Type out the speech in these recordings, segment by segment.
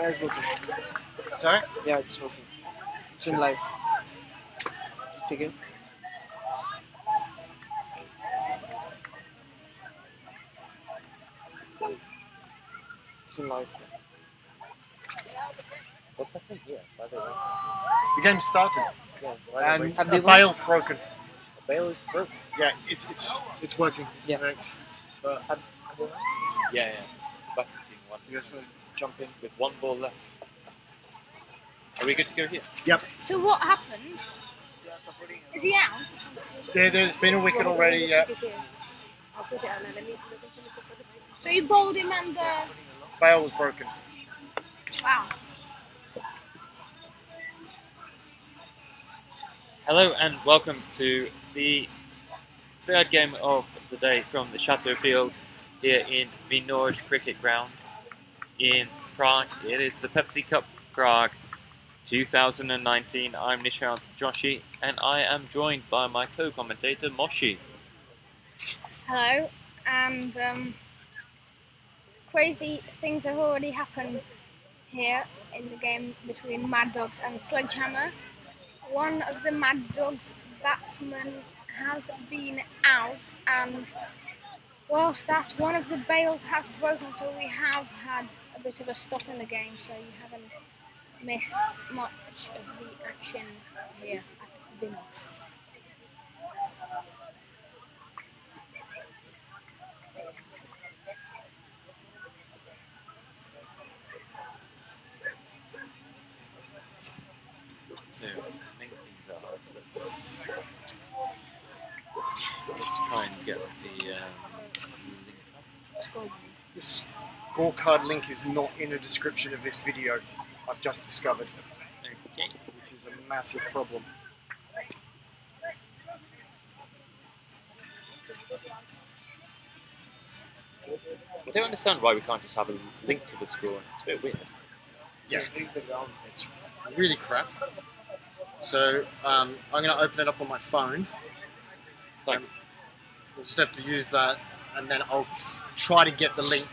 Yeah, it's working. Sorry? Yeah, it's working. It's in live. Just check it. It's in live. What's happening here, by the way? The game started, Yeah, and Have the they won? bail's broken. the bail is broken. Yeah, it's working. Yeah. Thanks. But Yeah. Back to team one. you guys want to jump in? With one ball left. Are we good to go here? Yep. So what happened? Is he out or something? There's been a wicket already. Yeah. So you bowled him and the... Bail was broken. Wow. Hello and welcome to the third game of the day from the Chateau field here in Vinoř cricket ground in Prague. It is the Pepsi Cup Prague 2019. I'm Nishant Joshi and I am joined by my co-commentator Moshi. Hello. And crazy things have already happened here in the game between Mad Dogs and Sledgehammer. One of the Mad Dogs batsmen has been out, and whilst that, one of the bails has broken, so we have had a bit of a stop in the game, so you haven't missed much of the action here at Vinoř. So, main things are, let's try and get the link up. The scorecard link is not in the description of this video. I've just discovered, Okay. which is a massive problem. I don't understand why we can't just have a link to the score. It's a bit weird. Yeah, it's really crap. So I'm going to open it up on my phone. Fine. We'll just have to use that, and then I'll try to get the link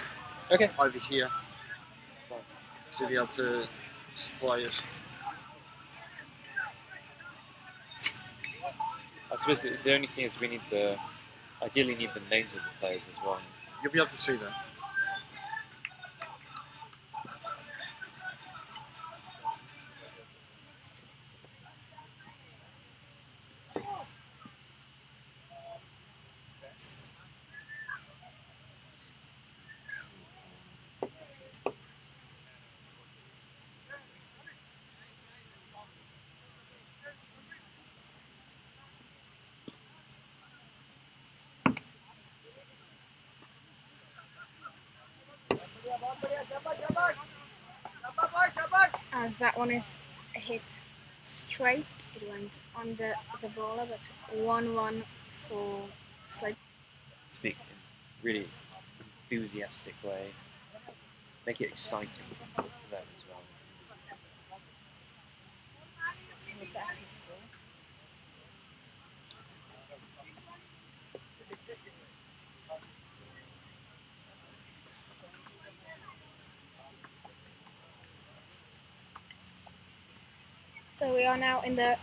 Okay. over here to be able to supply it. I suppose the only thing is we ideally need the names of the players as well. You'll be able to see that. As that one is hit straight, it went under the bowler, but 1-1 for Sledge. Speak in a really enthusiastic way. Make it exciting for them as well. So was the actual score? So we are now in the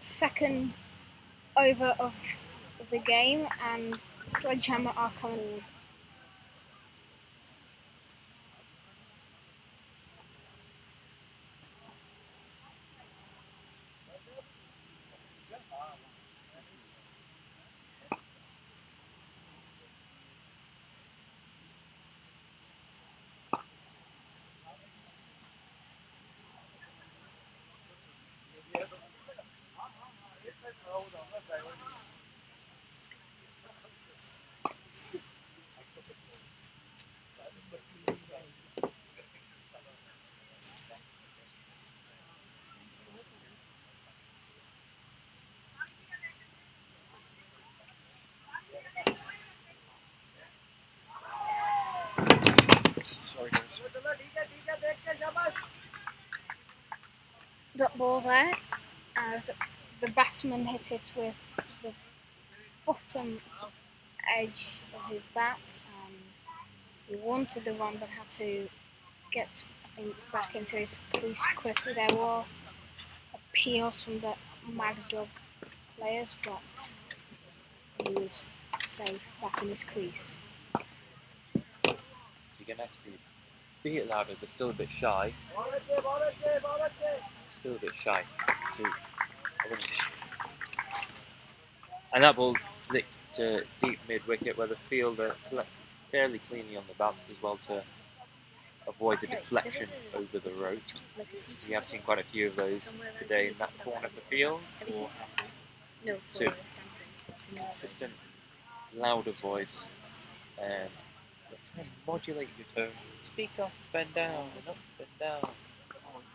second over of the game, and Sledgehammer are coming forward. Sorry, guys. Dot ball there, as the batsman hit it with the bottom edge of his bat, and he wanted the run but had to get back into his crease quickly. There were appeals from the Mad Dog players, but he was safe back in his crease. So you can actually be it louder, they're still a bit shy. Still a bit shy. So, and that ball flicked to deep mid wicket where the fielder collects fairly cleanly on the bounce as well to avoid the deflection over the rope. We have seen quite a few of those today in that corner of the field. So, consistent, louder voice, and try and modulate your tone. Speak up and down, up and down.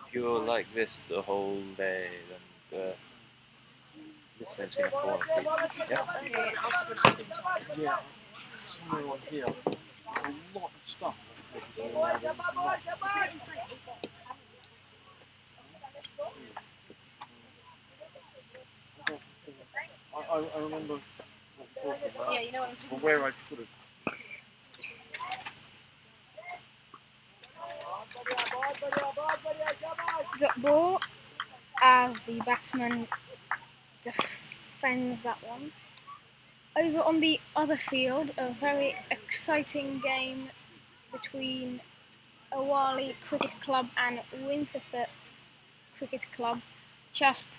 If you're like this the whole day, then listeners are going to fall asleep. Yeah, somewhere on here, a lot of stuff. I remember what you're talking about. Yeah, you know what I'm talking Or where I put it. The ball as the batsman defends that one. Over on the other field, a very exciting game between Awali Cricket Club and Winterthur Cricket Club just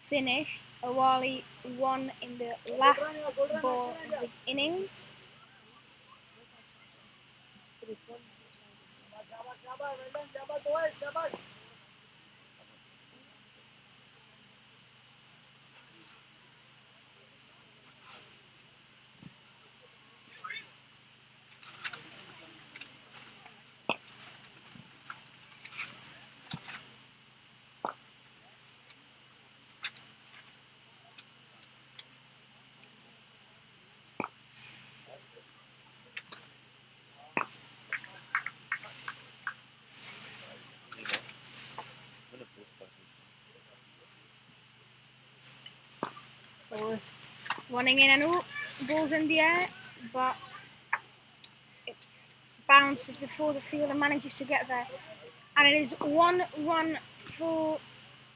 finished. Awali won in the last ball of the innings. Was running in and out, balls in the air, but it bounces before the fielder manages to get there. And it is 1-1 for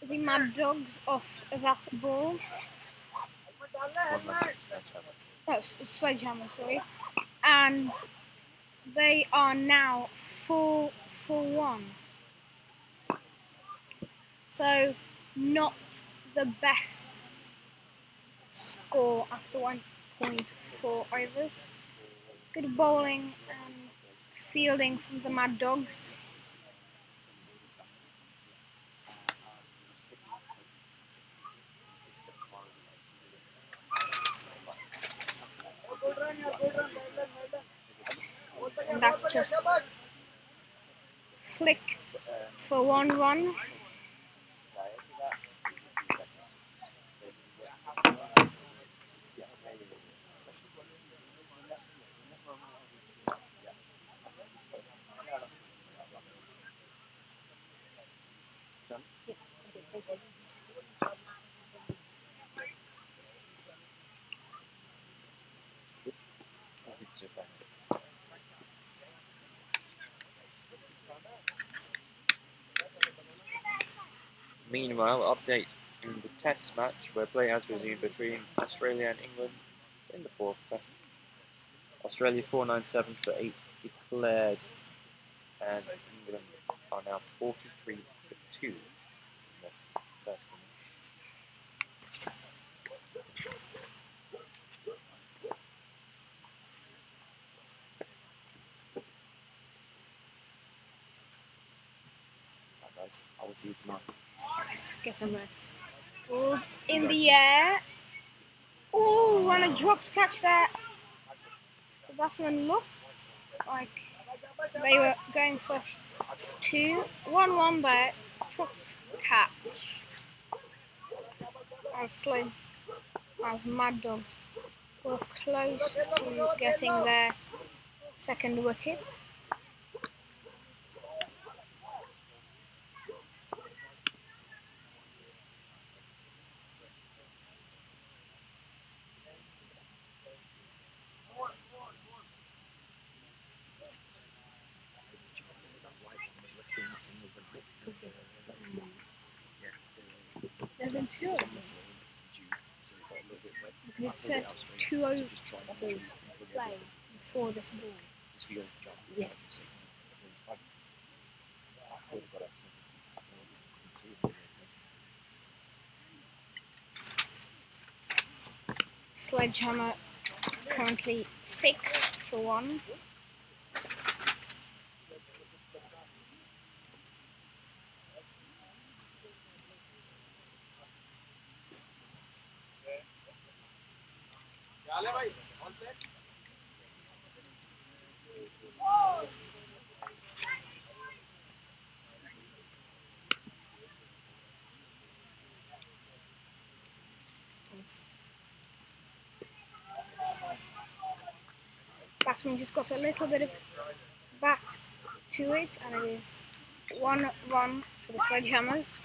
the Mad Dogs off that ball. Oh, Sledgehammer, sorry. And they are now 4-1. So, not the best score after 1.4 overs. Good bowling and fielding from the Mad Dogs. And that's just flicked for 1 run. Meanwhile, update in the Test match where play has resumed between Australia and England in the fourth Test. Australia 497 for 8 declared, and England are now 43 for 2 in this first innings. Guys, I will see you tomorrow. Get some rest. Balls in the air. Oh, and a dropped catch there. The batsman looked like they were going for 2-1-1 there. Dropped catch. As Mad Dogs were close to getting their second wicket. Two. Because it said 2-0 play before this ball. Yeah. Sledgehammer currently 6 for 1. Batsman just got a little bit of bat to it, and it is 1 run for the Sledgehammers.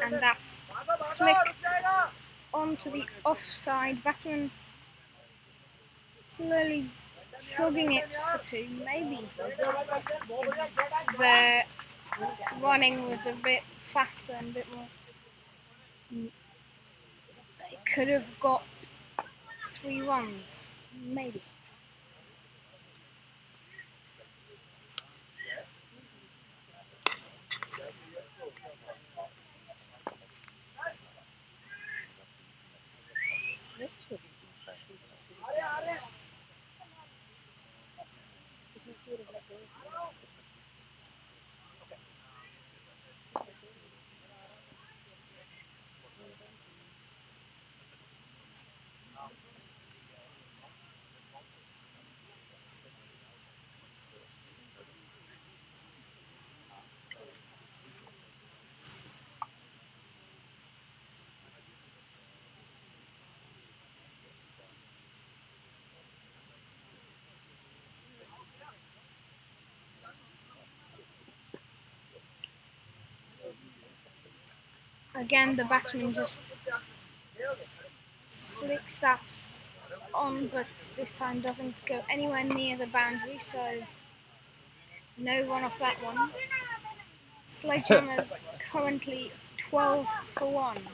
And that's flicked onto the offside. Batsman slowly chugging it for 2, maybe. The running was a bit faster and a bit more. They could have got 3 runs, maybe. Again, the batsman just flicks that on, but this time doesn't go anywhere near the boundary, so no run off that one. Sledgehammer's currently 12 for 1,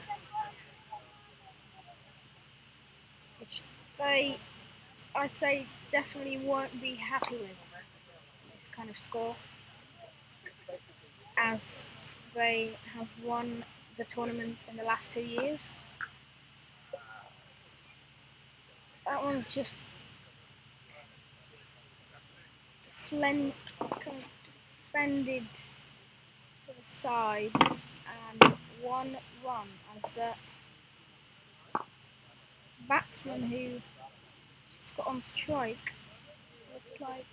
which I'd say definitely won't be happy with this kind of score, as they have won the tournament in the last 2 years. That one's just kind of defended to the side, and 1 run as the batsman who just got on strike looked like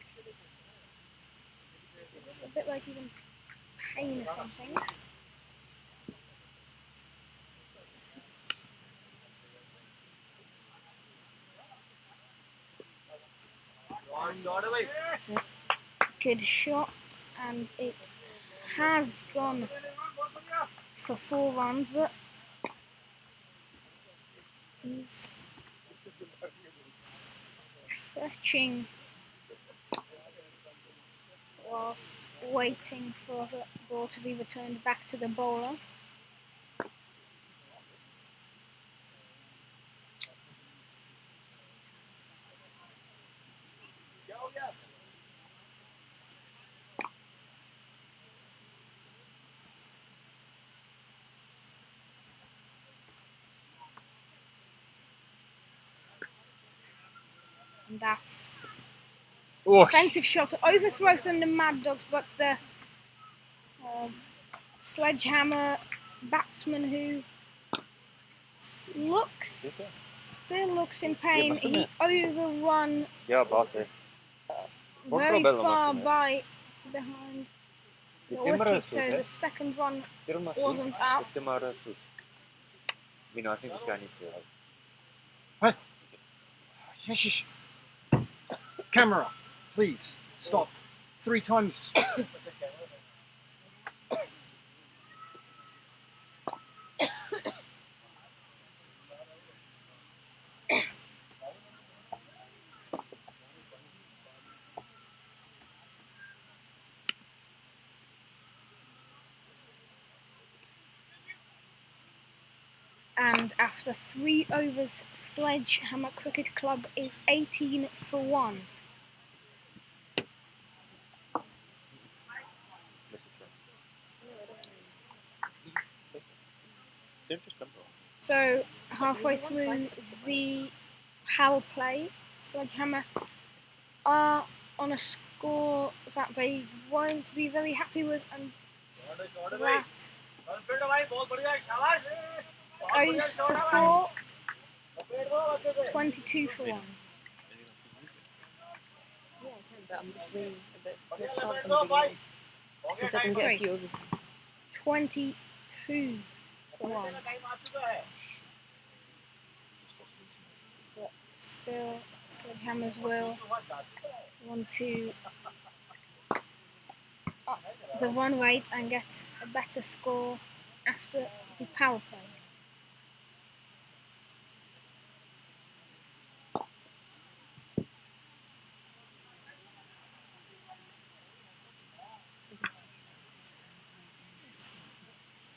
it's a bit like he's in pain or something. It's a good shot, and it has gone for 4 runs, but he's stretching whilst waiting for the ball to be returned back to the bowler. And that's offensive shot, overthrow from the Mad Dogs, but the Sledgehammer batsman who still looks in pain. He overrun very far behind the wicket, so the second one wasn't out. Vino, I think this guy needs to help. Hey! Yes. Camera, please, stop. 3 times. And after 3 overs, Sledgehammer Cricket Club is 18 for 1. So halfway through the power play, Sledgehammer are on a score that they won't be very happy with, and that goes for 4, 22 for 1. Yeah, I can, but I'm just waiting a bit. Let's start from the beginning. Because I can get a few overs. 22 for 1. But still, Sledgehammer's will want to up the run rate and get a better score after the power play.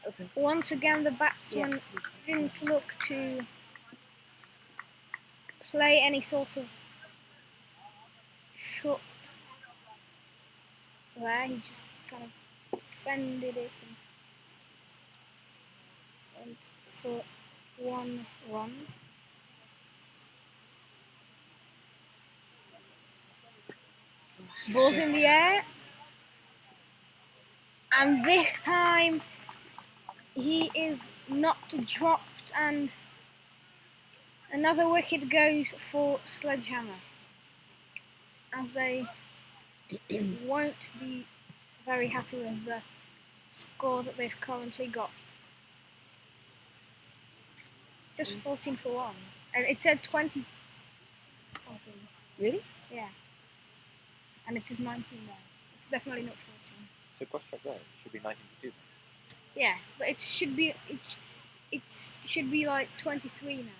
Okay. Once again, the batsman didn't look to play any sort of shot there. He just kind of defended it and went for 1 run. Ball's in the air, and this time he is not dropped, and another wicket goes for Sledgehammer, as they won't be very happy with the score that they've currently got. It's just 14 for 1, and it said 20 something. Really? Yeah, and it is 19 there. It's definitely not 14. So cross check there. It should be 19 to 2. Yeah, but it should be like 23 now.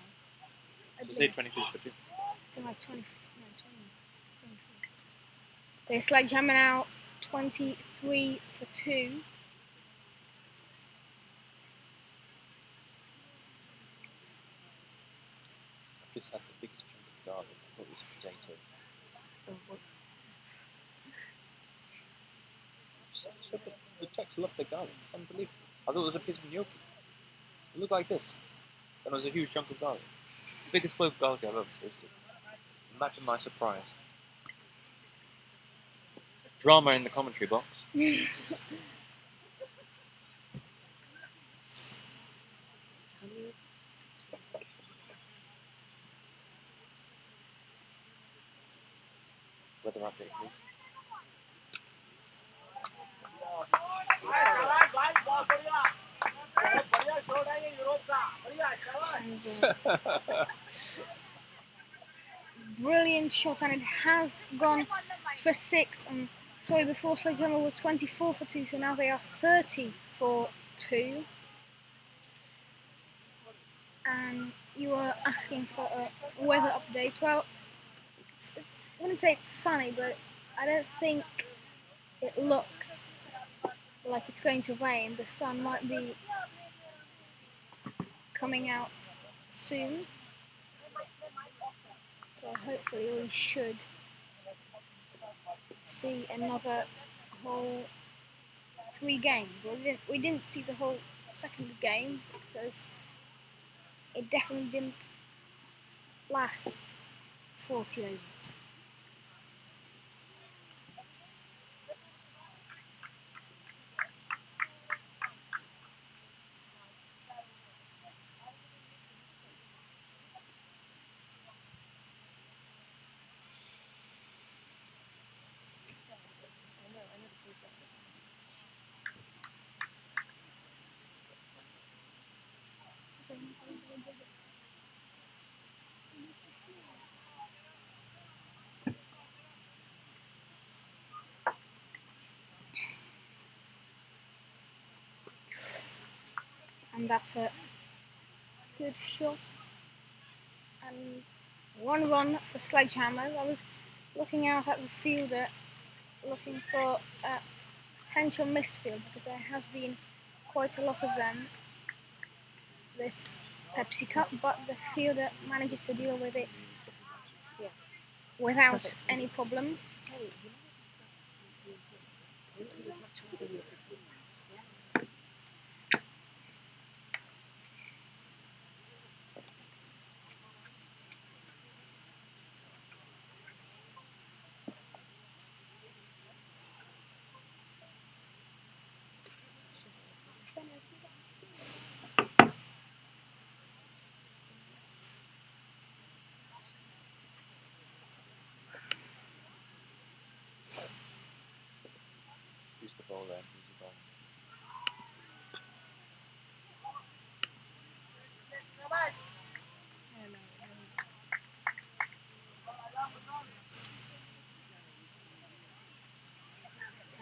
I So say believe. 22 for 2. It's in like 20, no, 23. So Sledgehammer now 23 for 2. I've just had the biggest chunk of garlic. I thought it was potato. Oh, whoops. So the Czechs love their garlic. It's unbelievable. I thought it was a piece of gnocchi. It looked like this. And it was a huge chunk of garlic. The biggest bloke of garlic I've ever tasted. Imagine my surprise. Drama in the commentary box. Weather update, please. Brilliant shot, and it has gone for 6. And sorry, before Sledgehammer were 24 for 2, so now they are 30 for 2. And you were asking for a weather update. Well, I wouldn't say it's sunny, but I don't think it looks like it's going to rain. The sun might be coming out soon, so hopefully we should see another whole 3 games. We didn't see the whole second game because it definitely didn't last 40 overs. And that's a good shot. And 1 run for Sledgehammer. I was looking out at the fielder, looking for a potential misfield because there has been quite a lot of them this Pepsi Cup, but the fielder manages to deal with it without any problem. Who's the ball there? Who's the ball?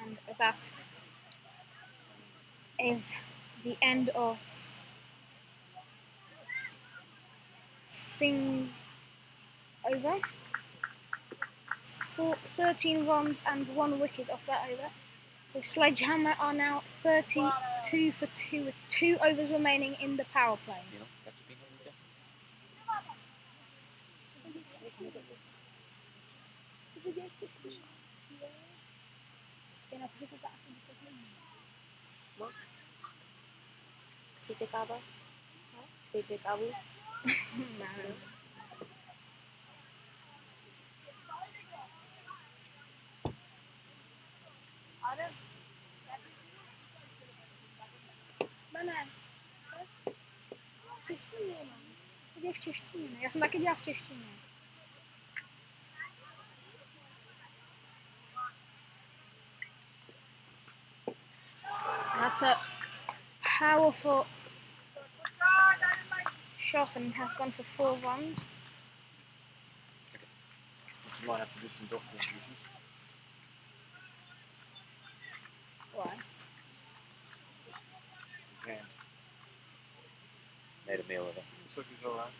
And that is the end of Singh's over. 13 runs and 1 wicket off that over. So Sledgehammer are now 32 for 2 with 2 overs remaining in the power play. Chcete káva? Chcete kávu? No. V češtině. Já jsem taky dělal v češtině. That's a powerful shot and has gone for 4 runs. This might have to do some doctor duties. Why? His hand. Made a meal of it. Looks like he's alright.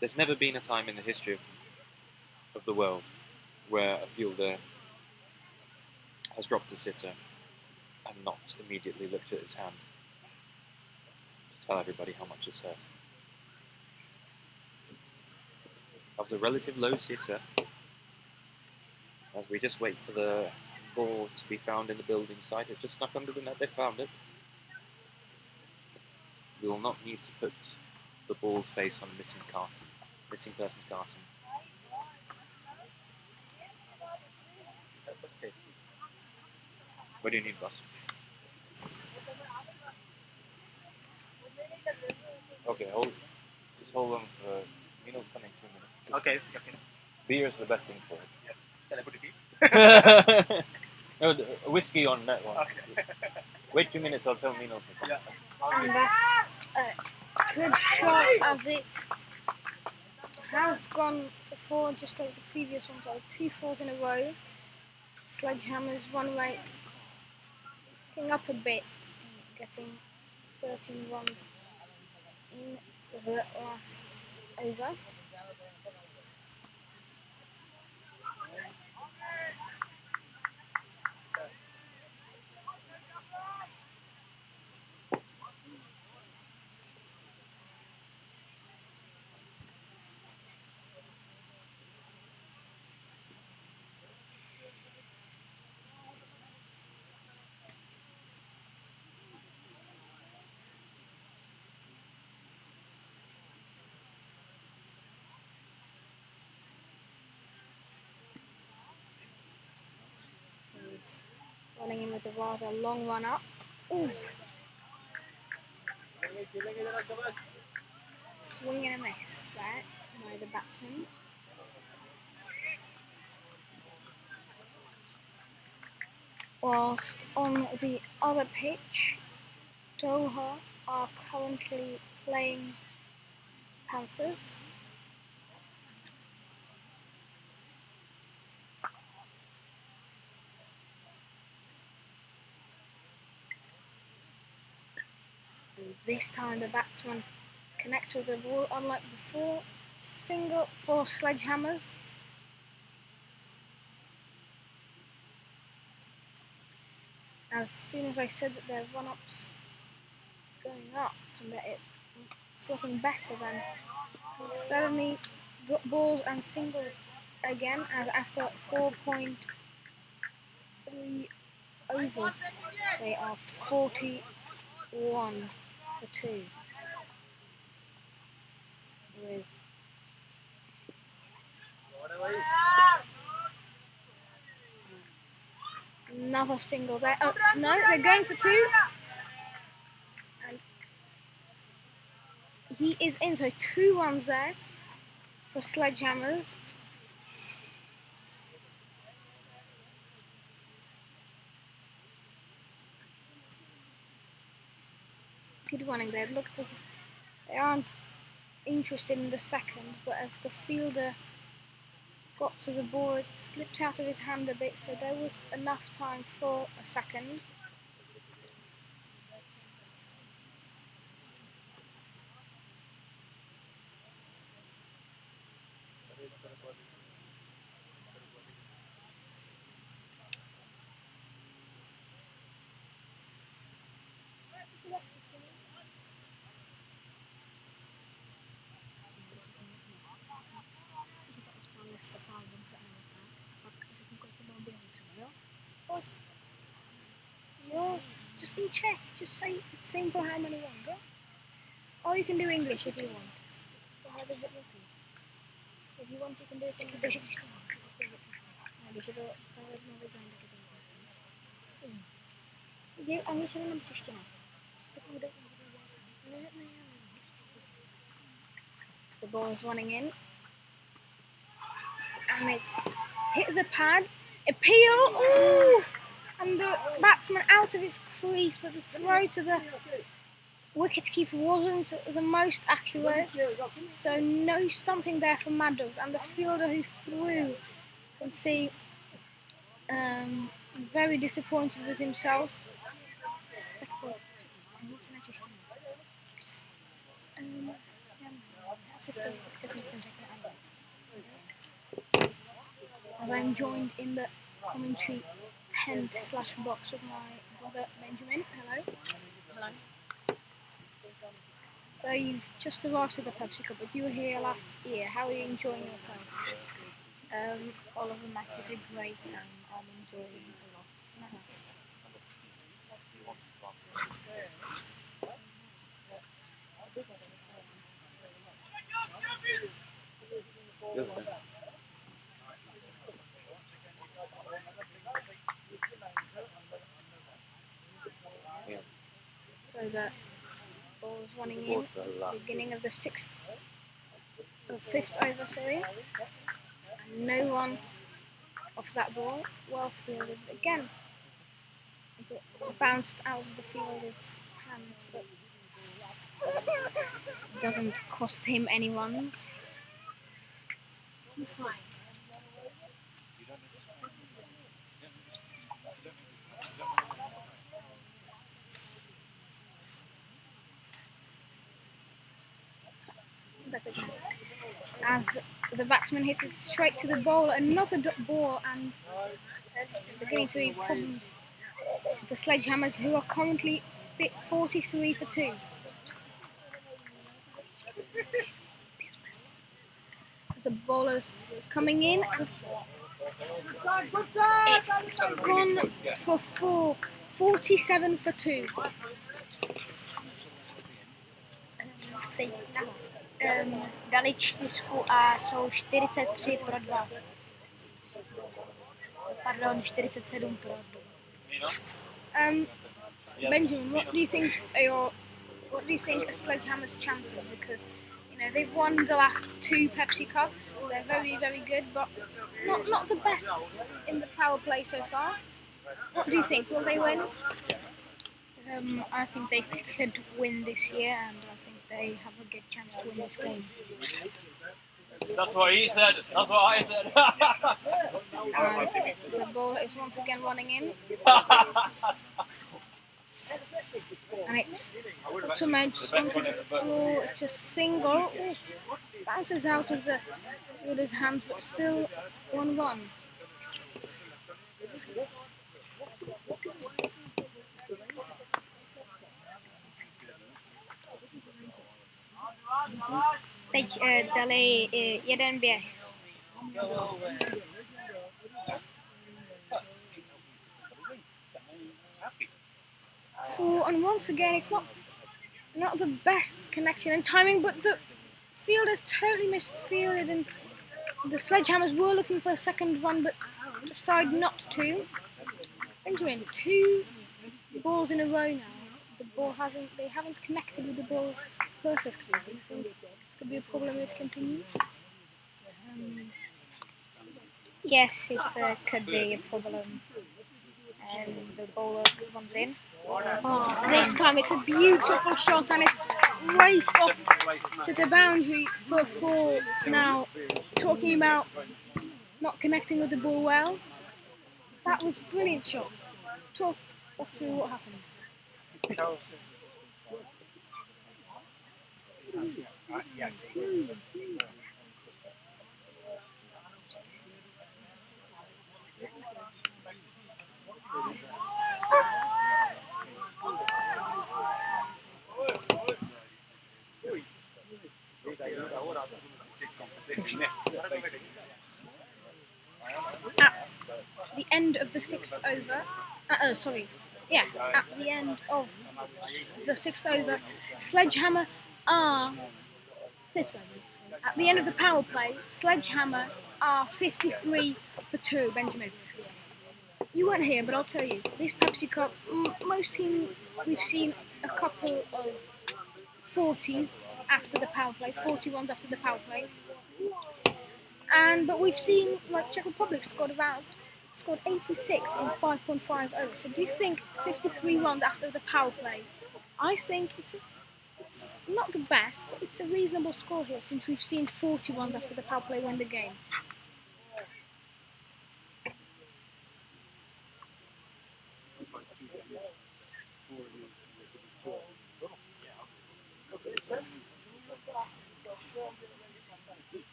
There's never been a time in the history of the world where a fielder has dropped a sitter and not immediately looked at his hand to tell everybody how much it's hurt. That was a relative low sitter. As we just wait for the ball to be found in the building site, it just snuck under the net, they found it. We will not need to put the ball's face on a missing person's carton. What do you need, boss? Okay, just hold on for Mino's coming 2 minutes. Okay. Beer is the best thing for it. Yeah. Can I put it in? No, whiskey on that one. Okay. Wait 2 minutes, I'll tell Mino. Yeah. And that's a good shot as it has gone for 4 just like the previous one, so 2 4s in a row. Sledgehammer's run rate picking up a bit, getting 13 runs in the last over. Running in with a rather long run up. Ooh. Swing and a miss there by the batsman. Whilst on the other pitch, Doha are currently playing Panthers. And this time the batsman connects with the ball, unlike before. Single for Sledgehammers. As soon as I said that their run-ups going up and that it's looking better, then suddenly drop balls and singles again, as after 4.3 overs they are 41 for 2 with another single there. Oh no, they're going for 2. And he is in, so 2 runs there for Sledgehammers. Good running there. It looked as they aren't interested in the second, but as the fielder got to the ball, it slipped out of his hand a bit, so there was enough time for a second. Just in Czech, just say it's simple how many ones, yeah? Or you can do English if you want. If you want, you can do it in English. The ball is running in. And it's hit the pad. Appeal! Ooh! And the batsman out of his crease, but the throw to the wicketkeeper wasn't the most accurate, so no stumping there for Mad Dogs. And the fielder who threw, you can see, very disappointed with himself. As I'm joined in the commentary tent/box with my brother Benjamin. Hello. Hello. So you've just arrived at the Pepsi Cup, but you were here last year. How are you enjoying yourself? All of the matches are great and I'm enjoying a lot. Nice. So the ball is running in, beginning of the 5th over, sorry. And no one off that ball, well fielded again. It bounced out of the fielder's hands, but it doesn't cost him any runs. He's fine. As the batsman hits it straight to the ball, another ball, and there's beginning to be problems for Sledgehammers, who are currently 43 for 2. As the bowler's coming in, and it's gone for 4, 47 for 2. Dali 4 a jsou 43 pro 2. Pardon, 47 pro 2. Benjamin, what do you think are Sledgehammer's chances? Because they've won the last 2 Pepsi Cups. They're very, very good, but not the best in the power play so far. What do you think? Will they win? I think they could win this year, and I think they have a good chance to win this game. That's what he said. That's what I said. As the ball is once again running in. and it's bottom edge onto the floor. It's a single. Ooh, bounces out of the fielder's hands, but still 1-1. Teď dali jeden běh. And once again, it's not the best connection and timing, but the fielders totally misfielded, and the Sledgehammers were looking for a second run, but decide not to. Benjamin, 2 balls in a row now. They haven't connected with the ball perfectly. Do you think it's going to be a problem if it continues? Yes, it could be a problem. And the bowler runs in. Oh, this time it's a beautiful shot, and it's raced off to the boundary for 4. Now, talking about not connecting with the ball well, that was a brilliant shot. Talk us through what happened. At the end of the 6th over, at the end of the 6th over, Sledgehammer are 5th over. At the end of the power play, Sledgehammer are 53 for 2. Benjamin, you weren't here, but I'll tell you, this Pepsi Cup, most teams, we've seen a couple of 40s after the power play, 41s after the power play. But we've seen, like, Czech Republic scored 86 in 5.5 overs. So do you think 53 runs after the power play? I think it's not the best, but it's a reasonable score here, since we've seen 40 runs after the power play win the game.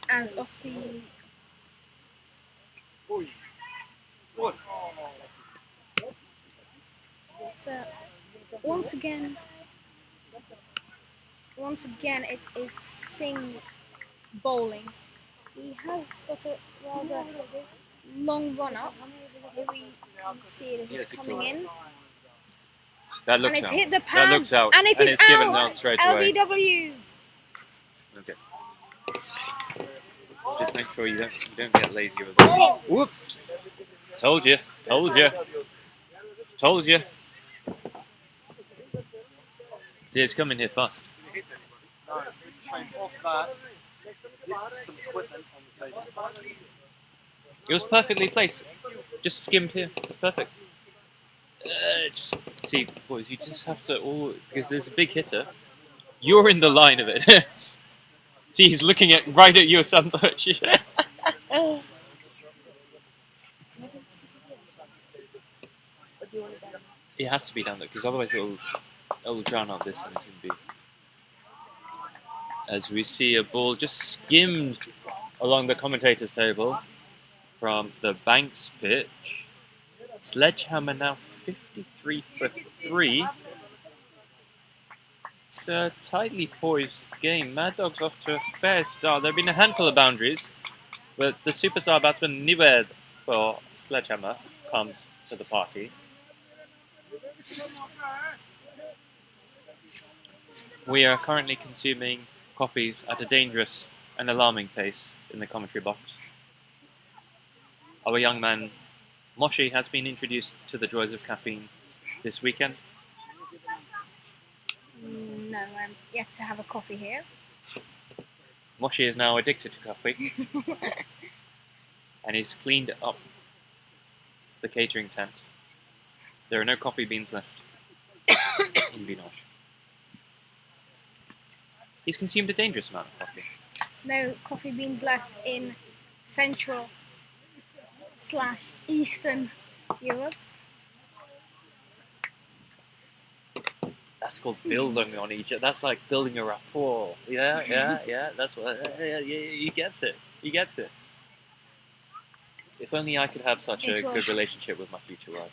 As of the once again it is Singh bowling. He has got a rather long run up. Here we can see it, it's coming in. That looks and it's out. hit the pad, That looks out. and it's given out. out straight away. LBW. Okay. Just make sure you don't get lazy with this. Oh, whoops! Told you. See, it's coming here fast. It was perfectly placed. Just skimmed here. It's perfect. Just see, boys, you just have to because there's a big hitter. You're in the line of it. See, he's looking right at your sandwich. It has to be down there, because otherwise it'll drown out this, and it can be. As we see a ball just skimmed along the commentators' table from the Banks pitch. Sledgehammer now 53 for 3. It's a tightly poised game. Mad Dog's off to a fair start. There have been a handful of boundaries, but the superstar batsman Nived for Sledgehammer comes to the party. We are currently consuming coffees at a dangerous and alarming pace in the commentary box. Our young man Moshi has been introduced to the joys of caffeine this weekend. No, I'm yet to have a coffee here. Moshi is now addicted to coffee. And he's cleaned up the catering tent. There are no coffee beans left in Vinoř. He's consumed a dangerous amount of coffee. No coffee beans left in Central/Eastern Europe. That's called building on each other. That's like building a rapport. Yeah. That's what. Yeah, you get it. You get it. If only I could have such a good relationship with my future wife.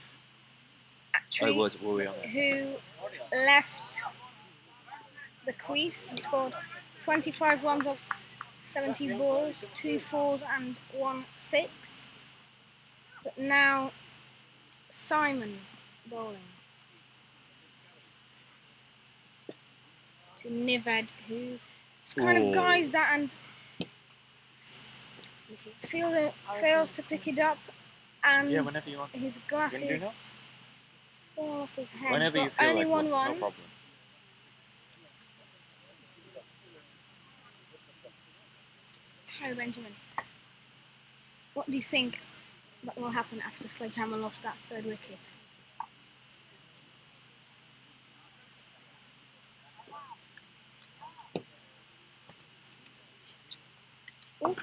Actually, were we on there? Who left the crease and scored 25 runs off 70 balls, 2 fours and 1 6. But now Simon bowling to Nived, who is kind of guised that and fielder fails to pick it up, and whenever you want. his glasses fall off his head. Whenever you feel only like 1 no run. problem. Hi Benjamin. What do you think that will happen after Sledgehammer lost that 3rd wicket? Oh.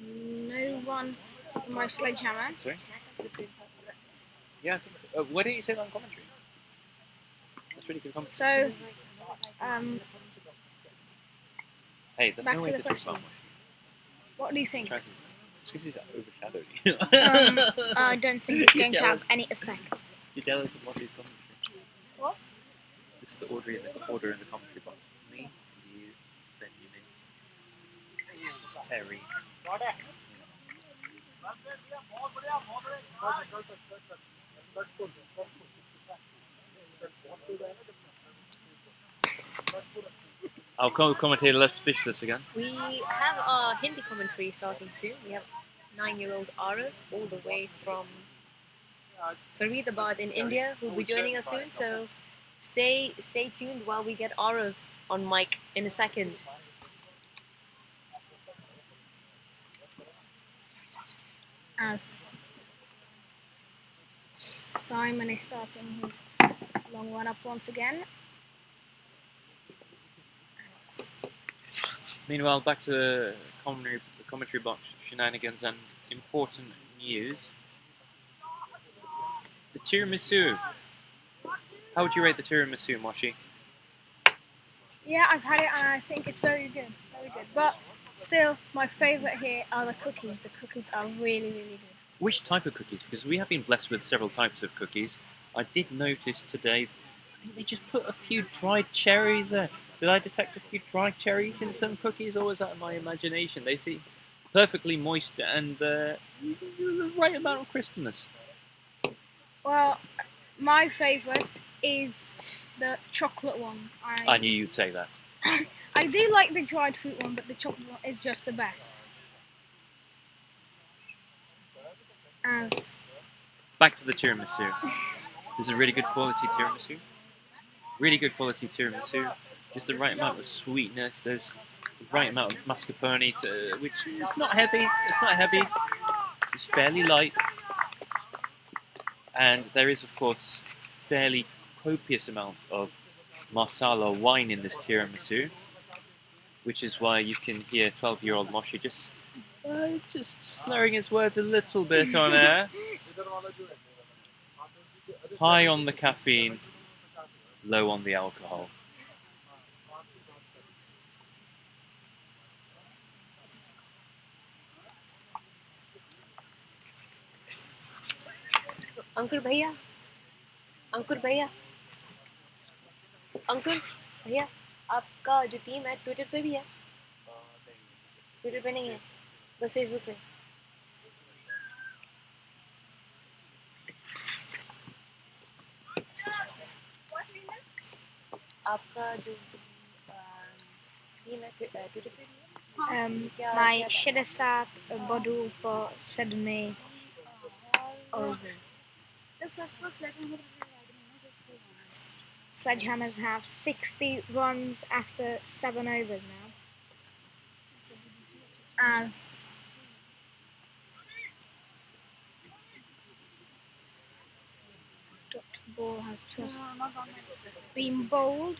No run for my Sledgehammer. Sorry? Yeah, I think so. Why didn't you say that on commentary? That's really good commentary. So, Hey, there's back no to way the to talk question. about What do you think? It's because he's overshadowed you. I don't think it's going to have any effect. You're jealous of Mossie's commentary. What? This is the order in the commentary box. Me, you, then you, Terry. Our commentator, let's pitch this again. We have our Hindi commentary starting soon. We have 9-year-old Arav all the way from Faridabad in India who will be joining us soon. So stay tuned while we get Arav on mic in a second. As Simon is starting his long run up once again. Meanwhile, back to the commentary box shenanigans and important news. The tiramisu. How would you rate the tiramisu, Moshi? Yeah, I've had it and I think it's very good. Very good. But still, my favourite here are the cookies. The cookies are really, really good. Which type of cookies? Because we have been blessed with several types of cookies. I did notice today, I think they just put a few dried cherries there. Did I detect a few dried cherries in some cookies, or was that my imagination? They seem perfectly moist and the right amount of crispness. Well, my favourite is the chocolate one. I knew you'd say that. I do like the dried fruit one, but the chocolate one is just the best. As back to the tiramisu. There's a really good quality tiramisu. Really good quality tiramisu. Just the right amount of sweetness. There's the right amount of mascarpone, which is not heavy. It's not heavy. It's fairly light. And there is, of course, fairly copious amounts of marsala wine in this tiramisu, which is why you can hear 12-year-old Moshi just slurring his words a little bit on air. High on the caffeine, low on the alcohol. अंकुर भैया आपका जो team है Twitter पे भी है? Twitter पे नहीं है, बस फेसबुक पे. आपका जो टीम है ट्विटर पे भी है? my Shidasat bodu po sedmi over. Sledgehammers have 60 runs after 7 overs now. As Dr. Ball has just been bowled.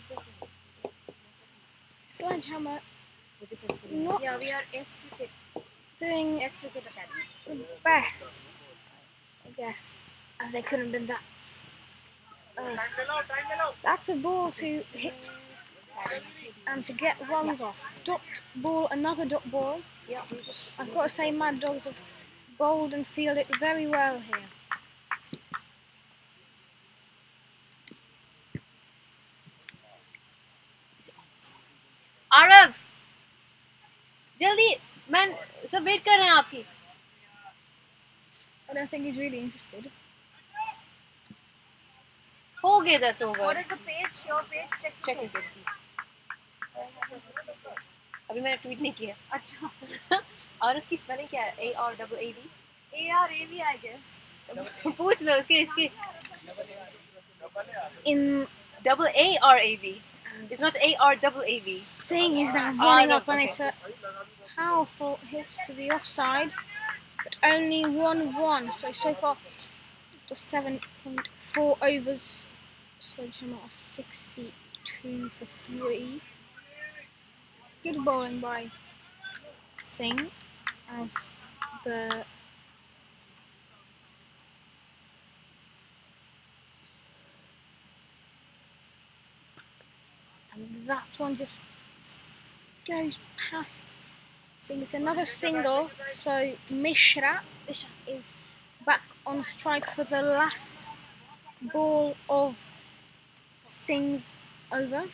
Sledgehammer not Yeah, we are S Cricket. doing S Cricket Academy. the best, I guess, as they couldn't have been that That's a ball to hit and to get runs off. Dot ball, another dot ball. Yeah. I've got to say, Mad Dogs have bowled and fielded very well here. Aarav जल्दी मैं सब wait कर रहे हैं आपकी I don't think he's really interested. हो गए 10 over What is the page? Your page? Check. Check कर दी अभी मैंने ट्वीट नहीं किया अच्छा. आरव की स्पेलिंग क्या है ARAAV ARAV, I guess. पूछ लो इसके In AARAV it's not ARAAV Singh is now running up, and it's a powerful hit to the offside, but only 1-1. So far, just 7.4 overs. Sledgehammer are 62 for 3. Good bowling by Singh as the and that one just goes past Singh. It's another single, so Mishra is back on strike for the last ball of Singh's over.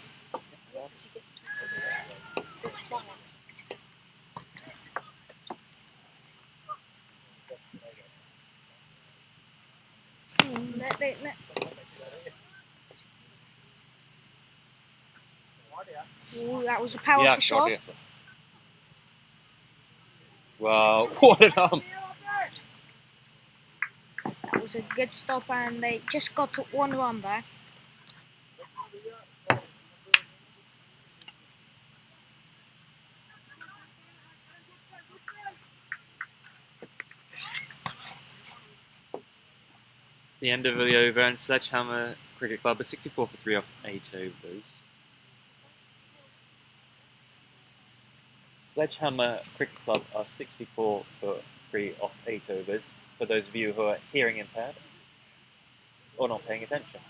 Ooh, that was a powerful shot. Wow, what an arm! That was a good stop, and they just got to 1 run there. The end of the over, and Sledgehammer Cricket Club are 64 for 3 off 8 overs. Sledgehammer Cricket Club are 64 for 3 off 8 overs, for those of you who are hearing impaired or not paying attention.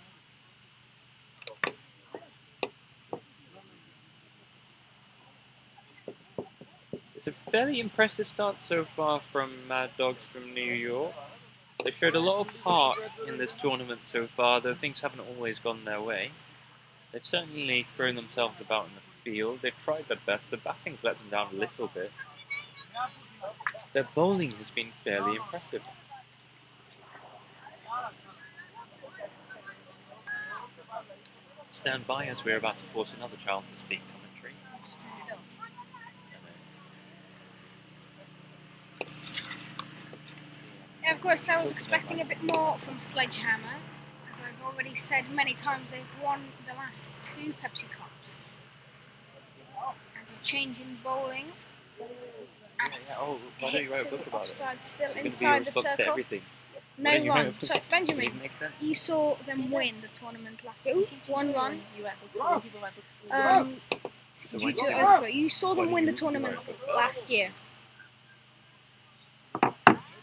It's a fairly impressive start so far from Mad Dogs from New York. They showed a lot of heart in this tournament so far, though things haven't always gone their way. They've certainly thrown themselves about in the field. They've tried their best. The batting's let them down a little bit. Their bowling has been fairly impressive. Stand by as we're about to force another child to speak commentary. Yeah, of course, I was expecting a bit more from Sledgehammer. As I've already said many times, they've won the last 2 Pepsi Cups. As a change in bowling. Oh, why don't you write a book about it? Offside, still It's inside the to circle. everything. No run. So, Benjamin, Doesn't make sense. you saw them win the tournament last year. 1 run. Due to overthrow. You saw them win the tournament last year.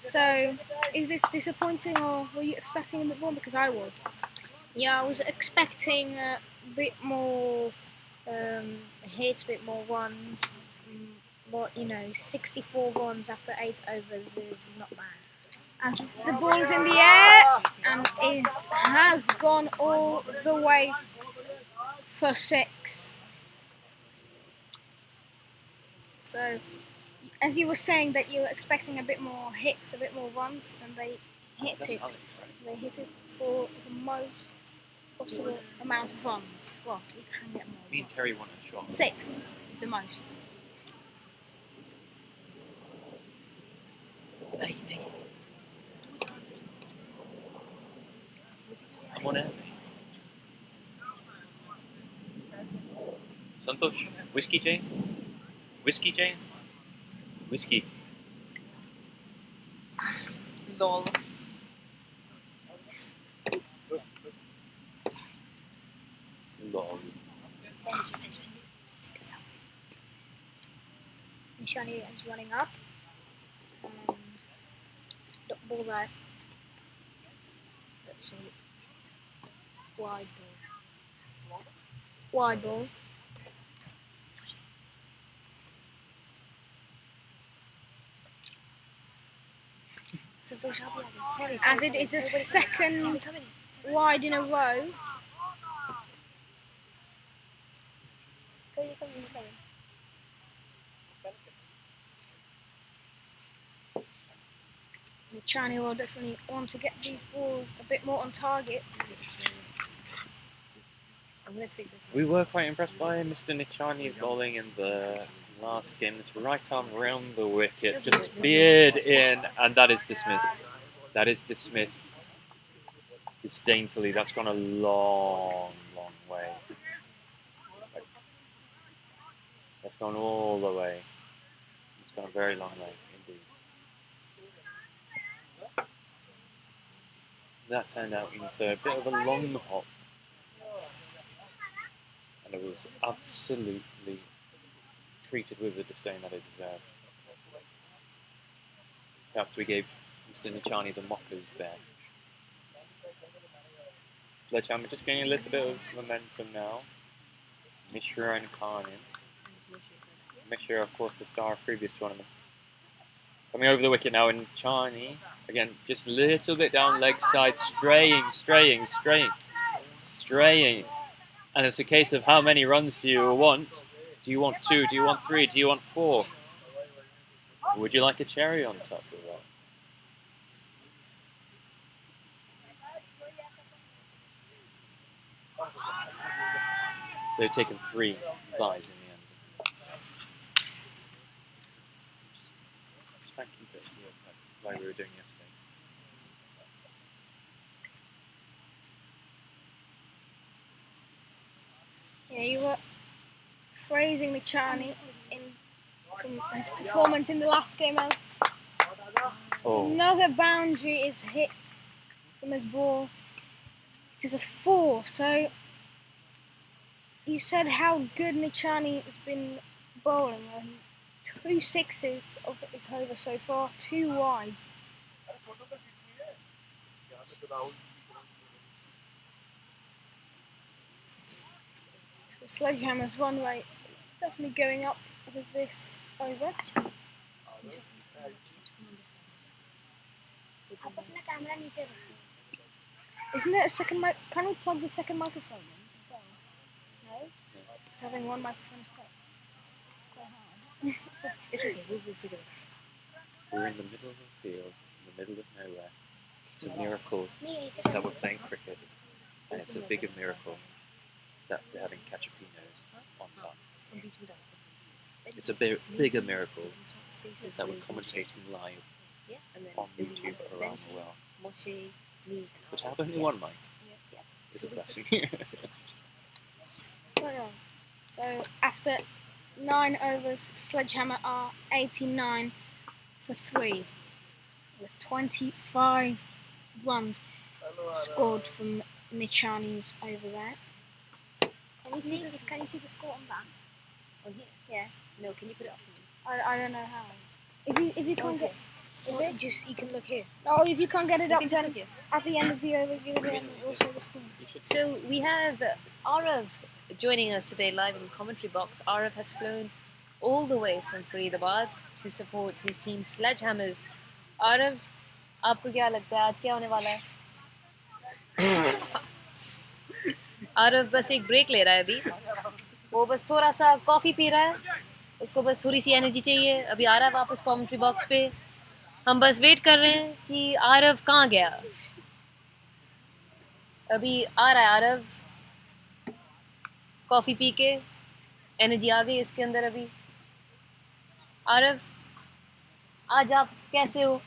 So, is this disappointing, or were you expecting a bit more? Because I was. Yeah, I was expecting a bit more hits, a bit more runs. But, 64 runs after 8 overs is not bad. As the ball is in the air, and it has gone all the way for 6. So, as you were saying that you were expecting a bit more hits, a bit more runs, and they hit it. They hit it for the most possible amount of runs. Well, you can get more. Me and Terry want a shot. 6 is the most. I'm on it. Santosh, whiskey Jane? Whiskey Jane? Whiskey. Lol. Lol. Shani is running up. And dot ball there. Let's see. Wide ball. Wide ball. As it is a second wide in a row. Chani will definitely want to get these balls a bit more on target. I'm gonna tweak this. We were quite impressed by Mr. Nichani's bowling in the last game. This right arm round the wicket, just speared in, and that is dismissed. That is dismissed disdainfully. That's gone a long, long way. That's gone all the way. It's gone a very long way indeed. That turned out into a bit of a long hop, and it was absolutely treated with the disdain that it deserved. Perhaps we gave Mr. Nichani the mockers there. Sledgehammer just getting a little bit of momentum now. Mishra and Khan in. Mishra, of course, the star of previous tournaments. Coming over the wicket now, and Chani, again, just a little bit down leg side, straying. And it's a case of how many runs do you want? Do you want 2? Do you want 3? Do you want 4? Would you like a cherry on top of that? They've taken 3 buys in the end. Just try and keep it like we were doing yesterday. Yeah, you were praising Nichani from his performance in the last game as another boundary is hit from his ball. It is a 4, so you said how good Nichani has been bowling. 2 sixes of his over so far, 2 wides. So Sledgehammer's run rate is definitely going up with this over. Isn't there a second mic? Can we plug the second microphone in? No? Because having one microphone is quite hard. It's okay, we'll figure it out. We're in the middle of a field, in the middle of nowhere. It's a miracle that we're playing cricket, and it's a bigger miracle that we're having cachapinos on top. It's a bigger miracle that we're commentating live on YouTube around the world. But to have only one mic is a blessing. So after 9 overs, Sledgehammer are 89 for 3, with 25 runs scored from Nichani's over there. Can you see the score on that? On here? Yeah. No, can you put it up for me? I don't know how. If you can't get, You can look here. no, if you can't get it You up, can just then look here. at the end of the over, give it in also the screen. So we have Arav joining us today live in the commentary box. Arav has flown all the way from Faridabad to support his team Sledgehammers. Arav, आपको क्या लगता है आज क्या होने वाला है? आरव बस एक ब्रेक ले रहा है अभी. वो बस थोड़ा सा कॉफी पी रहा है. उसको बस थोड़ी सी एनर्जी चाहिए. अभी आ रहा है वापस कमेंट्री बॉक्स पे. हम बस वेट कर रहे हैं कि आरव कहाँ गया. अभी आ रहा है आरव. कॉफी पी के एनर्जी आ गई इसके अंदर अभी. आरव, आज आप कैसे हो?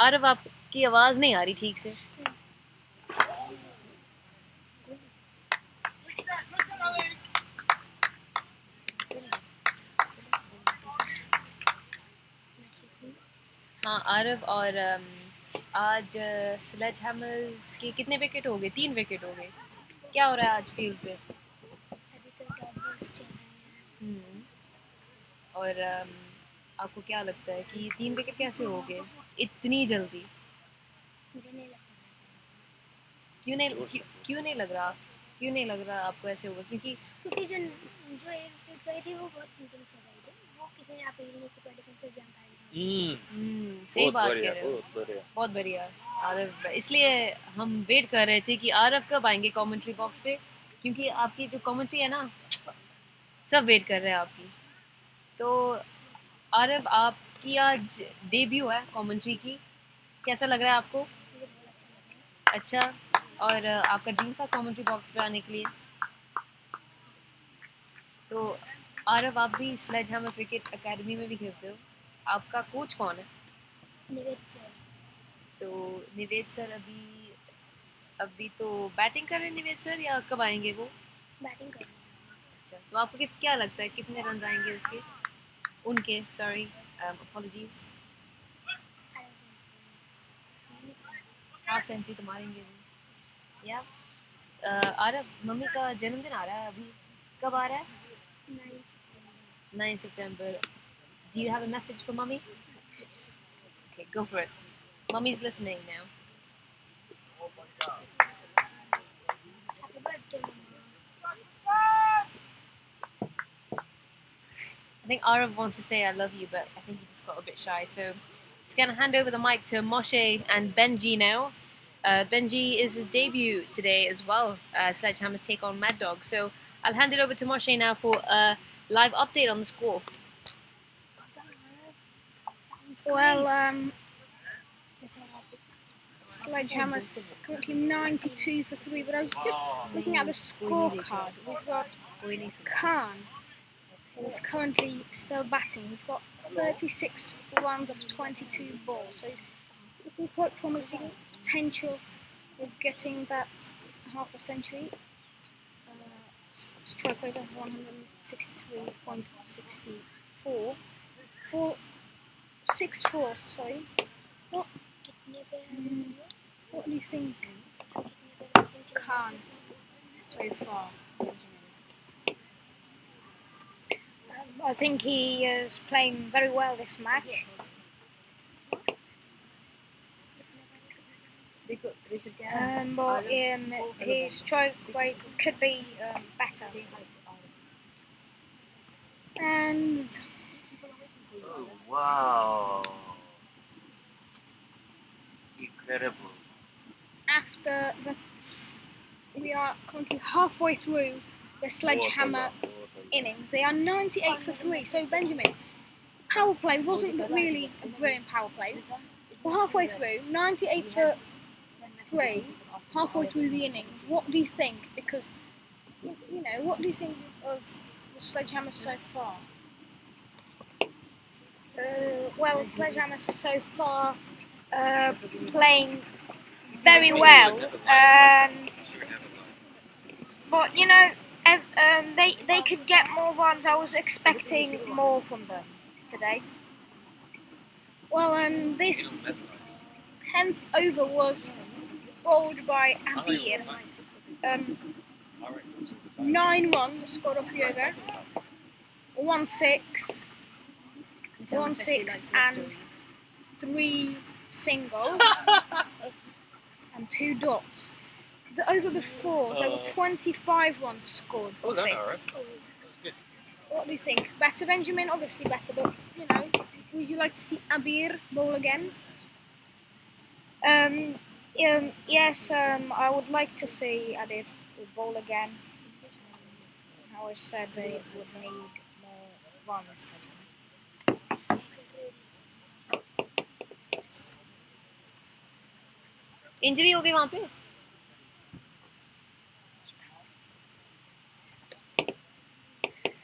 आरव, आपकी आवाज़ नहीं आ रही ठीक से. हाँ आरव, और आज स्लेजहैमर्स के कितने विकेट हो गए? 3 विकेट हो गए. क्या हो रहा है आज फील्ड पे? और आपको क्या लगता है कि 3 विकेट कैसे हो गए इतनी जल्दी? मुझे नहीं लगता. क्यों नहीं लग रहा आपको ऐसे होगा? क्योंकि जो एंट्री गए थे वो बहुत सिंपल से गए थे, वो किसी ने आप इनको को पहले से जानकारी सही बात कह रहे हो, बहुत बढ़िया आरव। इसलिए हम वेट कर रहे थे कि आरव कब आएंगे कमेंट्री बॉक्स पे, क्योंकि आपकी जो कमेंट्री है ना, सब वेट कर रहे हैं आपकी। तो आरव, आपकी आज डेब्यू है कमेंट्री की, कैसा लग रहा है आपको? अच्छा, और आपका ड्रीम था कमेंट्री बॉक्स पे आने के लिए? तो आरव, आप भी स्लेजहैमर क्रिकेट एकेडमी में भी खेलते हो, आपका कोच कौन है? निवेद सर। तो निवेद सर अभी तो बैटिंग कर रहे हैं निवेद सर, या कब आएंगे वो? बैटिंग कर रहे हैं। अच्छा, तो आपको क्या लगता है कितने रन आएंगे उनके सॉरी, अपॉलॉजीज, हाफ सेंचुरी तो मारेंगे वो, या आरव, मम्मी का जन्मदिन आ रहा है अभी, कब आ रहा है? 9 September. Do you have a message for mommy? Okay, go for it. Mommy's listening now. Happy birthday, I think Arav wants to say I love you, but I think he just got a bit shy. So just going to hand over the mic to Moshe and Benji now. Benji is his debut today as well. Sledgehammer's take on Mad Dog. So I'll hand it over to Moshe now for a live update on the score. Well, Sledgehammer's currently 92 for 3, but I was just looking at the scorecard. We've got Khan, who is currently still batting. He's got 36 runs off 22 balls, so he's looking quite promising potential of getting that half a century. Strike rate of 163.64. 64, sorry. What do you think, Khan, so far? I think he is playing very well this match. But his strike rate could be better. And Oh, wow. Incredible. after that, we are currently halfway through the Sledgehammer innings. They are 98 for 3. So Benjamin, power play wasn't really a brilliant power play. We're halfway through, 98 for 3, halfway through the innings. What do you think? Because what do you think of the Sledgehammer so far? Well, Sledgehammer so far playing very well, but they could get more runs. I was expecting more from them today. Well, this 10th over was bowled by Abir. 9 runs scored off the over. 1-6, and 3 singles and 2 dots. The over before, there were 25 runs scored off it. What do you think? Better, Benjamin? Obviously better, but would you like to see Abir bowl again? Yes, I would like to see Abir bowl again. I always said they would need more runs. Injury हो गई वहाँ पे?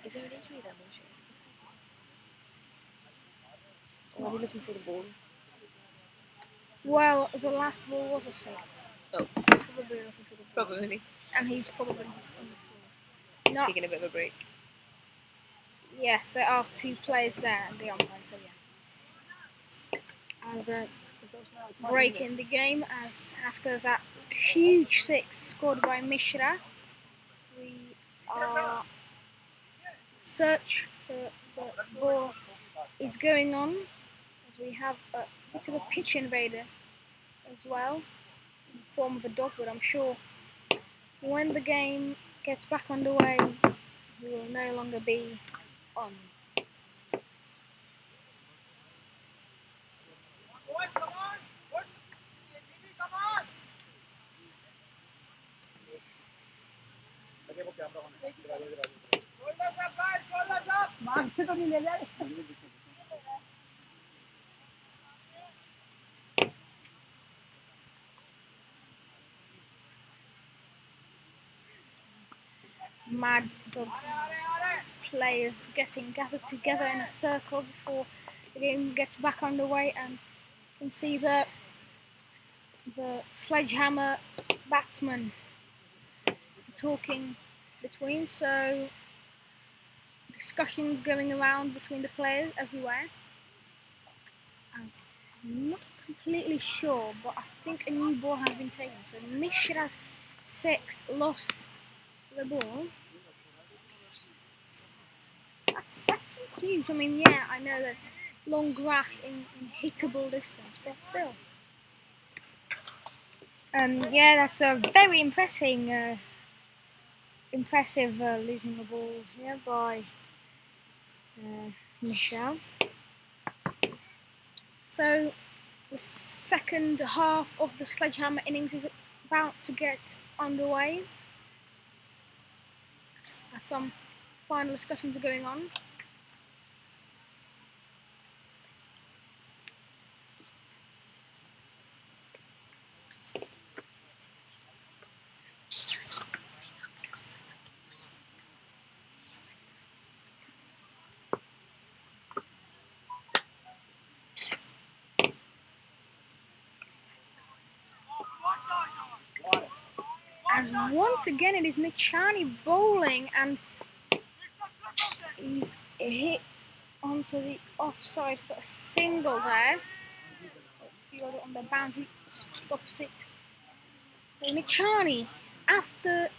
Is there an injury there, Moshe? Or are they looking for the ball? Well, the last ball was a 6. Oh, so probably looking for the ball. Probably. And he's probably just on the floor. Just taking a bit of a break. Yes, there are 2 players there and the umpire, so yeah. As a break in the game, as after that huge 6 scored by Mishra, we are search for the ball is going on, as we have a bit of a pitch invader as well. form of a dog, but I'm sure when the game gets back underway, he will no longer be on. Mad Dogs players getting gathered together in a circle before the game gets back underway, and you can see the Sledgehammer batsman talking between, so discussions going around between the players everywhere. I'm not completely sure, but I think a new ball has been taken, so Mishra's 6 lost the ball. That's huge. I mean, yeah, I know that long grass in hittable distance, but still. Yeah, that's a very impressive losing the ball here by Michel. So the second half of the Sledgehammer innings is about to get underway, as some final discussions are going on. And once again it is Nichani bowling, and he's hit onto the offside for a single there. Fielder on the boundary stops it. So Nichani, after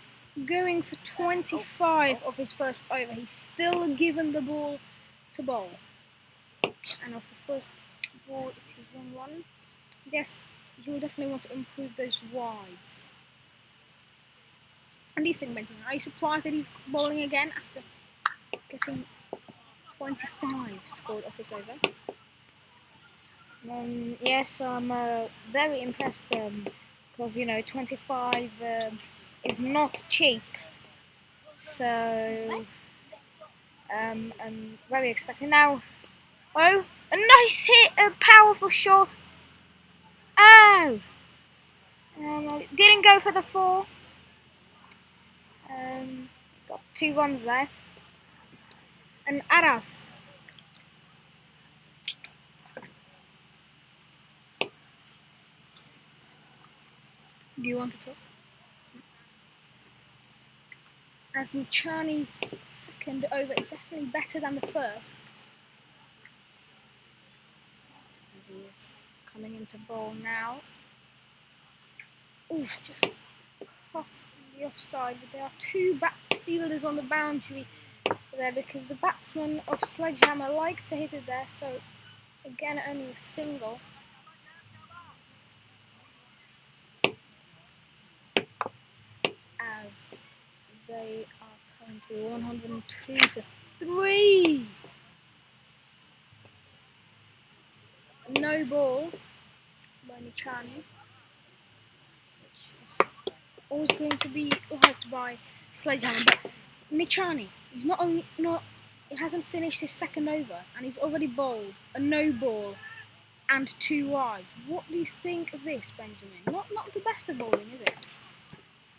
going for 25 of his first over, he's still given the ball to bowl. And off the first ball it is 1-1. Yes, you will definitely want to improve those wides. And he's thinking, are you surprised that he's bowling again after getting 25 scored off his over? Yes, I'm very impressed because, you know, 25 is not cheap. So I'm very expecting now. Oh, a nice hit, a powerful shot. Oh, didn't go for the 4. Got 2 runs there. And Araf. Do you want to talk? As Nichani's second over is definitely better than the first. He is coming into bowl now. Oh, just crossed the offside, but there are 2 back fielders on the boundary there because the batsmen of Sledgehammer like to hit it there, so again only a single. As they are currently 102 for 3. No ball by Nichani, which is always going to be liked by Sledgehammer. But Nichani, he's he hasn't finished his second over, and he's already bowled a no ball and 2 wides. What do you think of this, Benjamin? Not the best of bowling, is it?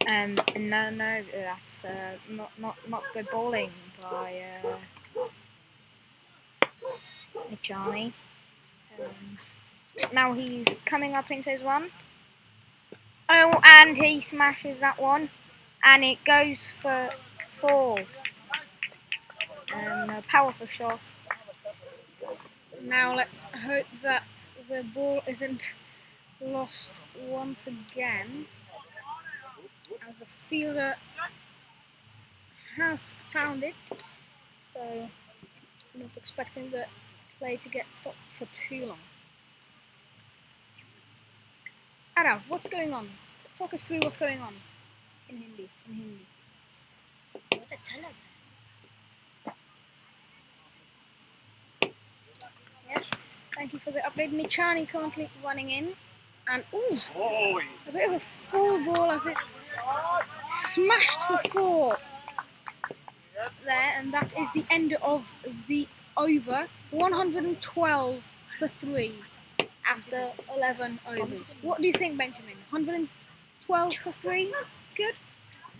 No, that's not good bowling by Nichani. Now he's coming up into his 1. Oh, and he smashes that one, and it goes for 4. A powerful shot. Now let's hope that the ball isn't lost once again, as the fielder has found it. So I'm not expecting the play to get stopped for too long. Arav, what's going on? Talk us through what's going on in Hindi. What a tell him. Yes, thank you for the update. Nichani currently running in, and ooh, a bit of a full ball as it's smashed for 4 there, and that is the end of the over. 112 for 3 after 11 overs. What do you think, Benjamin? 112 for 3? Good?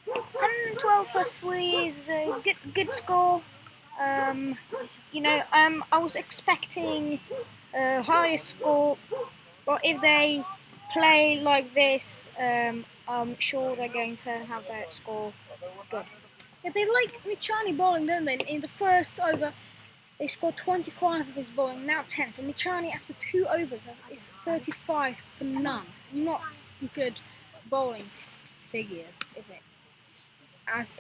112 for 3 is a good score. I was expecting a higher score, but if they play like this, I'm sure they're going to have that score good. Yeah, they like Nichani bowling, don't they? In the first over, they scored 25 of his bowling, now 10. So Nichani, after 2 overs, is 35 for none. Not good bowling figures, is it? As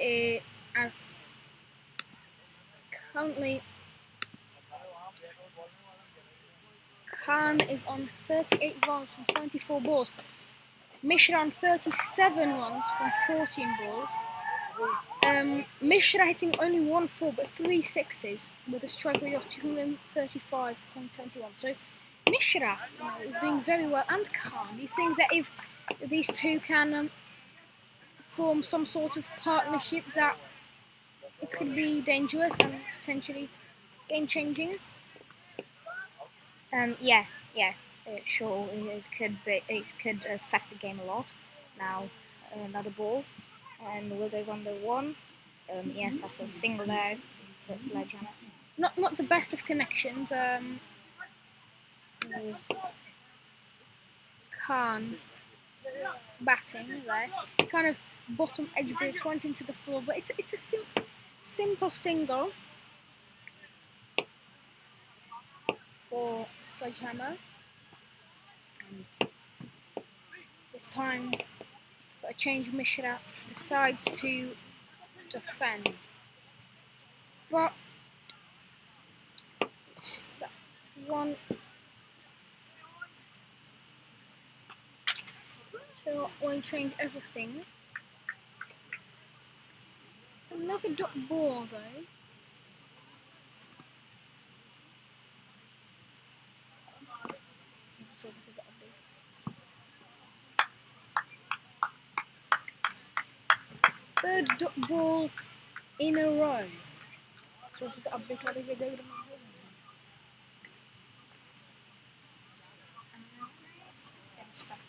currently, Khan is on 38 runs from 24 balls. Mishra on 37 runs from 14 balls. Mishra hitting only 1 4 but 3 6s with a strike rate of 235.71. So Mishra is doing very well, and Khan. Do you think that if these two can form some sort of partnership, that it could be dangerous and potentially game-changing? Yeah, sure. It could affect the game a lot. Now, another ball, and will they run the 1? Yes, that's a single out for Sledgehammer. Not the best of connections. With Khan batting there, kind of bottom edged it, went into the floor, but it's a simple single for Sledgehammer. And this time, for a change, Mishra decides to defend. But that one, so won't change everything. It's another dot ball though. So this is the update. Third dot ball in a row. So this is the update. It's back.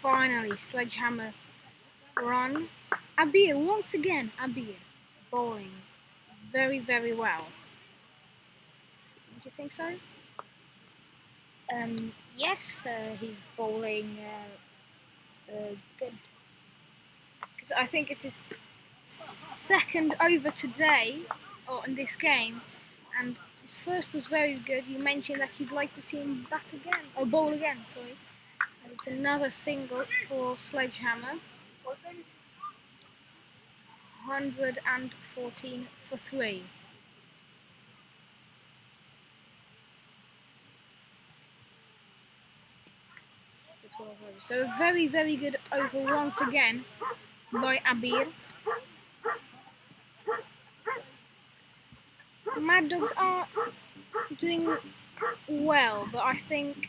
Finally, Sledgehammer run. Abir, once again, Abir bowling very, very well. Don't you think so? Yes, he's bowling good. Because I think it's his second over today, or in this game, and his first was very good. You mentioned that you'd like to see him bat again, or bowl again, sorry. And it's another single for Sledgehammer. 114 for 3. So a very, very good over once again by Abir. Mad Dogs are doing well, but I think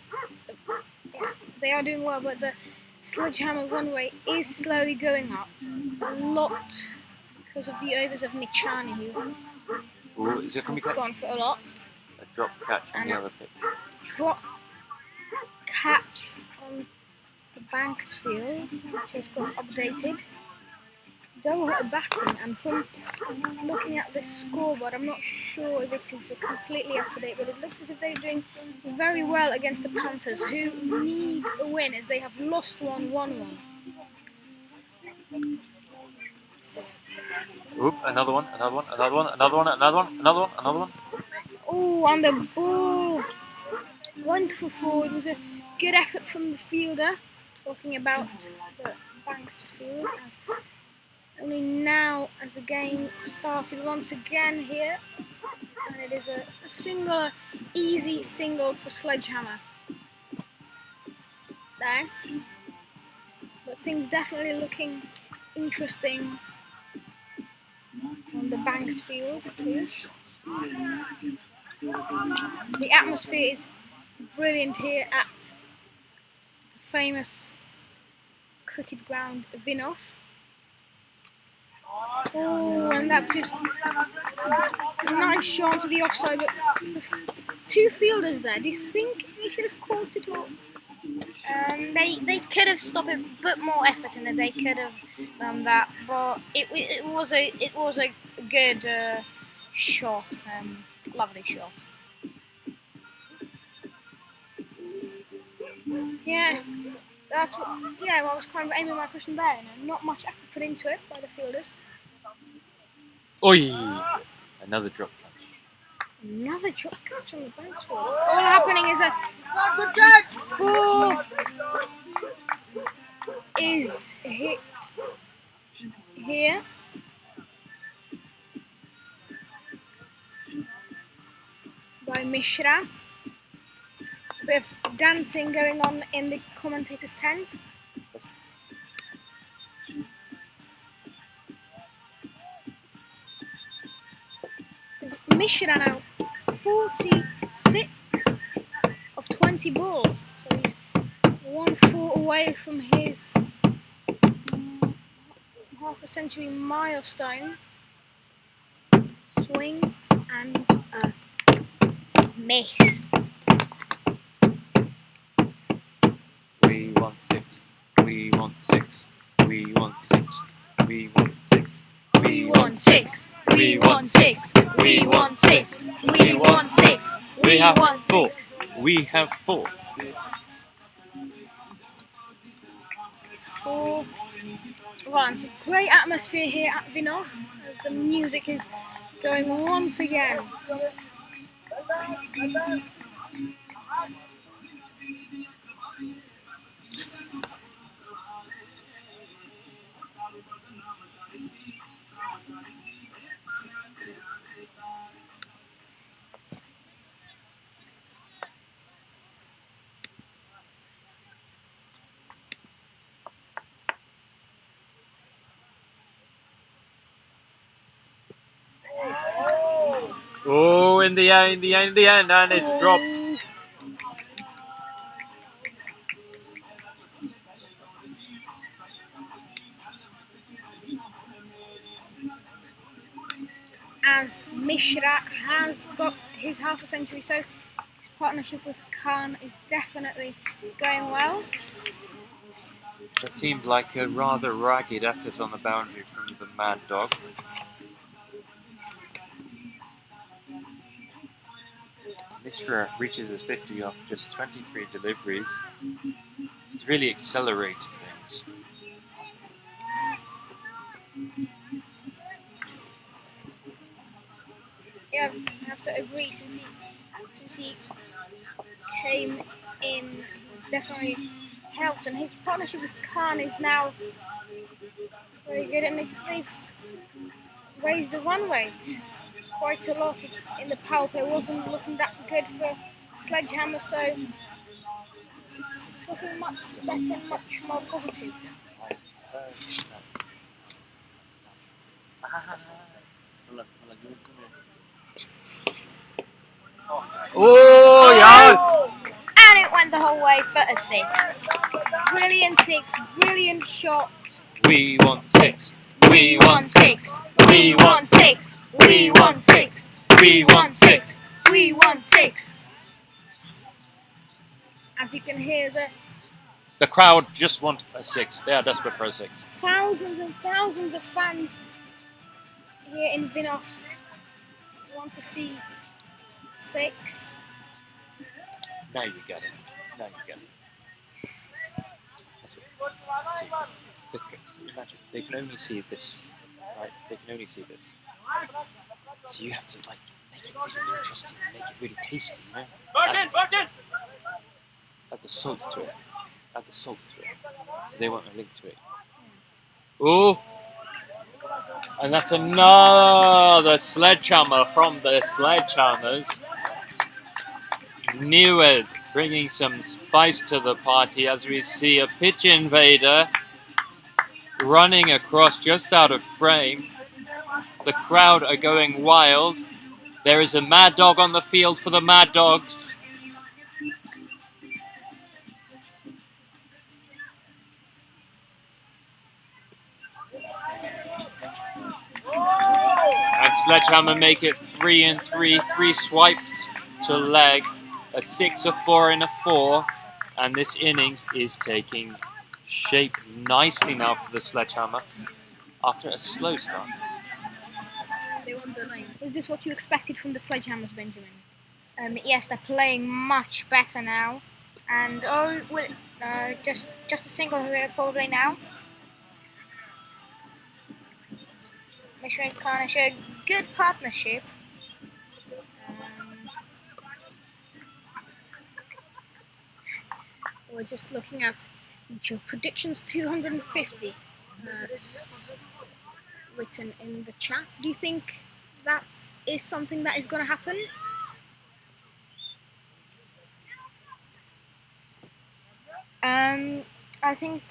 they are doing well, but the Sledgehammer run rate is slowly going up a lot because of the overs of Nichani, who Is it going has to gone for a lot. a drop catch on And the other pitch? Drop catch on the Banks field, which has got updated. Double hitter batting, and from looking at the scoreboard, I'm not sure if it is completely up to date, but it looks as if they're doing very well against the Panthers, who need a win as they have lost 1-1. Oop, another one. Oh, and the ball went for 4. It was a good effort from the fielder. Talking about the Banks field, as Only now has the game started once again here, and it is a single, easy single for Sledgehammer. There, but things definitely looking interesting on the Banks field too. The atmosphere is brilliant here at the famous cricket ground Vinoř. Oh, and that's just a nice shot to the offside, but the two fielders there, do you think they should have caught it or? They could have stopped it, put more effort in it. They could have done that, but it was a good shot, lovely shot. Yeah, well, I was kind of aiming my question there. Not much effort put into it by the fielders. Oi! Another drop catch. Another drop catch on the Banks field. All happening is a 4 is hit here. By Mishra. A bit of dancing going on in the commentator's tent. There's Mishra now 46 of 20 balls. So he's 1 4 away from his half a century milestone. Swing and a miss. We want 6. We want 6. We want 6. We want 6. We want 6. We want 6. We want 6. We want 6. We have 4. We have 4. 4. Right, it's a great atmosphere here at Vinoř as the music is going once again. Oh, in the end, and it's dropped. As Mishra has got his half a century, so his partnership with Khan is definitely going well. That seemed like a rather ragged effort on the boundary from the Mad Dog. Mishra reaches his 50 off just 23 deliveries. He's really accelerated things. Yeah, I have to agree. Since he came in, he's definitely helped, and his partnership with Khan is now very good, and they've raised the run rate quite a lot. In the power play wasn't looking that good for Sledgehammer, so it's looking much better, much more positive. Oh, yeah! And it went the whole way for a 6. Brilliant 6, brilliant shot. We want 6. We want 6. We want 6. We want 6. We want 6. We want 6. As you can hear, The crowd just want a 6. They are desperate for a 6. thousands and thousands of fans here in Vinoř want to see 6. Now you get it. Now you get it. Imagine, they can only see this, right? They can only see this. So you have to make it really interesting, make it really tasty, you know? Add the salt to it. Add the salt to it. So they want a link to it. Oh! And that's another sledgehammer from the Sledgehammers. Newell bringing some spice to the party as we see a pitch invader running across just out of frame. The crowd are going wild. There is a Mad Dog on the field for the Mad Dogs. And Sledgehammer make it 3 and 3, 3 swipes to leg, a 6, a 4 and a 4. And this innings is taking shape nicely now for the Sledgehammer after a slow start. Is this what you expected from the Sledgehammers, Benjamin? Yes, they're playing much better now, and just a single here probably now. Mission kind of showed good partnership. We're just looking at your predictions 250 written in the chat. Do you think that is something that is going to happen? I think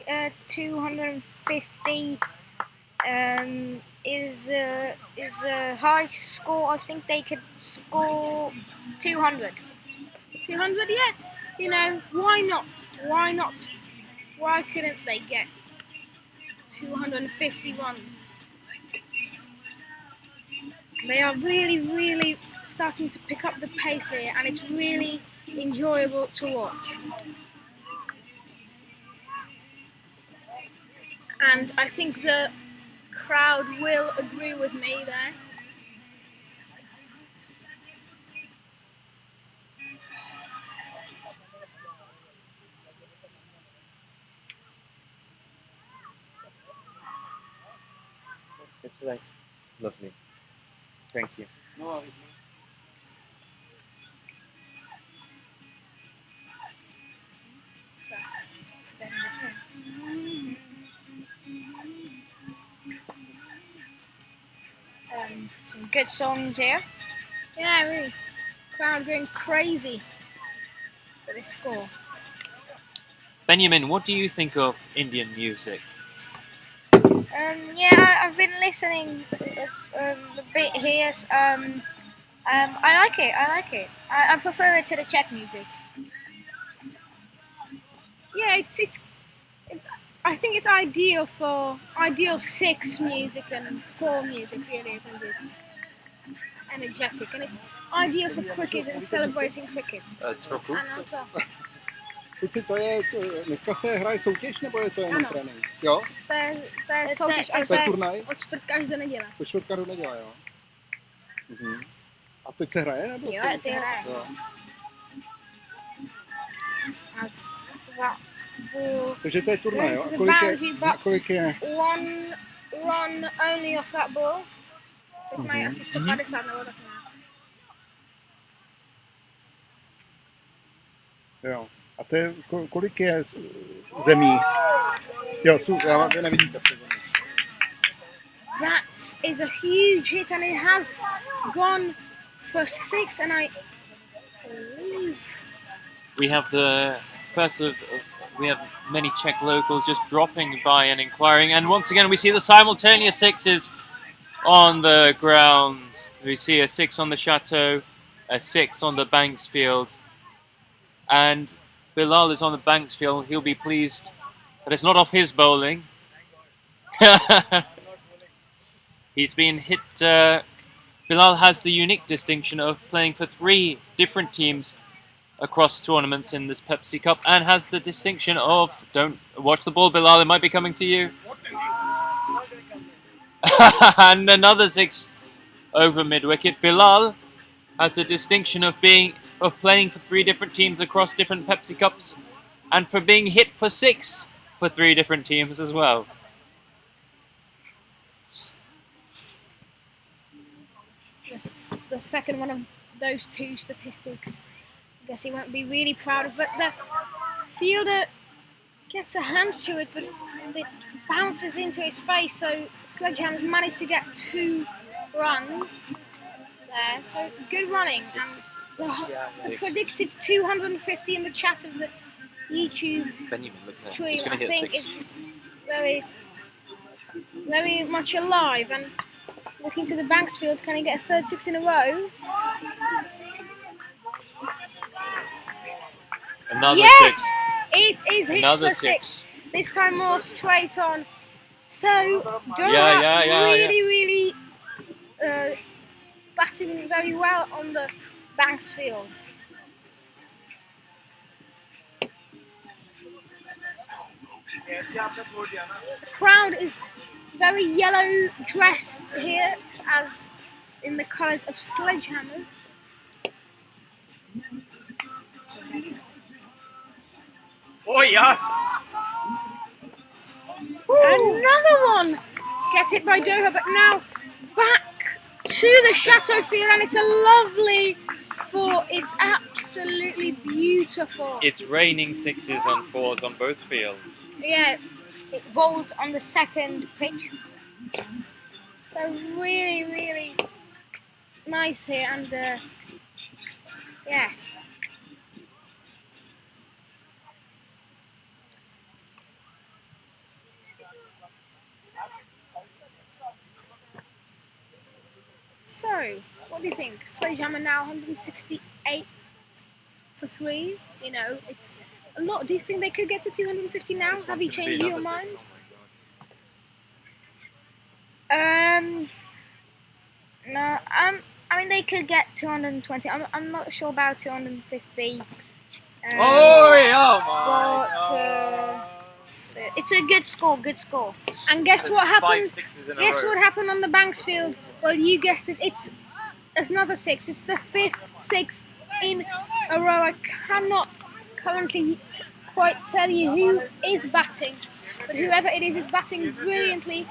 250 is a high score. I think they could score 200. 200, yeah. You know, why not? Why not? Why couldn't they get 250 runs? They are really starting to pick up the pace here, and it's really enjoyable to watch. And I think the crowd will agree with me there. It's lovely. Thank you. No, Some good songs here. Yeah, really. Crowd going crazy for this score. Benjamin, what do you think of Indian music? Yeah, I've been listening a bit here. I like it. I prefer it to the Czech music. Yeah, it's. I think it's ideal for ideal 6 music and 4 music, really, isn't it? Energetic, and it's ideal for cricket and celebrating cricket. Trochu? Ano, to. Kluci, dneska se hraje soutěž, nebo je to jenom Ano. trénink? Jo? To je soutěž, ale To je turnaj? od čtvrtka až do neděle. Po čtvrtka do neděle, jo? A teď se hraje, nebo? Jo, teď se hraje. Jo. As that ball Takže to je turnaj, going jo? to the A kolik boundary, je? but Kolik je? 1 run only off that ball. Teď mají asi 150 nebo tak nějak. Jo. A to je, kolik je zemí? Jo, já nevidíte. That is a huge hit, and it has gone for 6, and I believe We have we have many Czech locals just dropping by and inquiring, and once again we see the simultaneous 6s on the ground. We see a 6 on the Chateau, a 6 on the Banks field, and Bilal is on the Banks field. He'll be pleased that it's not off his bowling. He's been hit. Bilal has the unique distinction of playing for 3 different teams across tournaments in this Pepsi Cup, and has the distinction of, don't watch the ball, Bilal, it might be coming to you. And another 6 over mid-wicket. Bilal has the distinction of playing for 3 different teams across different Pepsi Cups, and for being hit for 6 for 3 different teams as well. the second one of those 2 statistics. I guess he won't be really proud of, but the fielder gets a hand to it, but the bounces into his face, so Sledgehammer's managed to get 2 runs there. So good running, and the predicted 250 in the chat of the YouTube stream, I think it's very, very much alive. And looking to the Banks field, can he get a third 6 in a row? Another Yes, 6. it is hit Another for 6. This time more straight on. So Doha really batting very well on the Banks field. The crowd is very yellow dressed here, as in the colours of Sledgehammers. Oh yeah! Another one gets hit by Doha, but now back to the Chateau field, and it's a lovely 4. It's absolutely beautiful. It's raining 6s on 4s on both fields. Yeah, it rolled on the second pitch. So really nice here, and yeah. So, what do you think? Sledgehammer now 168 for 3. You know, it's a lot. Do you think they could get to 250 now? Have you changed your mind? No, I mean they could get 220. I'm not sure about 250. It's a good score. And guess what happened? 5 6s in a Guess row. what happened on the Banks field? Well, you guessed it. It's another 6. It's the 5th 6 in a row. I cannot currently quite tell you who is batting, but whoever it is batting brilliantly,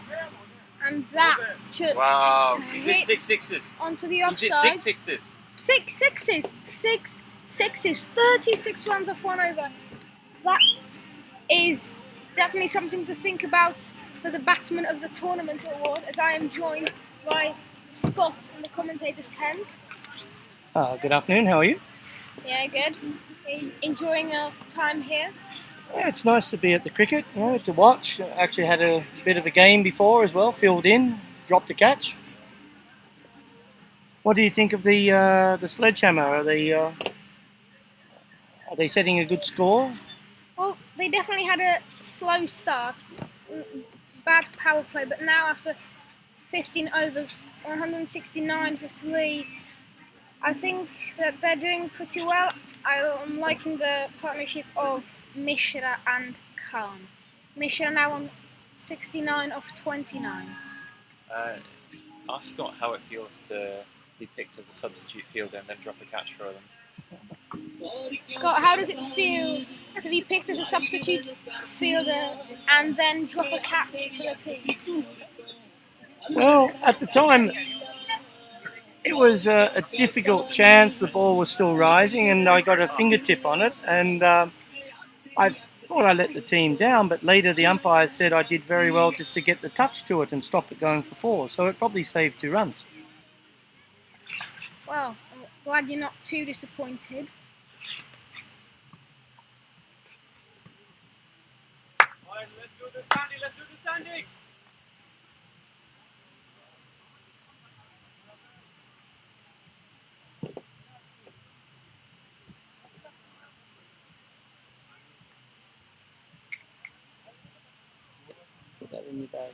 and that should Wow, he's hit hit 6 6s. onto the He's hit offside. 6 6s. 6 6s. 6 6s. 36 runs off 1 over. That is definitely something to think about for the Batsman of the Tournament award, as I am joined by Scott in the commentator's tent. Good afternoon, how are you? Yeah, good. Enjoying your time here? Yeah, it's nice to be at the cricket, to watch. I actually had a bit of a game before as well, filled in, dropped a catch. What do you think of the Sledgehammer? Are they setting a good score? Well, they definitely had a slow start, bad power play, but now after 15 overs, 169 for 3, I think that they're doing pretty well. I'm liking the partnership of Mishra and Khan. Mishra now on 69 of 29. Ask Scott how it feels to be picked as a substitute fielder and then drop a catch for them. Scott, how does it feel to be picked as a substitute fielder and then drop a catch for the team? Well, at the time, it was a difficult chance. The ball was still rising, and I got a fingertip on it, and I thought I let the team down, but later the umpire said I did very well just to get the touch to it and stop it going for 4, so it probably saved 2 runs. Well, I'm glad you're not too disappointed. Let's do the standing! Put that in your bag.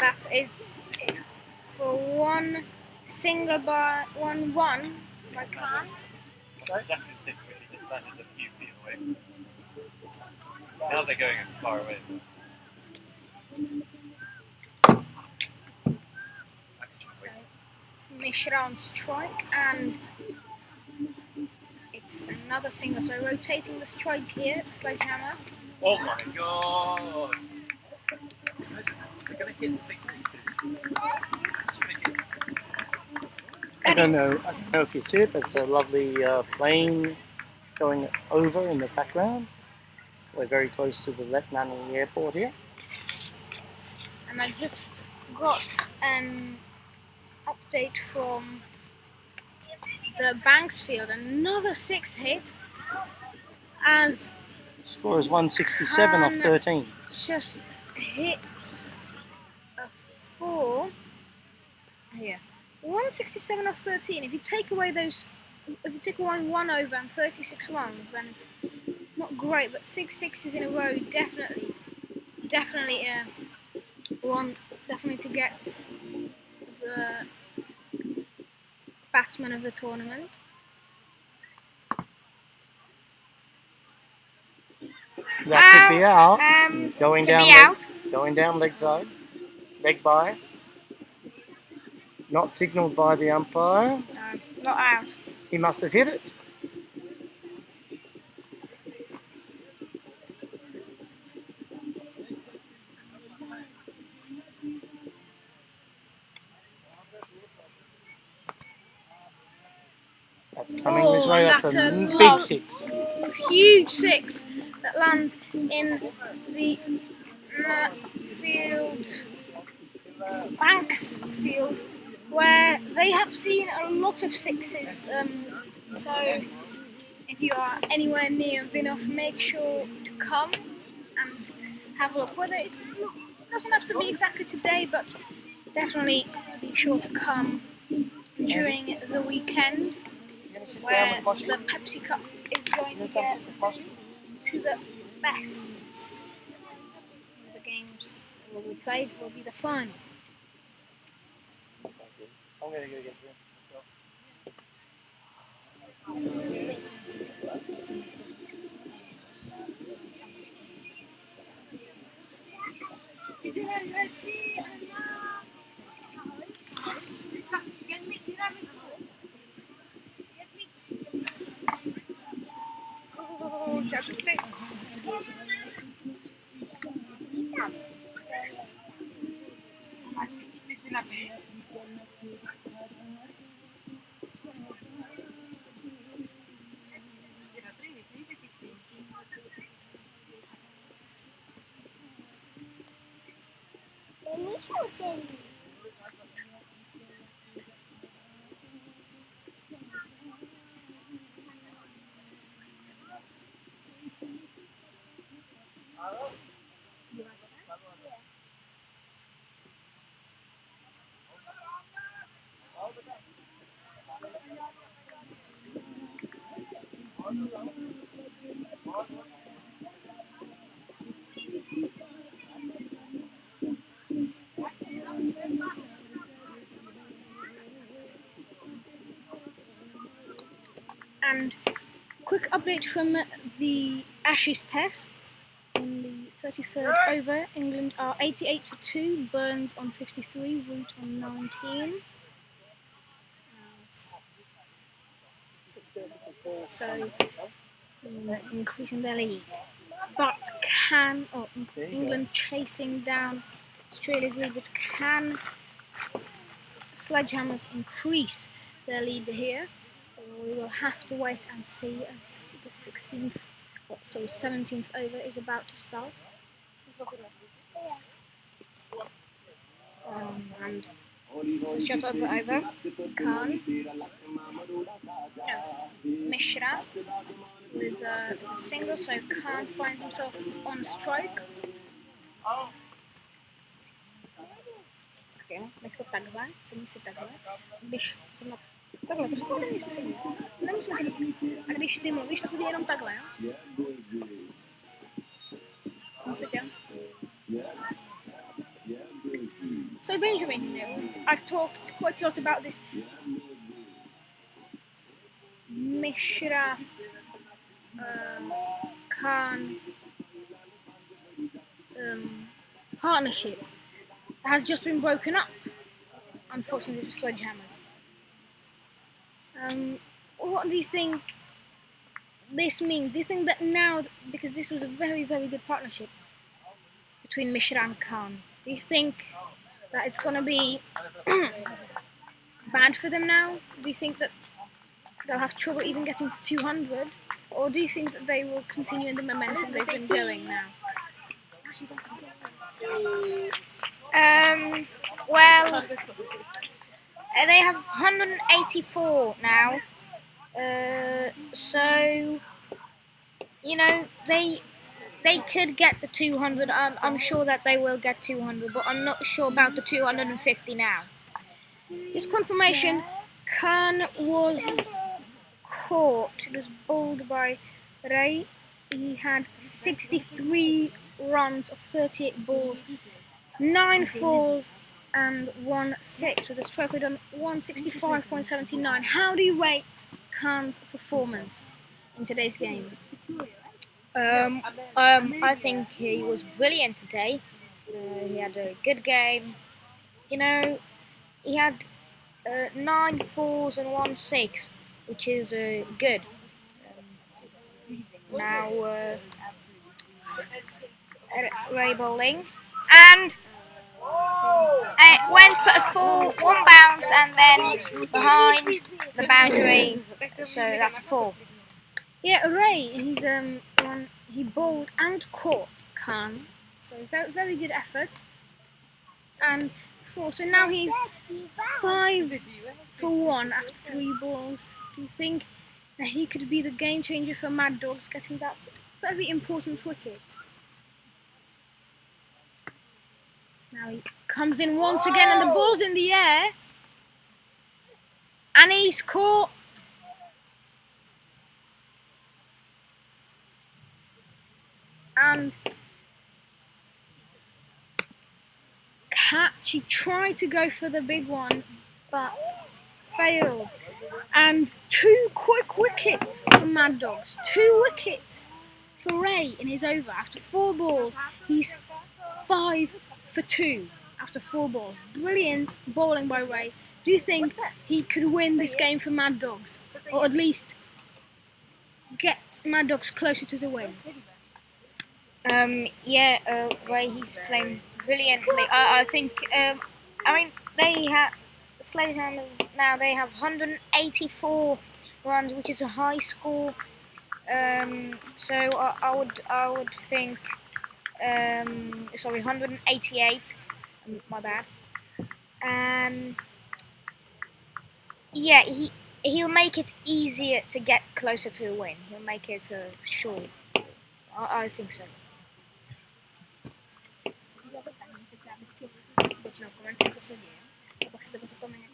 That is it for one single by 1 1 by Khan. Second 6 which he just landed a few feet away. Now they're going far away. Mishra on strike, and it's another single. So rotating the strike here, Sledgehammer. Oh my god! These guys are going to hit 6 sixes. It's going to hit. I don't know if you see it, but it's a lovely plane going over in the background. We're very close to the Letnani airport here. And I just got an update from the Banksfield. Another 6 hit as Score is 167 off 13. just hit a 4 here. 167 off 13. If you take away those, if you take one over and 36 runs, then it's not great. But 6 sixes in a row, definitely one to get the batsman of the tournament. That could be out. Going down leg side. Leg by. Not signalled by the umpire. No, not out. He must have hit it. That's coming this way. That's a big 6. Huge 6 that lands in the field, Banks field, where they have seen a lot of 6s. So if you are anywhere near Vinoř, make sure to come and have a look. Whether it doesn't have to be exactly today, but definitely be sure to come during the weekend, where the Pepsi Cup is going to get to the best. The games that will be played will be the final. I'm going to go get drink And quick update from the Ashes test. In the 33rd over, England are 88 for 2, Burns on 53, Root on 19. So increasing their lead. But can England chasing down Australia's lead, but can Sledgehammers increase their lead here? We will have to wait and see as the 17th over is about to start. And shot over, Khan, Mishra with a single, so Khan finds himself on strike. Okay, nech to takhle, sedí si takhle. Když jsem takhle, to spolu není se sedí. Nemusíme se dotýkat. A když ty mluvíš, tak udělej jenom takhle, jo? So Benjamin, I've talked quite a lot about this Mishra Khan partnership has just been broken up, unfortunately, for Sledgehammers. What do you think this means? Do you think that now, because this was a very, very good partnership between Mishra and Khan, do you think that it's going to be bad for them now? Do you think that they'll have trouble even getting to 200? Or do you think that they will continue in the momentum they've been going now? Well, they have 184 now. So, you know, they could get the 200. I'm sure that they will get 200, but I'm not sure about the 250 now. Just confirmation, Khan was caught. It was bowled by Ray. He had 63 runs of 38 balls, 9 fours and 1 6 with a stroke rate on 165.79. How do you rate Khan's performance in today's game? I think he was brilliant today. He had a good game. You know, he had 9 fours and 1 6, which is good. Now, Ray bowling, and went for a 4, 1 bounce, and then behind the boundary. So that's a 4. Yeah, Ray, he bowled and caught Khan, so very, very good effort. And 4, so now he's 5 for 1 after 3 balls. Do you think that he could be the game changer for Mad Dogs, getting that very important wicket? Now he comes in once again, and the ball's in the air, and he's caught. And catch, he tried to go for the big one, but failed. And 2 quick wickets for Mad Dogs. 2 wickets for Ray in his over. After 4 balls, he's 5 for 2 after 4 balls. Brilliant bowling by Ray. Do you think he could win this game for Mad Dogs? Or at least get Mad Dogs closer to the win? Yeah, Ray, he's playing brilliantly. I think, they have Sledgehammer now. They have 184 runs, which is a high score. So I would think, 188. My bad. Yeah, he'll make it easier to get closer to a win. He'll make it sure. I think so. Většinou komentuju, co se děje, a pak se tebe za to mě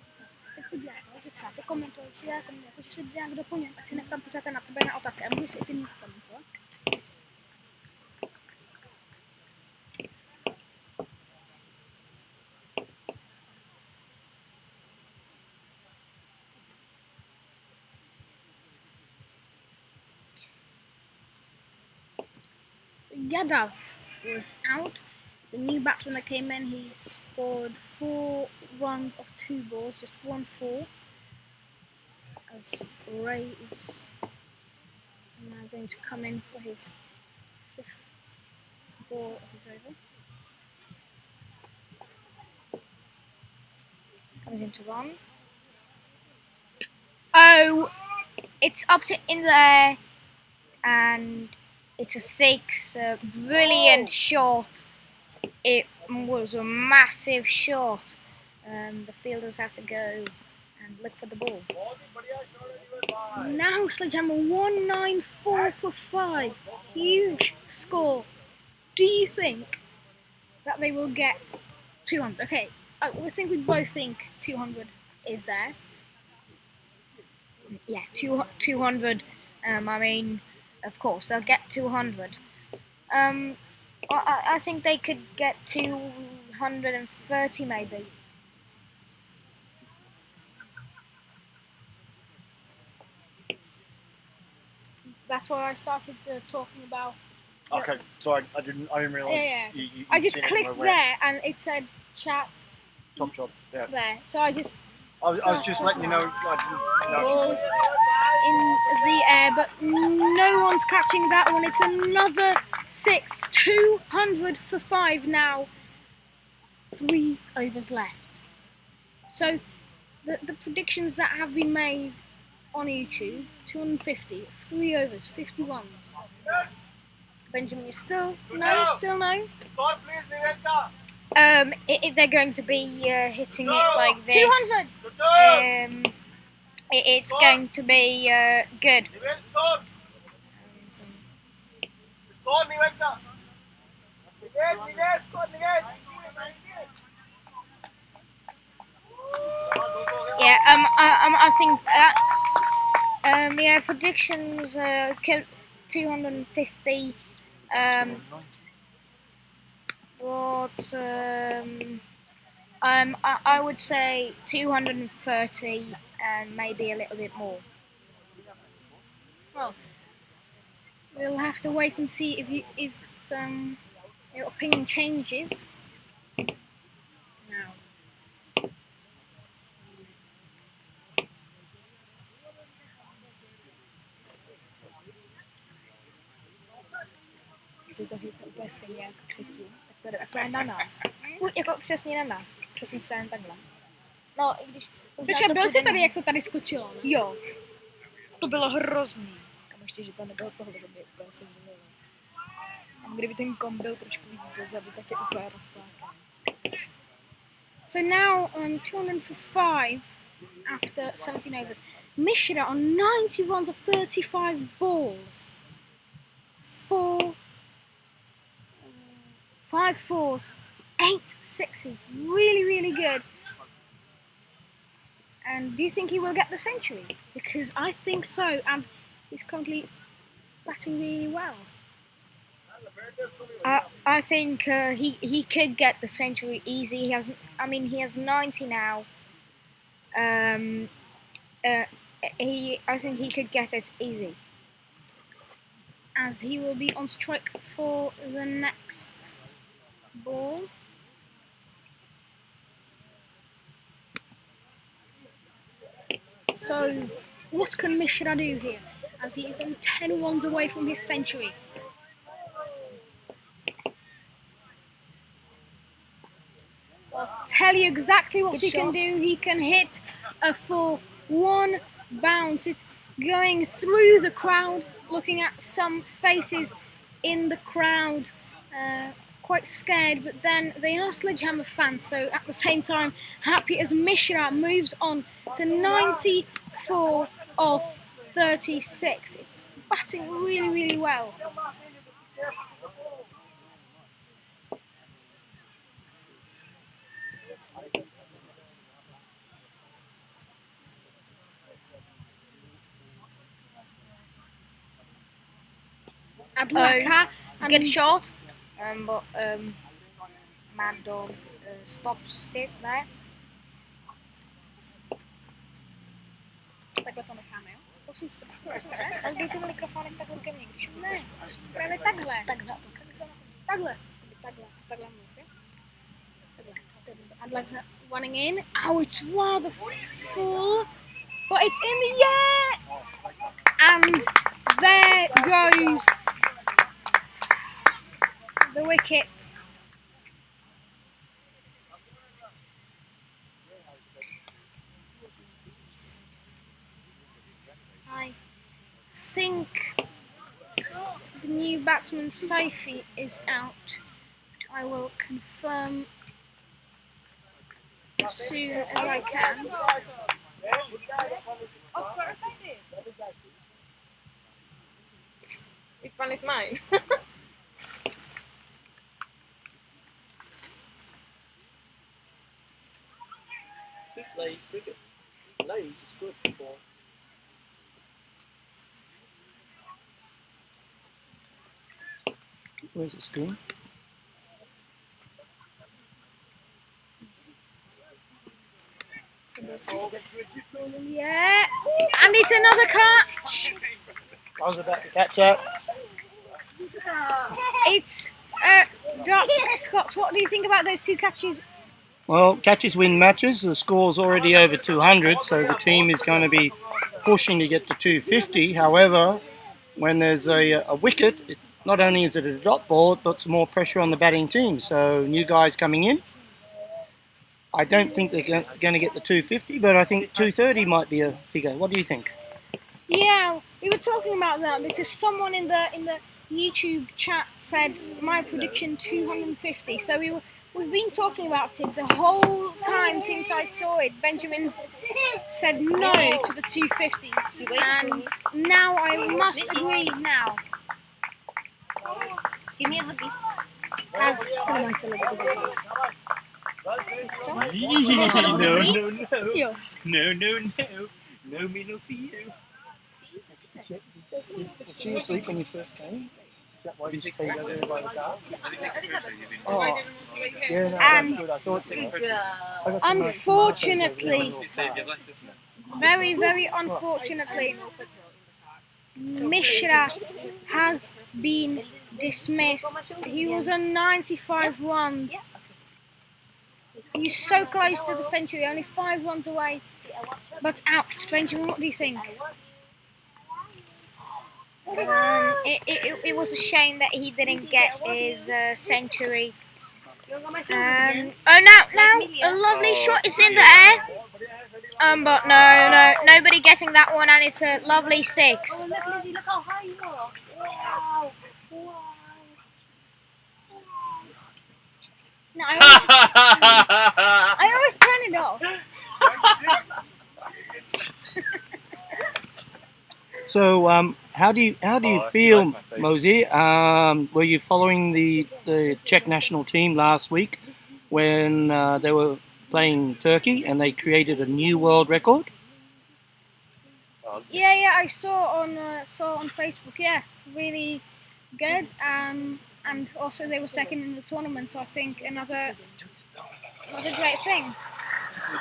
tak udělá, že třeba ty komentuješ, jako že se nějak doplním, ať si nechám pořád na tebe na otázky, a můžeš si i ty místo, co? Yadav was out. The new batsman that came in, he scored 4 runs of 2 balls, just 1 4. As Ray is now going to come in for his 5th ball of his over. Comes into run. Oh, it's up to in the air, and it's a 6. Brilliant shot. It was a massive shot. The fielders have to go and look for the ball. Now Sledgehammer 194 for 5. Huge score. Do you think that they will get 200? Okay, I think we both think 200 is there. Yeah, 200. Of course, they'll get 200. I think they could get 230 maybe. That's why I started talking about. Okay, so I didn't realise. Yeah. You I just seen it clicked there and it said chat. Top job. Yeah. There, so I was I was just letting you know. I didn't know. Balls. in the air, but no one's catching that one. It's another 6. 200 for 5 now. 3 overs left. So the predictions that have been made on YouTube, 250, 3 overs, 51s. Benjamin is still no. If they're going to be hitting it like this, 200. It's going to be good. Yeah, I think that. Yeah, predictions. 250. But I would say 230 and maybe a little bit more. Well, we'll have to wait and see if your opinion changes. Now. Jestli to hýbe úplně stejně jako předtím, tak to jde takhle na nás. Jako přesně na nás, přesně sem takhle. No, i když... Počkej, byl jsi tady, jak to tady skočilo, ne? Jo. To bylo hrozný. Kam ještě, že to nebylo tohle, to by úplně se zvolilo. A kdyby ten kom byl trošku víc dozadu, tak je úplně rozplákaný. So now 200 for 5 after 17 overs. Mishra on 90 runs of 35 balls. 5 fours, 8 sixes. Really, really good. And do you think he will get the century? Because I think so, and he's currently batting really well. I think he could get the century easy. He has 90 now. I think he could get it easy. As he will be on strike for the next ball. So, what can Mishra do here? As he is on 10 runs away from his century. I'll tell you exactly what he can do. He can hit for 1 bounce. It's going through the crowd, looking at some faces in the crowd. Quite scared, but then they are Sledgehammer fans, so at the same time happy as Mishra moves on to 94 of 36. It's batting really, really well. Adlaka and Good shot. But Mad Dog stops it there. takhle to necháme, jo? Posun si to trošku. Ale dej ten mikrofonek takhle ke mně, když Ne, právě takhle. takhle. Takhle. Takhle mluv, jo? Takhle. And like that, running in. Oh, it's rather full, but it's in the air. And there goes the wicket. I think the new batsman Saifi is out. I will confirm as soon as I can. Which one is mine? Ladies cricket. Ladies is good for. Where's the screen? Yeah, and it's another catch. I was about to catch that. It's Doc Scott. What do you think about those two catches? Well, catches win matches. The score's already over 200, so the team is going to be pushing to get to 250. However, when there's a wicket, not only is it a dot ball, it puts more pressure on the batting team. So new guys coming in. I don't think they're going to get the 250, but I think 230 might be a figure. What do you think? Yeah, we were talking about that because someone in the YouTube chat said my prediction 250. So we've been talking about it the whole time since I saw it. Benjamin's said no to the 250, and now I must agree now. Give me a huggy. As it's gonna make a little bit busy. No me no for you. Was she asleep when you first came? Is that why you stayed over there by the car? Oh, yeah, no, And that's good. I thought so. Unfortunately, very, very unfortunately, Mishra has been dismissed. He was on 95 runs. He's so close to the century, only 5 runs away, but out. Benjamin, what do you think? It was a shame that he didn't get his century. Oh, now a lovely shot is in the air. But no, nobody getting that one, and it's a lovely 6. Oh, look, Lizzie, look how high you are. Wow. No, I always turn it off. So, how do you feel, Mosey? Were you following the Czech national team last week when they were playing Turkey and they created a new world record? Yeah, I saw on Facebook. Yeah, really good. And also they were second in the tournament. So I think another great thing.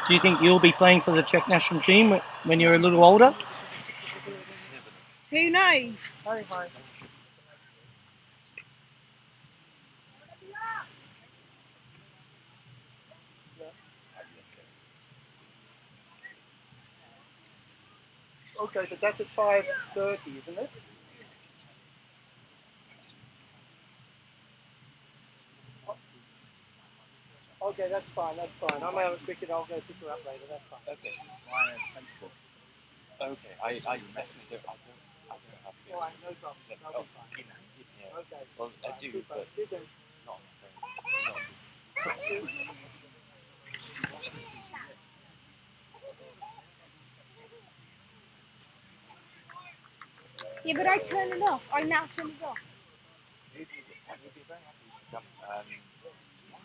Do you think you'll be playing for the Czech national team when you're a little older? Who knows? Okay, so that's at 5:30, isn't it? Okay, that's fine. I'm out of cricket. I'll go pick her up later. That's fine. Okay, Facebook. Okay, I definitely don't. I don't have Facebook. All right, no problem. Oh, yeah. Okay. Well, I do, but not on my phone. Yeah, but I turned it off. I now turned it off. You'd be very happy to come. Probably tomorrow.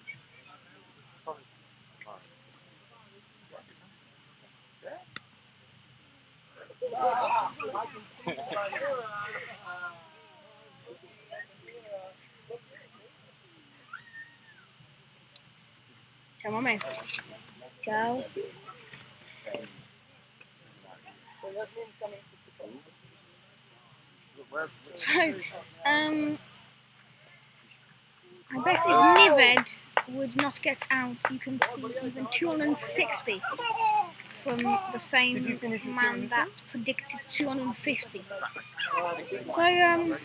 Ciao, mamma. Ciao. So, I bet if Nived would not get out, you can see even 260 from the same man that predicted 250. So,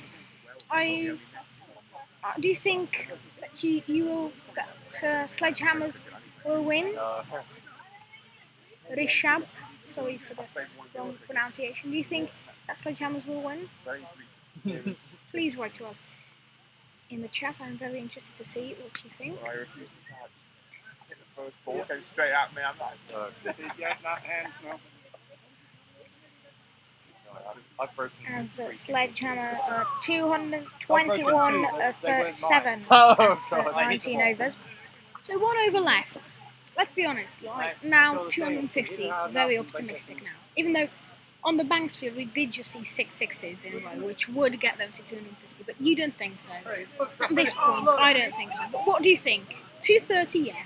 do you think that you will that Sledgehammers will win? Rishab, sorry for the wrong pronunciation. Do you think that Sledgehammers will win? Please write to us in the chat. I'm very interested to see what you think. I refuse to catch. Hit the first ball, goes straight at me. I'm like, yeah, that hands now. I've broken As Sledgehammer 221 for 7 Oh, after God. 19 overs. So 1 over left. Let's be honest, like now 250, very optimistic now. Even though on the Banks field we did just see 6 sixes in a row, which would get them to 250, but you don't think so. At this point, I don't think so. But what do you think? 230, yeah.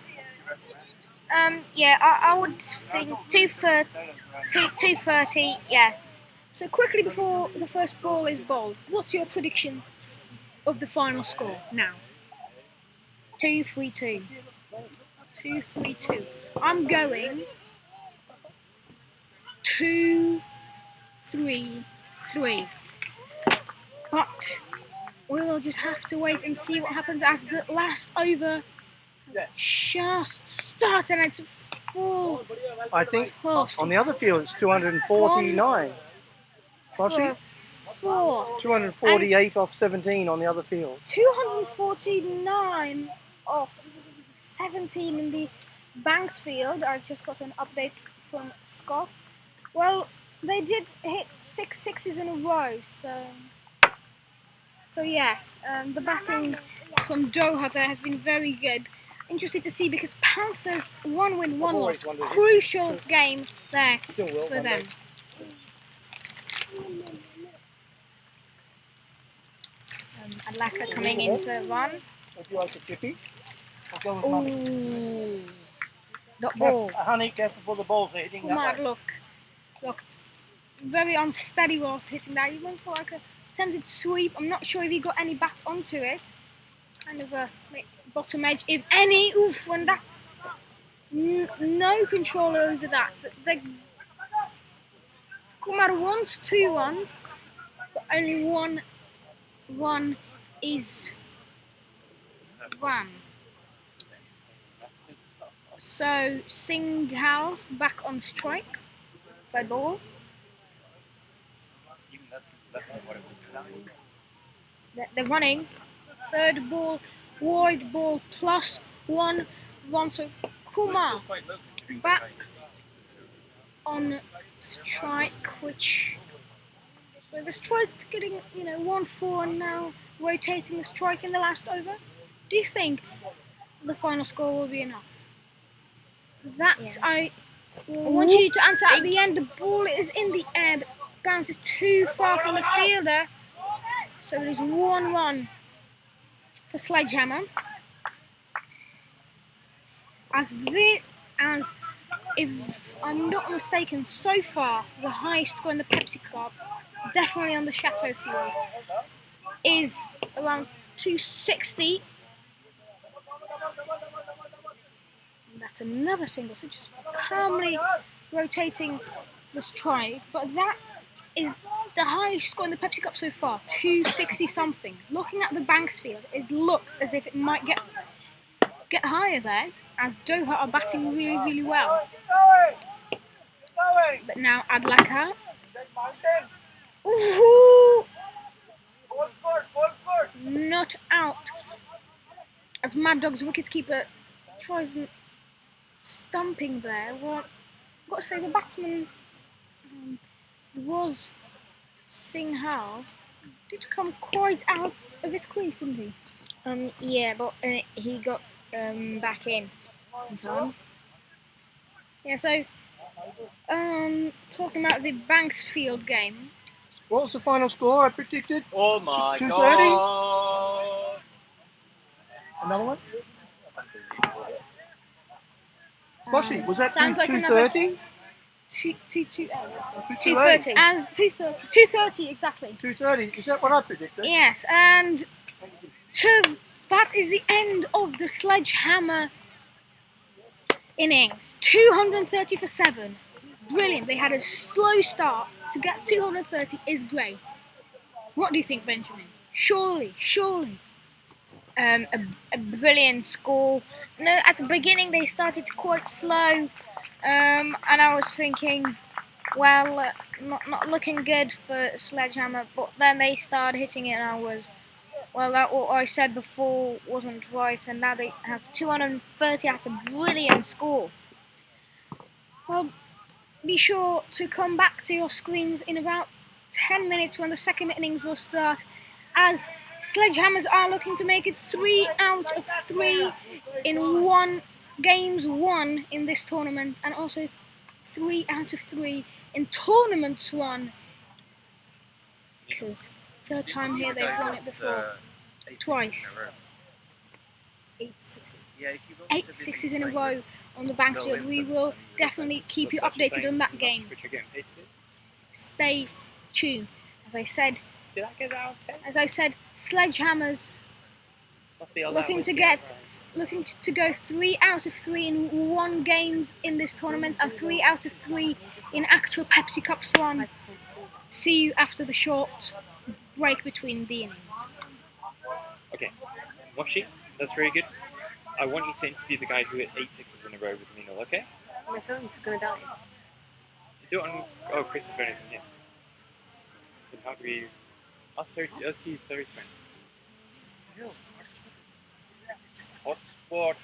Yeah, I would think 230, yeah. So quickly before the first ball is bowled, what's your prediction of the final score now? 232. 232. I'm going 2 3-3. But we will just have to wait and see what happens as the last over just starts and it's full I think toss. on the other field it's 249. Rossi? 4. 248 off 17 on the other field. 249 off 17 in the Banks field. I just got an update from Scott. Well, they did hit 6 sixes in a row, so yeah, the batting from Doha there has been very good. Interested to see because Panthers one win, one loss. Crucial game there for them. Alaka coming into one. Would you like a chippy? Ooh, dot ball. Honey, careful for the ball hitting that way. Looked very unsteady whilst hitting that. He went for like a attempted sweep. I'm not sure if he got any bat onto it. Kind of a bottom edge, if any. Oof, when that's no control over that. Kumar wants 2 runs, but only one is one. So Singhal back on strike. Third ball. They're running. Third ball, wide ball plus 1 run. So Kumar back on strike, which the strike getting 1-4 and now rotating the strike in the last over. Do you think the final score will be enough? I want you to answer at the end. The ball is in the air, but bounces too far from the fielder. So it is 1-1 for Sledgehammer. As if I'm not mistaken, so far the highest score in the Pepsi Cup, definitely on the Chateau field, is around 260. And that's another single, so just calmly rotating the strike. But that is the highest score in the Pepsi Cup so far, 260 something. Looking at the Banks field, it looks as if it might get higher there, as Doha are batting really, really well. But now Adlaka. Ooh! Not out. As Mad Dog's wicketkeeper tries and stumping there. Well, I've got to say the batsman was Singhal. Did come quite out of his crease, didn't he? Yeah, but he got back in time. Yeah, so talking about the Banks field game. What was the final score I predicted? Oh my 230? god! Another one? Rossi, was that Sounds like 230? 230. As 230. 230 exactly. 230, is that what I predicted? Yes, and that is the end of the Sledgehammer innings. 230 for 7. Brilliant. They had a slow start. To get 230 is great. What do you think, Benjamin? Surely. A brilliant score. No, at the beginning they started quite slow, and I was thinking, well, not looking good for Sledgehammer. But then they started hitting it, and I was, well, that what I said before wasn't right, and now they have 230. That's a brilliant score. Well, be sure to come back to your screens in about 10 minutes when the second innings will start, as Sledgehammers are looking to make it 3 out of 3 in games won in this tournament, and also 3 out of 3 in tournaments won. Because third time here they've won it before, twice. 8 sixes. 8 sixes in a row on the Banks field. We will definitely keep you updated on that game. Stay tuned. As I said, Sledgehammers looking to get looking to go 3 out of 3 in one games in this tournament and 3 out of 3 in actual Pepsi Cup. So I'll see you after the short break between the innings. Okay, Moshi, that's very good. I want you to interview the guy who hit 8 sixes in a row with Minal, okay? My phone's gonna die. Do it on. Oh, Chris's phone isn't here. Then how do we. Let's use Terry's phone. Hotspot.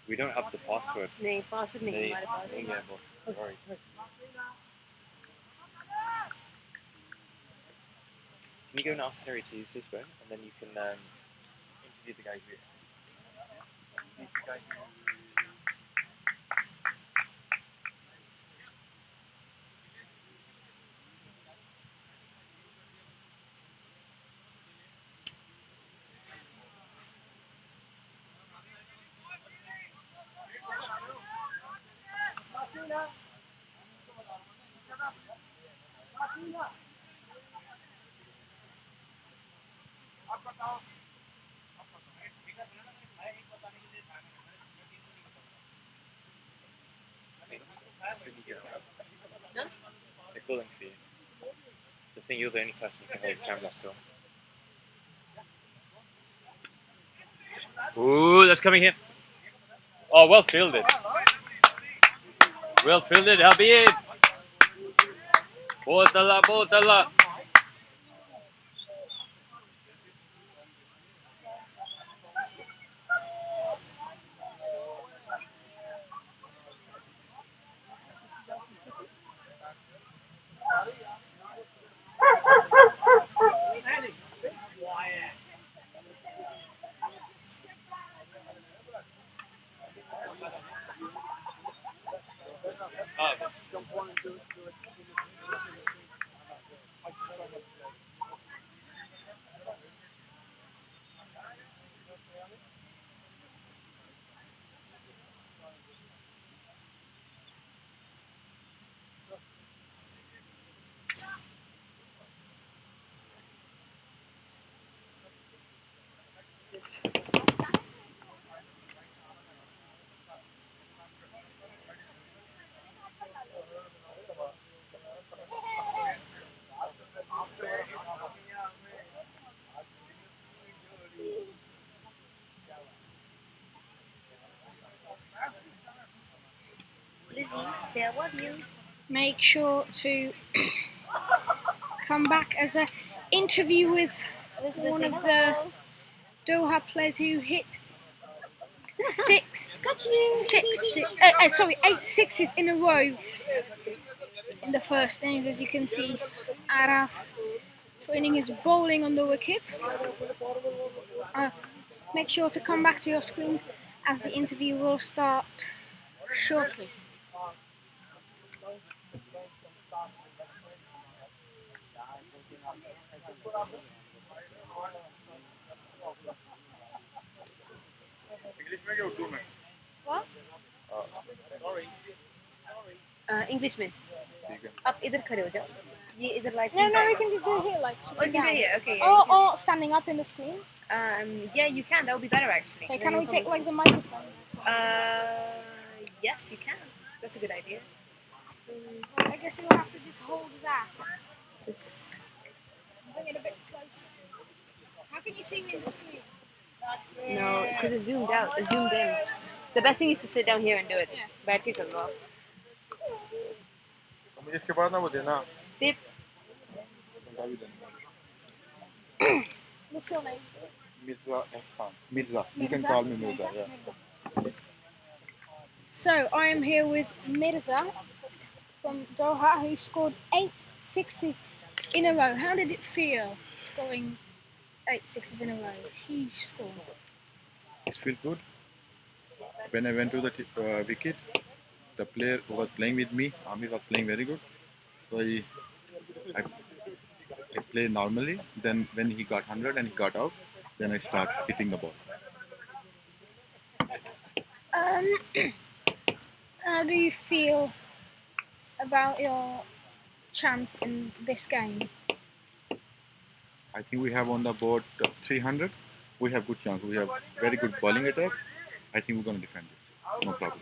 We don't have the password. नहीं password नहीं है हमारे पास. नहीं है boss. Sorry. Can you go and ask Terry to use his phone, and then you can interview the guy who. Huh? They're calling for you. They're saying you're the only person who can hold the camera still. Ooh, that's coming in. Oh, well fielded. Well fielded, Habib. Botala, botala. Lizzie, say I love you. Make sure to come back as an interview with Elizabeth, one say of hello. the Doha players who hit 8 sixes in a row in the first innings. As you can see, Araf training his bowling on the wicket. Make sure to come back to your screens as the interview will start shortly. What? English में. आप इधर खड़े हो जाओ. ये इधर live No, stream we करेगा. can just do it here, like Oh, you sitting can do down. it here. Okay. Yeah, Or standing up in the screen. yeah, you can. That would be better actually. Okay, Then can you we come take on like the microphone? Yes, you can. That's a good idea. I guess you'll have to just hold that. Bring it a bit closer. How can you see me in the screen? No, because it's zoomed out. It's zoomed in. The best thing is to sit down here and do it. Yeah. बैठ के कर लो आप. मुझे इसके बाद ना वो देना. Tip. What's your name? Mirza Ehsan. Mirza. You can Mirza? call me Mirza. Yeah. So I am here with Mirza from Doha, who scored 8 sixes in a row. How did it feel scoring 8 sixes in a row? Huge score. It feels good. When I went to the wicket, the player who was playing with me, Amir, was playing very good. So I played normally. Then when he got 100 and he got out, then I start hitting the ball. How do you feel about your chance in this game? I think we have on the board 300. we have good chance. We have very good bowling attack. I think we're going to defend this. No problem.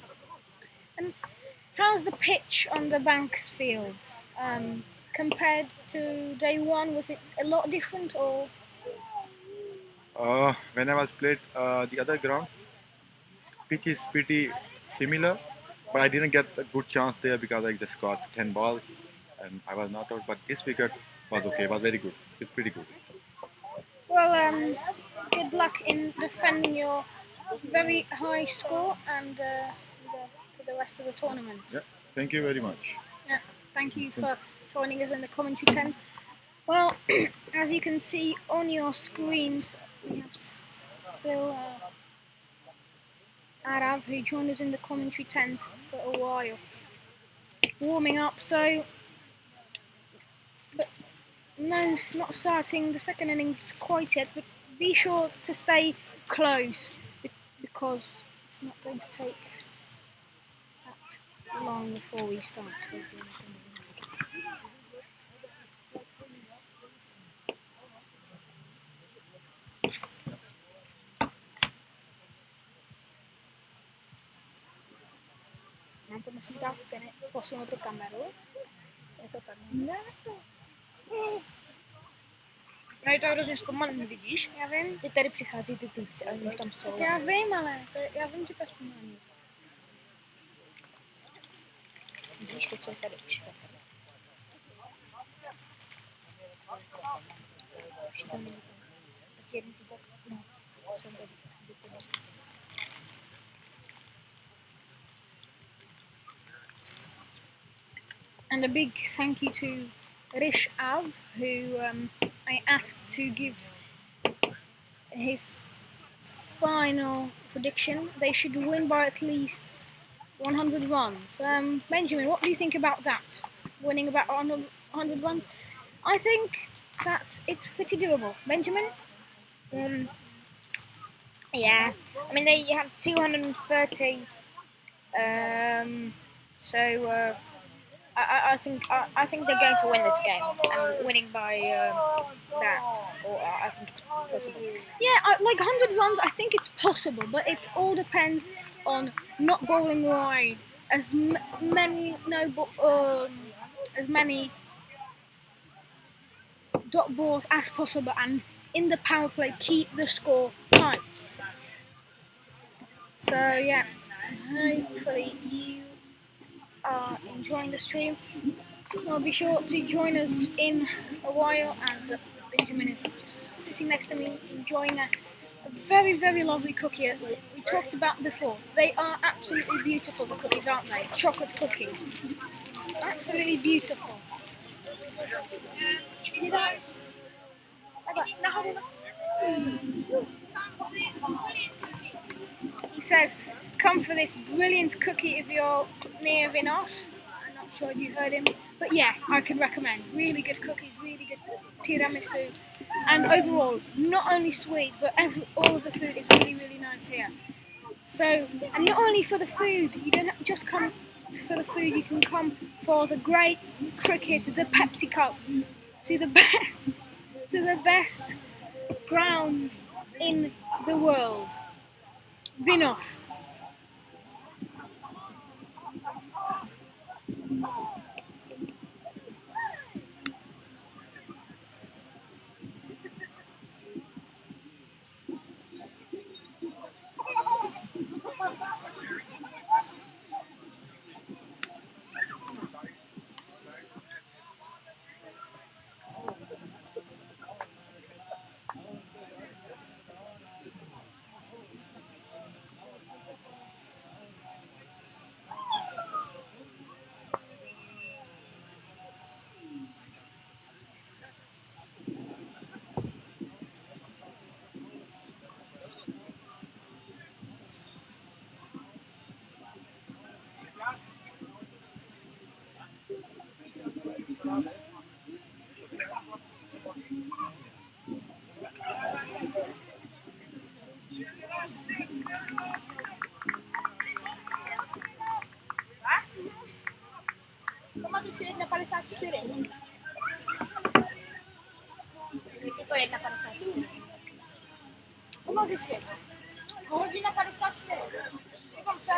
How's the pitch on the Banks field compared to day one? Was it a lot different or? When I was played the other ground, pitch is pretty similar, but I didn't get a good chance there because I just got 10 balls and I was not out. But this wicket was okay, was very good. It's pretty good. Well, good luck in defending your very high score and to the rest of the tournament. Yeah, thank you very much. Yeah, thank you for joining us in the commentary tent. Well, as you can see on your screens, we have still Arav, who joined us in the commentary tent for a while, warming up. So, but no, not starting the second innings quite yet. But be sure to stay close because it's not going to take that long before we start. Mám to musíš dát posunout tu kameru. Je to tak. Ne, to. No je to hrozně zpomalý, vidíš? Já vím. Ty tady přichází ty týpci a už tam jsou. Tak já vím, ale já vím, že to je zpomalý. Vidíš to, co je tady? Už tam není. Tak jeden týpek, no, jsem tady. And a big thank you to Rish Av, who I asked to give his final prediction. They should win by at least 100 runs. Benjamin, what do you think about that? Winning about 100 runs? I think that it's pretty doable. Benjamin? Yeah, I mean they have 230. I think they're going to win this game, and winning by that score, I think it's possible. Yeah, like 100 runs, I think it's possible, but it all depends on not bowling wide as many dot balls as possible, and in the power play keep the score tight. So yeah, hopefully you are enjoying the stream. Well, be sure to join us in a while, as Benjamin is just sitting next to me enjoying a very, very lovely cookie that we talked about before. They are absolutely beautiful, the cookies, aren't they? Chocolate cookies. Absolutely beautiful. He says, come for this brilliant cookie if you're near Vinoř. I'm not sure if you heard him, but yeah, I can recommend. Really good cookies, really good tiramisu, and overall, not only sweet, but all of the food is really, really nice here. So, and not only for the food, you don't just come for the food, you can come for the great cricket, the Pepsi Cup, to the best ground in the world, Vinoř. Pamatuju 1,54. Jako 1,54. Pomogli si. Hodina 54. Říkám se.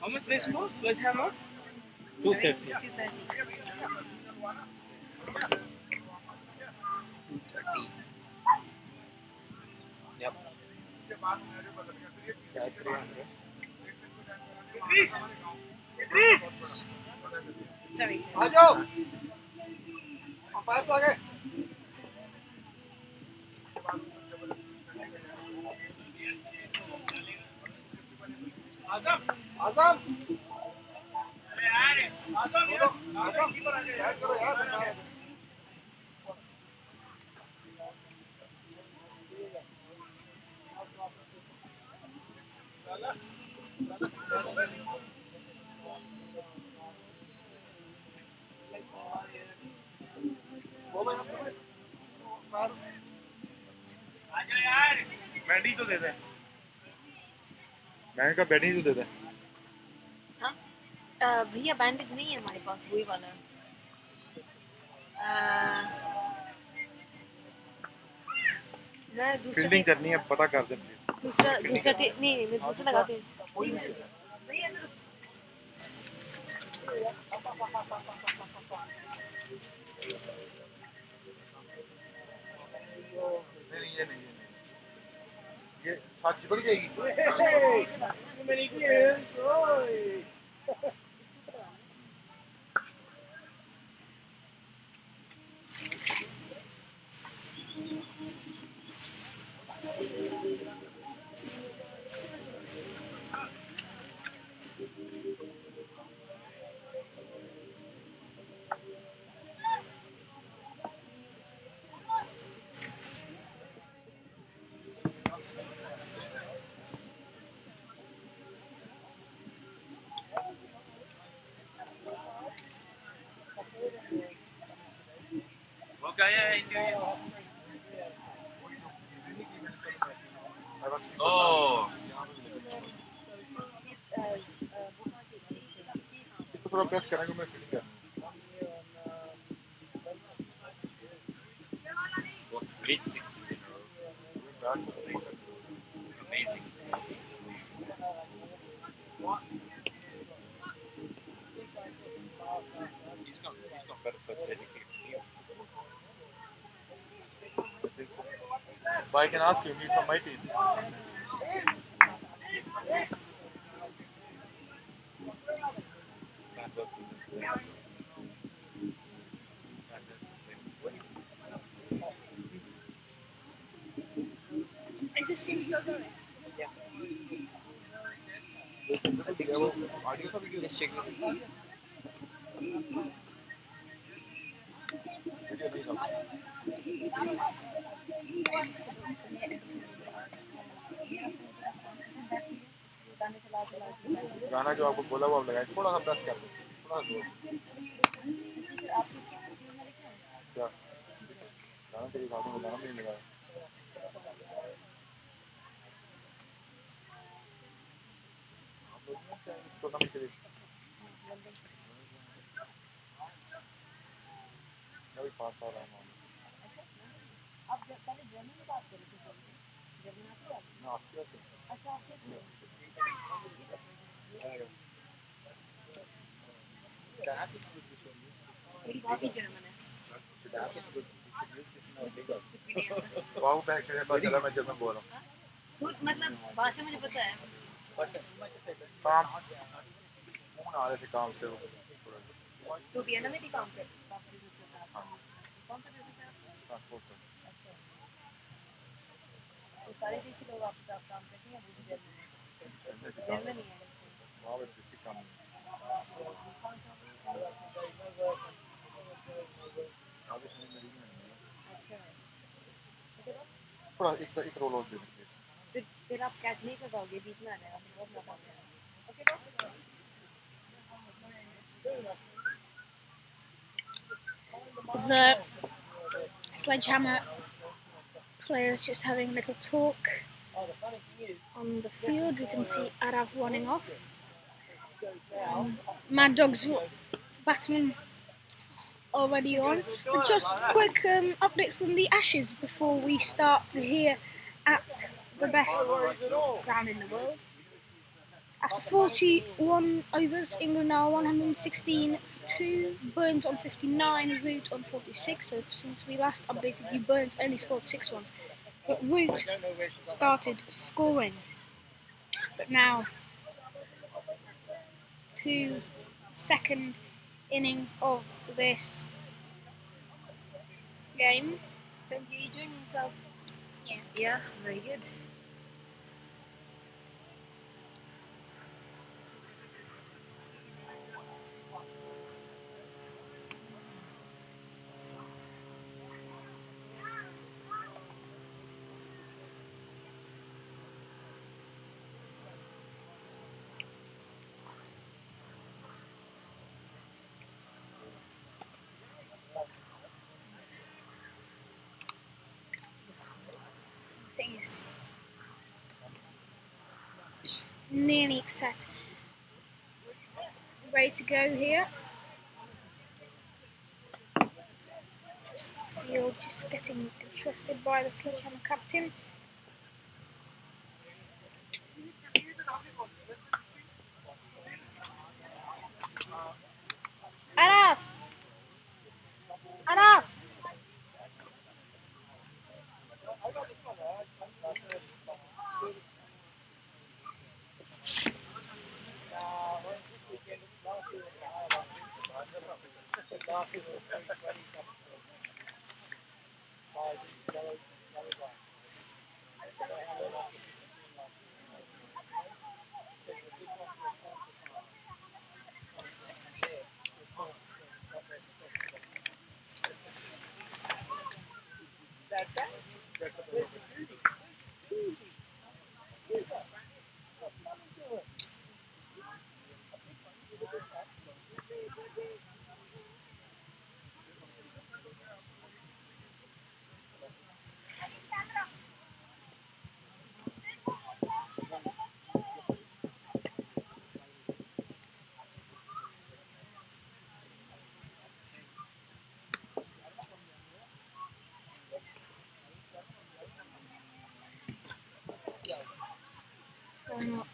How much this cost? Sledgehammer? 250. 230. 230. Yep. Yeah, 300. Sorry, Tim. आ जाओ पास आ गए आजम आजम अरे यार आजम यार करो यार batting तो दे दे bank का batting तो दे दे भैया बैंडेज नहीं है हमारे पास, वही वाला। मैं दूसरा फील्डिंग करनी है पता कर दे प्लीज दूसरा दूसरा नहीं नहीं, मैं दूसरा लगाती हूँ। नहीं ये नहीं ये साक्षी बढ़ जाएगी वो क्या है इंडिया? ओह इसको थोड़ा प्रेस करेंगे मैं फील्डिंग कर what's great 6 in a row. Amazing. He's got better first education. But I can ask you, he's from my team. Is this thing still going? Just check it. गाना जो आपको बोला वो आप लगाए थोड़ा सा प्रेस कर दो थोड़ा सा जोर क्या गाना तेरी बातों में गाना नहीं लगाया आप लोग ना क्या इसको ना मिले मैं भी 5 साल रहा हूँ आप पहले जर्मन में बात कर रहे थे जर्मन आती है मैं ऑस्ट्रिया से अच्छा आपके मेरी भाभी जर्मन है वाह पैक से पता चला मैं जर्मन बोल रहा हूँ तो मतलब भाषा मुझे पता है काम कौन आ रहे थे काम से वो तो वियना में भी काम करते हैं हाँ कौन सा बिजनेस है आपका ट्रांसपोर्ट का तो सारे देशी लोग आपके साथ काम करते हैं या वो भी जर्मन ही है वहाँ पे किसी काम नहीं आगे से मेरी नहीं अच्छा ओके बस थोड़ा एक रोल और दे दीजिए फिर आप कैच नहीं कर पाओगे बीच में आने आप बहुत मजा आता है ओके बस The Sledgehammer players just having a little talk on the field. We can see Arav running off. Mad Dog's batsman already on. But just quick update from the Ashes before we start here at the best ground in the world. After 41 overs, England are 116 for 2, Burns on 59, Root on 46. So since we last updated you, Burns only scored 6 runs, but Root started scoring. But now, 2 second innings of this game. Are you enjoying yourself? Yeah, very good. Thing is nearly set, ready to go here. Field just getting entrusted by the Sledgehammer captain. Araf! Araf! Final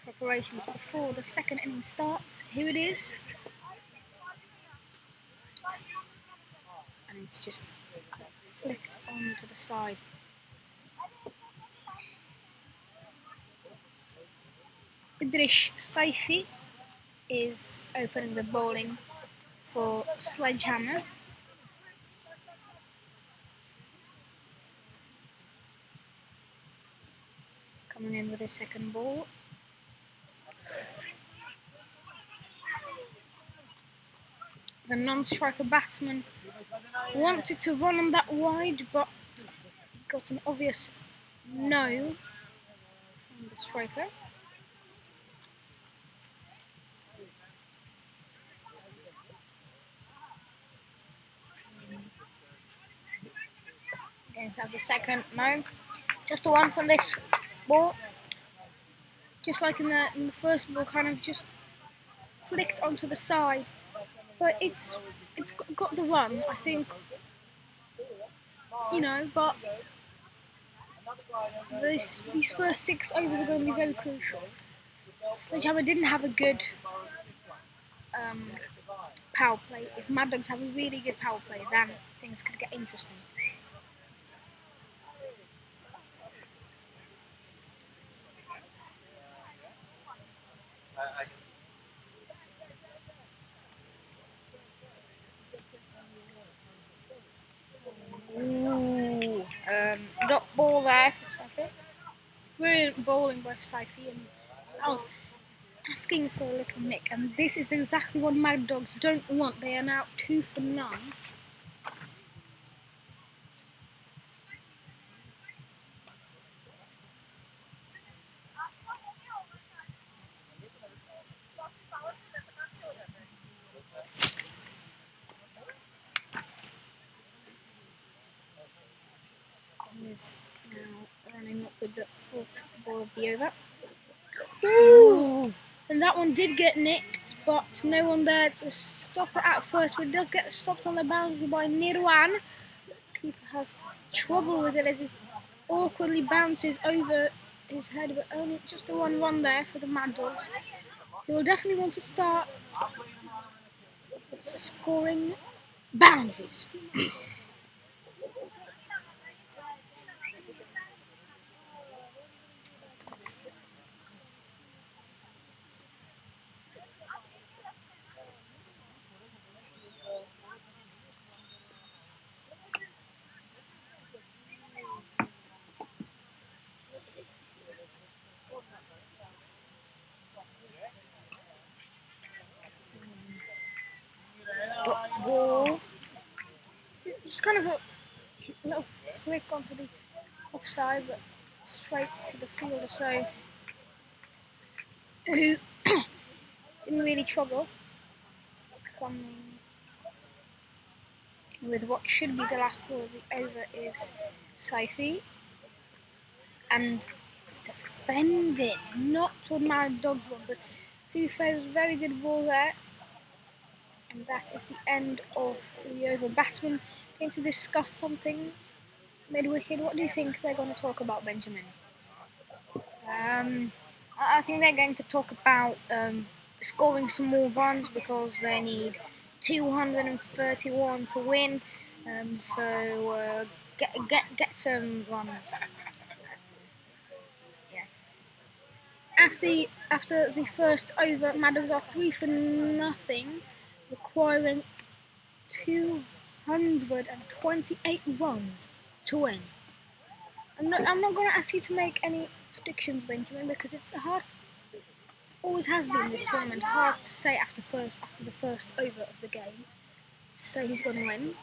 preparations before the second inning starts. Here it is. And it's just flicked onto the side. Idrish Saifi is opening the bowling for Sledgehammer. Coming in with his second ball. The non-striker batsman wanted to run on that wide, but got an obvious no from the striker. Going to have the second no. Just a one from this ball. Just like in the first ball, kind of just flicked onto the side. But it's got the run, I think. You know, but these first 6 overs are going to be very crucial. Sledgehammer didn't have a good power play. If Mad Dogs have a really good power play, then things could get interesting. Ooh, dot ball there for Saifi. Brilliant bowling by Saifi, and I was asking for a little nick, and this is exactly what Mad Dogs don't want. They are now 2 for 9. Is now running up with the 4th ball of the over. Ooh! And that one did get nicked, but no one there to stop it at first. But it does get stopped on the boundary by Nirwan. Keeper has trouble with it as it awkwardly bounces over his head, but only just a 1 run there for the Mad Dogs. He will definitely want to start scoring boundaries. Ball. Just kind of a little flick onto the offside, but straight to the fielder, so who didn't really trouble. Coming with what should be the last ball of the over is Saifi, and it's defended, not what Mad Dogs want, but to be fair, it was a very good ball there. And that is the end of the over. Batsmen going to discuss something mid-wicket. What do you think they're going to talk about, Benjamin? I think they're going to talk about scoring some more runs because they need 231 to win. So get some runs. Yeah. After the first over, Mad Dogs are 3 for nothing, requiring 228 runs to win. I'm not going to ask you to make any predictions, Benjamin, because it's hard. It always has been this tournament. Hard to say after the first over of the game. So who's going to win?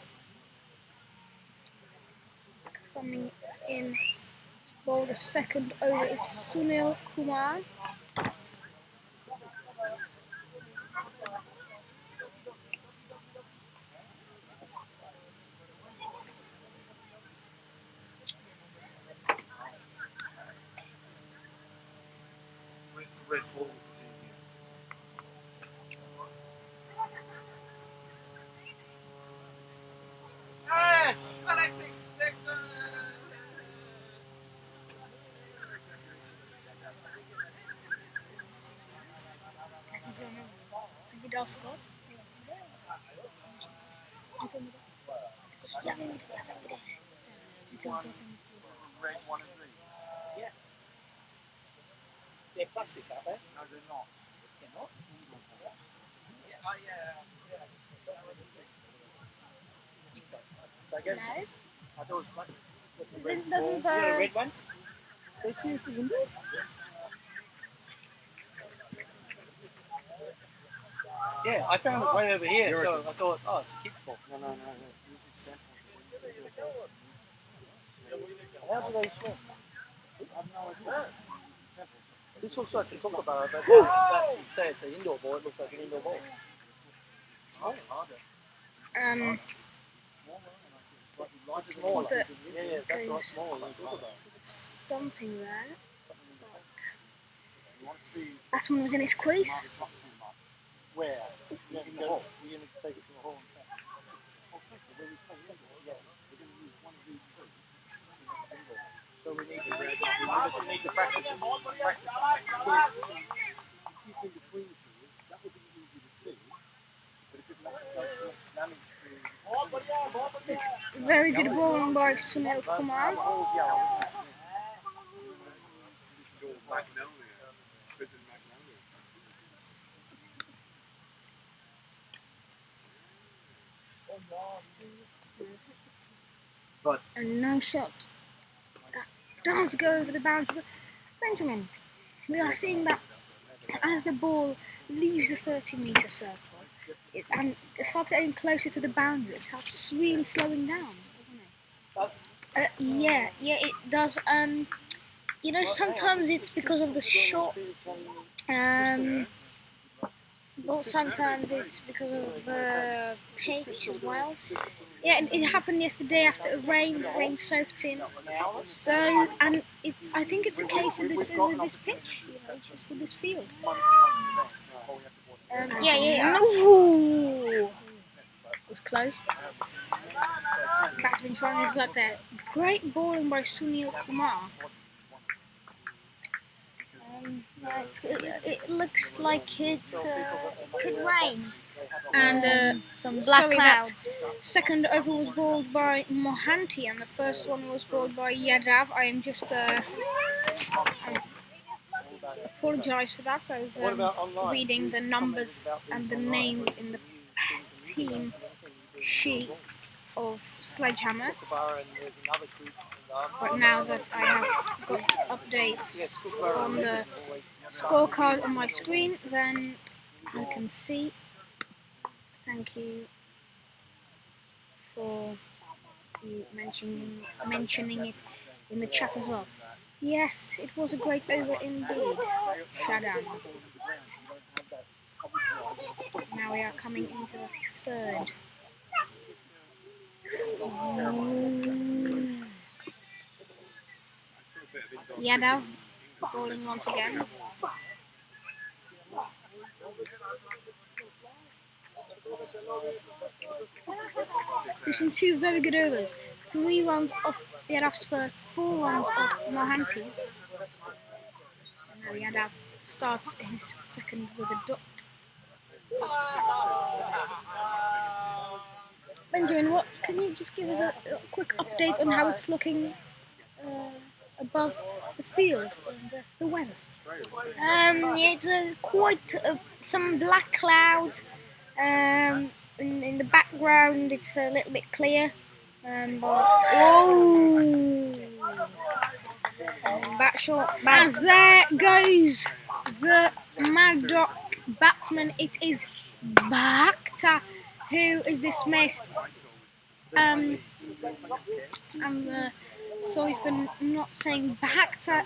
Coming in to bowl the second over is Sunil Kumar. Where's the red ball? Red 1 and 3. Yeah. They're plastic, are they? No, they're not. They're not. No. I thought it was plastic. It doesn't You got a red one? They seriously window? Yeah, I found it way over here, so I thought, oh, it's a kid's ball. No. Use this sample. How do they swim? I've no idea. Sample. This looks like a kookaburra, but you say it's an indoor ball, it looks like an indoor ball. Smaller. Keep it Yeah, that's right, smaller than a kookaburra. something there. You want to see Batsman was in his crease. it's not too much. Where? You're going to take it to the hole and play. Where we play indoor, yeah, we're going to use one of these two. So we need to practice it. Practice Keep in between the two, that would be easy to see. But if it does damage to It's very good bowling by Sunil Kumar. And no shot. That does go over the boundary. Benjamin, we are seeing that as the ball leaves the 30-metre circle and it starts getting closer to the boundary, it starts really slowing down, doesn't it? Yeah, it does. You know, sometimes it's because of the shot, but sometimes it's because of the pitch as well. Yeah, it happened yesterday after it rained. The rain soaked in. So, and I think it's a case with this pitch. You know, it's just with this field. Yeah. Ooh, it was close. Batsman trying his luck there. Great bowling by Sunil Kumar. It looks like it could rain. And Some black clouds. Second over was bowled by Mohanty and the first one was bowled by Yadav. I am just apologise for that. I was reading the numbers and the names in the team sheet of Sledgehammer. But now that I have got updates on the scorecard on my screen, then I can see. Thank you for you mentioning it in the chat as well. Yes, it was a great over indeed, Chateau. Now we are coming into the third. Yadav bowling once again. We've seen two very good overs. 3 runs off Yadav's first, 4 runs off Mohanty's. And now Yadav starts his second with a dot. Benjamin, can you just give us a quick update on how it's looking above the field and the weather? Yeah, it's quite some black clouds. In the background, it's a little bit clear. Bat shot. As there goes the Mad Dog batsman. It is Bhakta who is dismissed. I'm sorry for not saying Bhakta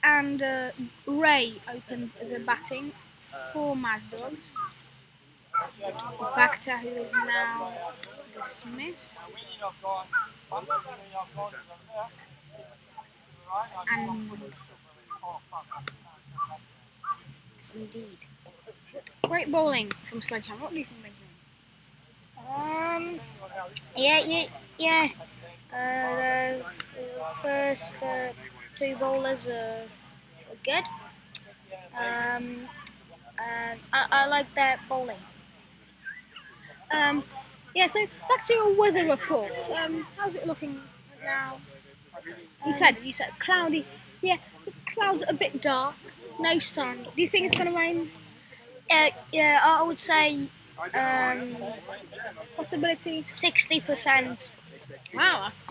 and Ray opened the batting for Mad Dogs. Bhakta who is now dismissed. And yes, indeed. Great bowling from Sledgehammer. What do you think, Benjamin? Yeah. The first 2 bowlers are good. And I like their bowling. Yeah, so back to your weather report. How's it looking now? You said cloudy. Yeah, the clouds are a bit dark. No sun. Do you think it's going to rain? Yeah, I would say possibility. 60%. Wow, that's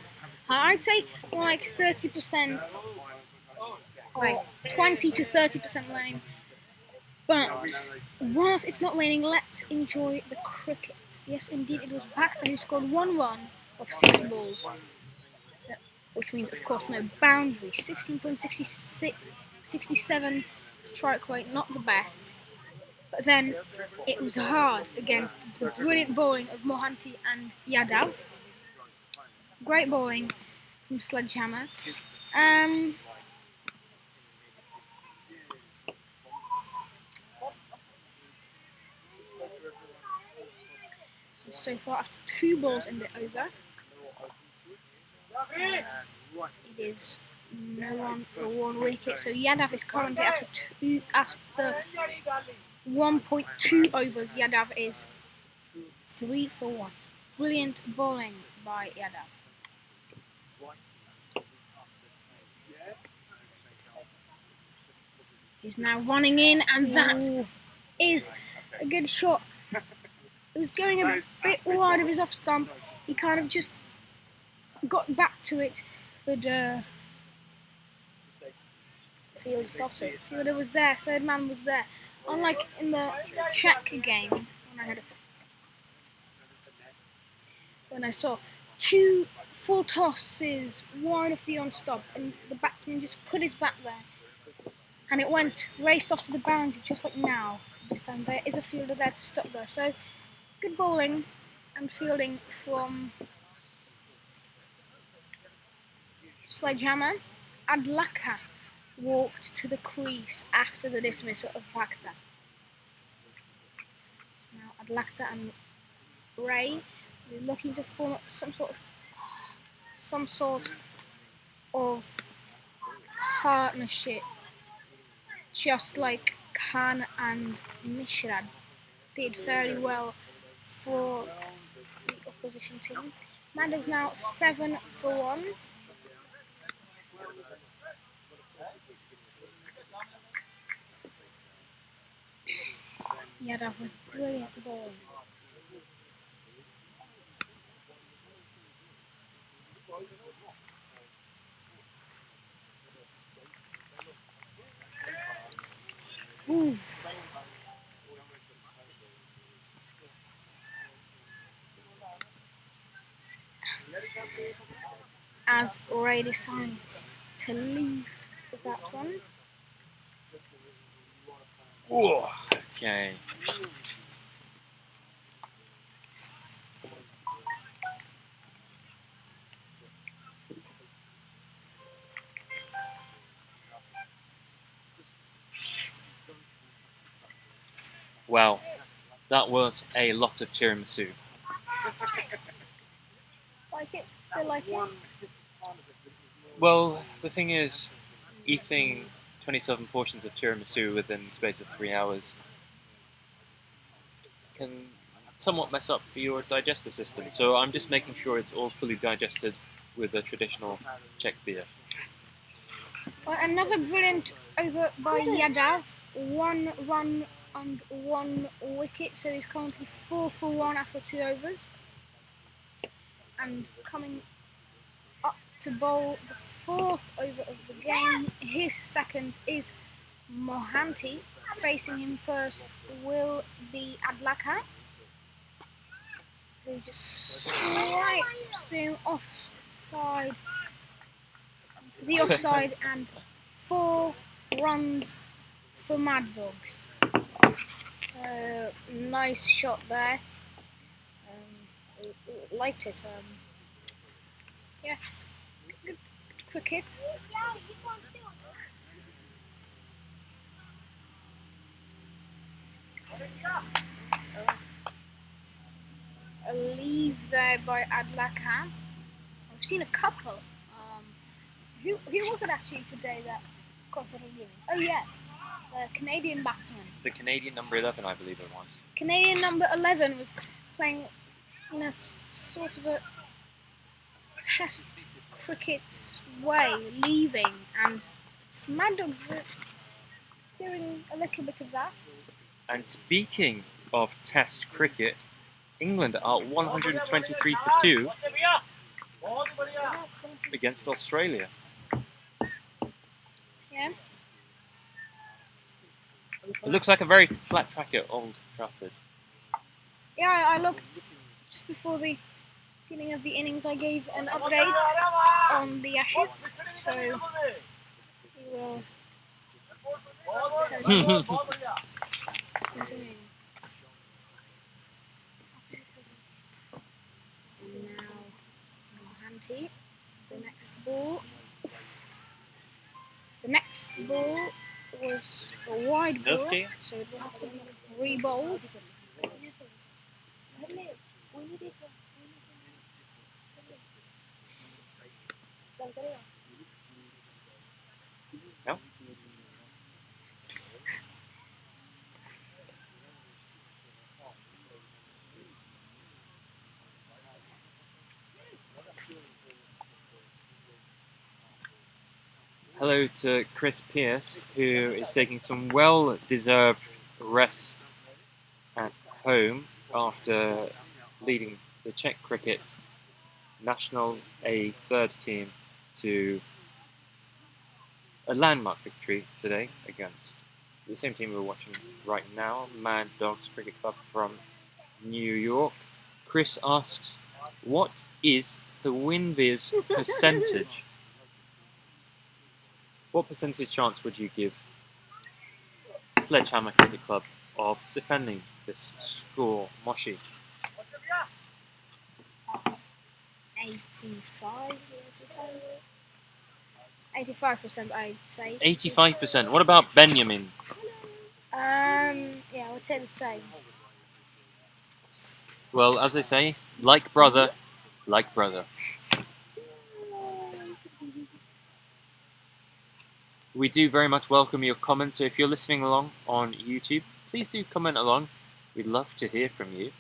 high. I'd say more like 30% or 20 to 30% rain. But whilst it's not raining, let's enjoy the cricket. Yes, indeed, it was Bhakta who scored 1 run of 6 balls, which means, of course, no boundary. 16.67 strike rate, not the best. But then it was hard against the brilliant bowling of Mohanty and Yadav. Great bowling from Sledgehammer. So far, after 2 balls in the over, it is no one for 1 wicket. So Yadav is currently after 1.2 overs. Yadav is 3 for 1. Brilliant bowling by Yadav. He's now running in, and that is a good shot. It was going a bit wide of his off stump. He kind of just got back to it, but field stopped it. Fielder was there, third man was there. Unlike in the Czech game, when I saw 2 full tosses wide of the on stop, and the batsman just put his bat there, and it raced off to the boundary just like now. This time there is a fielder there to stop there. So good bowling and fielding from Sledgehammer. Adlaka walked to the crease after the dismissal of Bhakta. Now Adlaka and Ray are looking to form some sort of partnership, just like Khan and Mishra did fairly well for the opposition team. Maddox now 7 for 1. Yadav with brilliant ball. Oof. As Ray decides to leave that one. Whoa. Okay. Wow, that was a lot of tiramisu. Like it? Still like it? Well, the thing is, eating 27 portions of tiramisu within the space of 3 hours can somewhat mess up your digestive system. So I'm just making sure it's all fully digested with a traditional Czech beer. Well, another brilliant over by Yadav. 1 run and 1 wicket, so he's currently 4 for 1 after 2 overs. And coming up to bowl the 4th over of the game, his second is Mohanty. Facing him first will be Adlaka, who just swipes him offside to the offside, and 4 runs for Mad Dogs. Nice shot there. Liked it. Yeah, good cricket. A leave there by Adlaka. I've seen a couple. Who was it actually today that was considered leaving? Oh yeah, the Canadian batsman. The Canadian number 11, I believe it was. Canadian number 11 was playing in a sort of a test cricket way, leaving, and Mad Dogs were doing a little bit of that. And speaking of Test cricket, England are 123 for 2 against Australia. Yeah. It looks like a very flat track at Old Trafford. Yeah, I looked just before the beginning of the innings. I gave an update on the Ashes, so we will tell you. Continuing. And now Mohanty, the next ball. The next ball was a wide ball, Lovely. so it will have to be re-bowled. No? Hello to Chris Pearce, who is taking some well-deserved rest at home after leading the Czech Cricket national A3rd team to a landmark victory today against the same team we're watching right now, Mad Dogs Cricket Club from New York. Chris asks, what is the win-viz percentage? What percentage chance would you give Sledgehammer Cricket Club of defending this score, Moshi? 85. 85%, I'd say. 85%. What about Benjamin? Yeah, I would say the same. Well, as they say, like brother, like brother. We do very much welcome your comments, so if you're listening along on YouTube, please do comment along. We'd love to hear from you.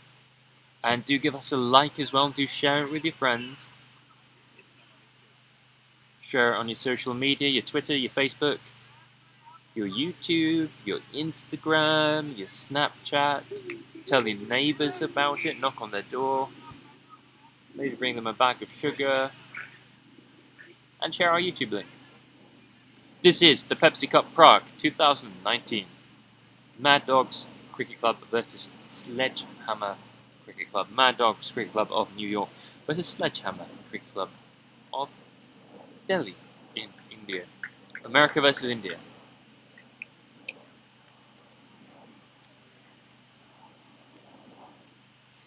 And do give us a like as well, do share it with your friends. Share it on your social media, your Twitter, your Facebook, your YouTube, your Instagram, your Snapchat. Tell your neighbours about it, knock on their door. Maybe bring them a bag of sugar. And share our YouTube link. This is the Pepsi Cup Prague 2019. Mad Dogs Cricket Club versus Sledgehammer Cricket Club. Mad Dogs Cricket Club of New York versus Sledgehammer Cricket Club of Delhi in India. America versus India.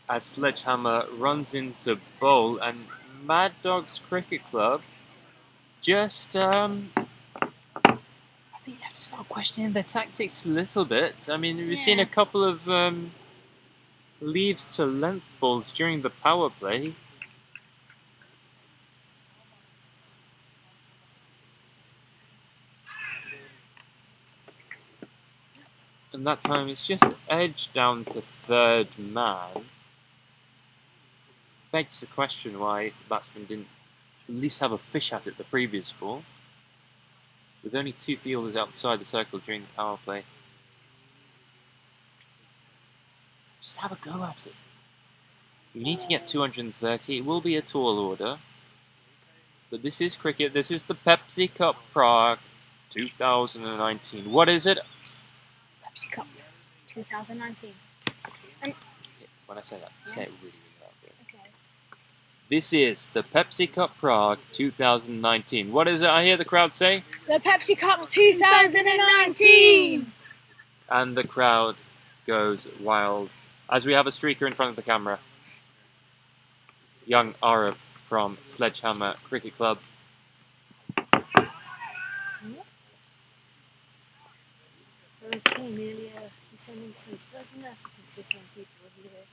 As Sledgehammer runs into bowl, and Mad Dogs Cricket Club just I think you have to start questioning their tactics a little bit. I mean, we've seen a couple of leaves to length balls during the power play. And that time it's just edged down to third man. Begs the question why the batsman didn't at least have a fish at it the previous ball. With only 2 fielders outside the circle during the power play. Just have a go at it. You need to get 230. It will be a tall order. But this is cricket. This is the Pepsi Cup Prague 2019. What is it? Pepsi Cup 2019. When I say that, say it really, really loud. Okay. This is the Pepsi Cup Prague 2019. What is it I hear the crowd say? The Pepsi Cup 2019! And the crowd goes wild. As we have a streaker in front of the camera. Young Arav from Sledgehammer Cricket Club. Okay, Amelia, you're sending some dirty messages to some people here.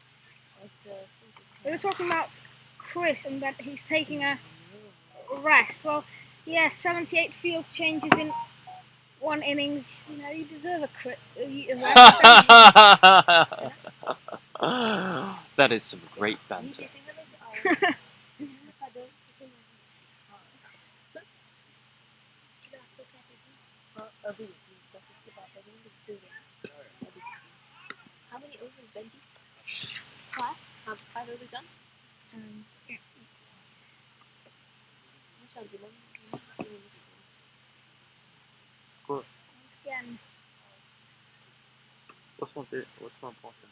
We were talking about Chris and that he's taking a rest. Well, yeah, 78 field changes in one innings. You know, you deserve a rest. That is some great banter. How many overs, Benji? 5. 5 overs done? Yeah. This shall be long. This game is Cool. Once again, What's more important?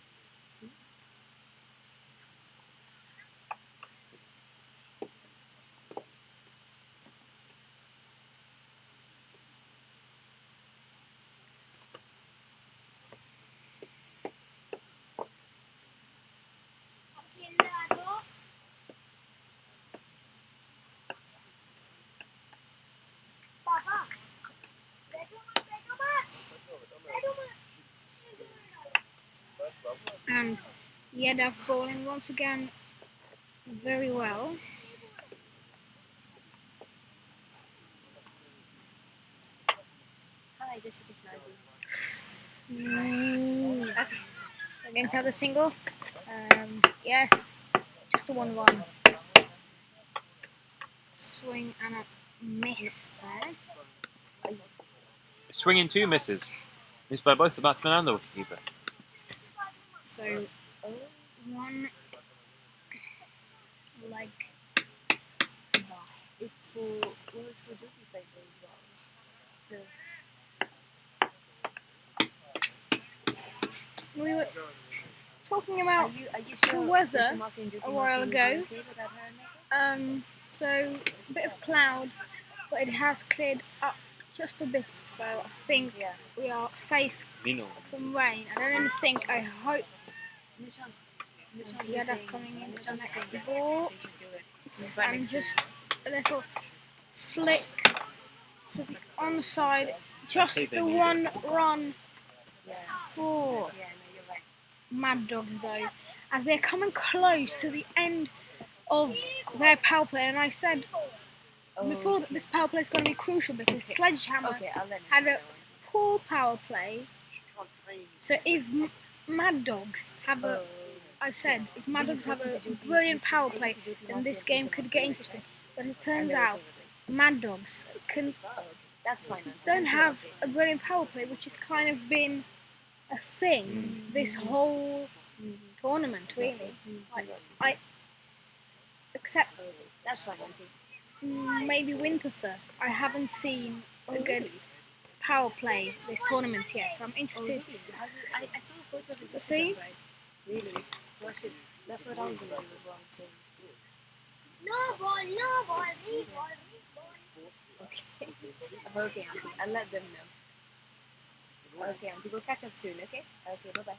and Yedov bowling once again very well. Hi, this is the Okay. Again to have a single. Yes, just a 1-1. Swing and a miss there. Swinging 2 misses. Missed by both the batsman and the wicketkeeper. So, one leg bye. It's for duty paper as well. So We were talking about are you the sure weather Mr. Marcy and Duty a while Marcy ago. will be okay without her makeup? So a bit of cloud, but it has cleared up just a bit. So I think Yeah. we are safe Vinoř. from rain. I don't really think. I hope Nishan there's is Yadav saying- coming in with the Nishan is next saying that ball, they should do it. He's right and next to just a little flick to the onside. Just think they the need one run Yeah. for Yeah, no, you're right. Mad Dogs though, as they're coming close to the end of their power play. And I said before that this power play is going to be crucial because Sledgehammer Okay, I'll let had Nishan a know. poor power play. So if Mad Dogs have a, I said, if Mad Dogs have a brilliant power play, then this game could get interesting. But it turns out Mad Dogs That's fine. don't have a brilliant power play, which has kind of been a thing this whole tournament, really. I except That's fine, Auntie. maybe Winterthur. I haven't seen a good power play this tournament yet, so I'm interested. Really? I saw a photo of it To see? Right? Really? So that's what I was going to do as well. So. No ball, leave ball. Okay. Okay, Auntie. I'll let them know. Okay, Auntie. We'll catch up soon, okay? Okay, bye-bye.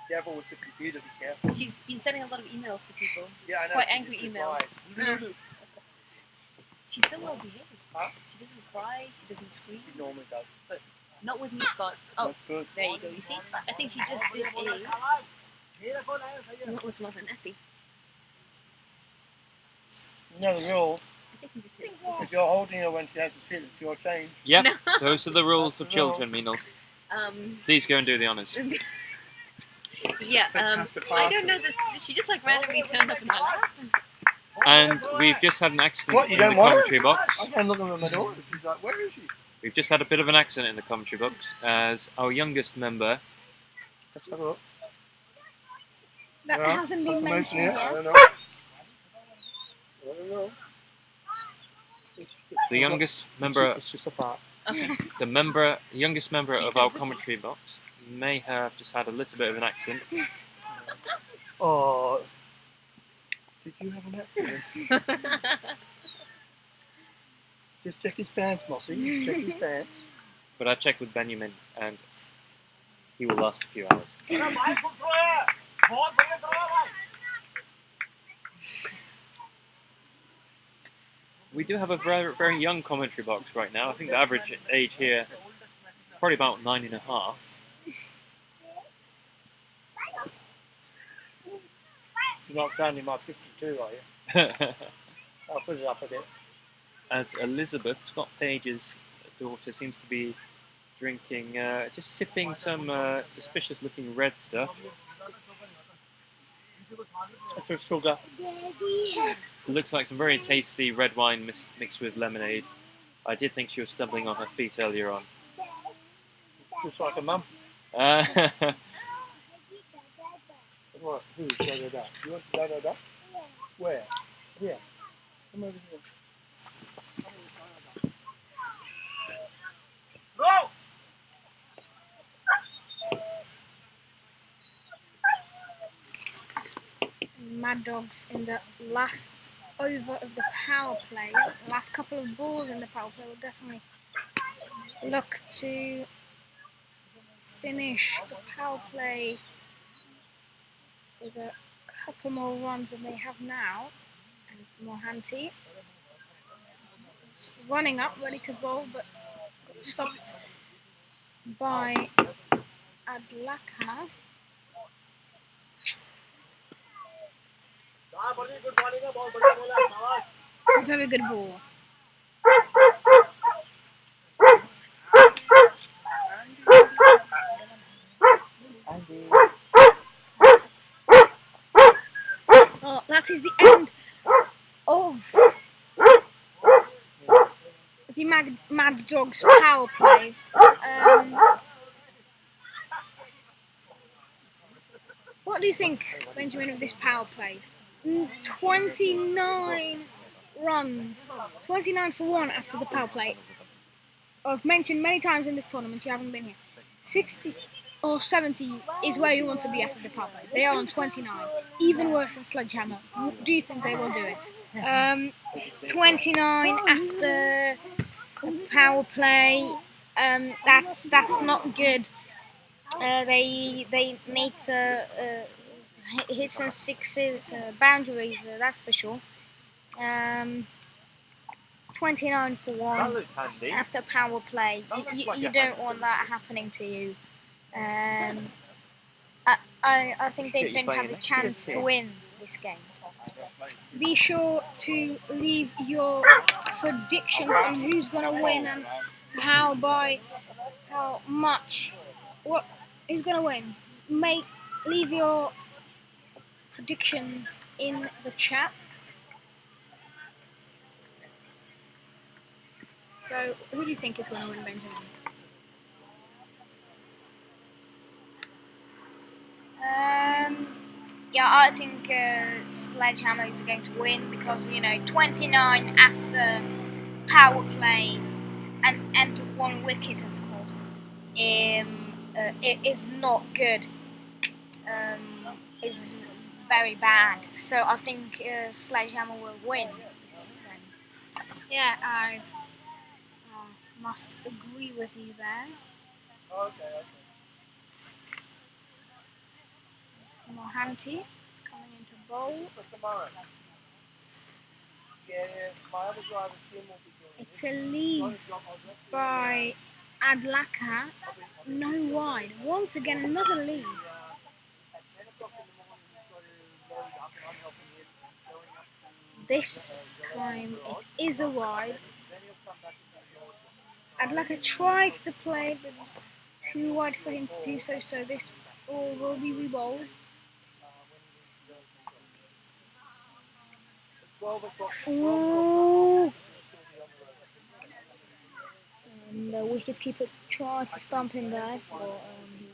Devil with 50 feet, be careful. She's been sending a lot of emails to people. Yeah, I know. Quite angry emails. Advised. She's so well behaved. Huh? She doesn't cry, she doesn't scream. She normally does. Not with me, Scott. Oh, That's good. there you go. You see? I think she just did a. Not with Mother Nappy. You know the rule. I think he just did. If you're holding her when she has to sit, it's your change. Yep, No. those are the rules of children, Minal. Please go and do the honours. Yeah. I don't know this. She just like randomly turned up in my lap. And we've just had an accident What, you in the don't want her? commentary box. I came looking at my daughter. She's like, where is she? We've just had a bit of an accident in the commentary box as our youngest member, Let's have a look. That Yeah, hasn't been mentioned yet. I yet. don't know. I don't know. the youngest member, It's just a fart. Okay. the youngest member She's of a our rookie. commentary box, may have just had a little bit of an accident. Oh. Did you have an accident? Just check his pants, Mossy. Check his pants. But I've checked with Benjamin and he will last a few hours. We do have a very, very young commentary box right now. I think the average age here is probably about 9.5. You're not down in my 52, are you? I'll put it up a bit. As Elizabeth, Scott Page's daughter, seems to be drinking, just sipping some suspicious-looking red stuff. That's just sugar. It looks like some very tasty red wine mixed with lemonade. I did think she was stumbling on her feet earlier on. Just like a mum. What? Who's da-da-da? You want da-da-da? Where? Here. Come over here. Go! Mad Dogs in the last over of the power play, last couple of balls in the power play will definitely look to finish the power play with a couple more runs than they have now. And Mohanty running up, ready to bowl, but got stopped by Adlaka. Very good ball. Oh, that is the end of the Mad Dogs power play. What do you think, Benjamin, of this power play? 29 runs, 29 for 1 after the power play. I've mentioned many times in this tournament, you haven't been here. 60 or 70 is where you want to be after the power play. They are on 29, even worse than Sledgehammer. Do you think they will do it? 29 after power play. That's not good. They need to hit some sixes, boundaries. That's for sure. 29 for 1 after power play. You don't want that happening to you. I think they don't have a chance to win this game. Be sure to leave your predictions on who's going to win and how much. Who's going to win? Leave your predictions in the chat. So, who do you think is going to win, Benjamin? Yeah, I think Sledgehammer is going to win because 29 after power play and 1 wicket, of course. It is not good. It's very bad. So I think Sledgehammer will win. Yeah, I must agree with you there. Mohanty is coming into bowl. It's a lead by Adlaka. No wide. Once again, another lead. This time it is a wide. Adlaka tries to play, but it's too wide for him to do so. So this ball will be rebowled. Ooh. And the wicketkeeper tried to stump him there, but he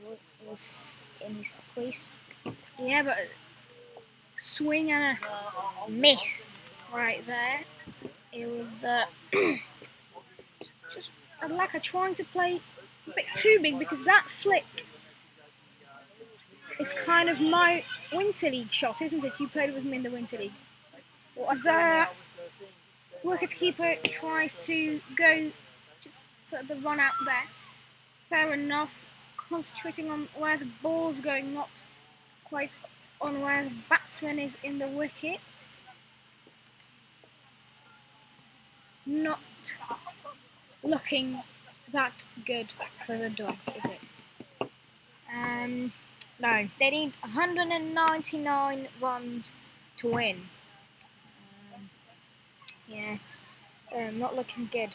was in his crease. Yeah, but swing and a miss right there. It was just Adlaka trying to play a bit too big because that flick, it's kind of my Winter League shot, isn't it? You played with him in the Winter League. As the wicketkeeper tries to go just for the run out there. Fair enough. Concentrating on where the ball's going, not quite on where the batsman is in the wicket. Not looking that good for the Dogs, is it? No, They need 199 runs to win. Yeah, not looking good.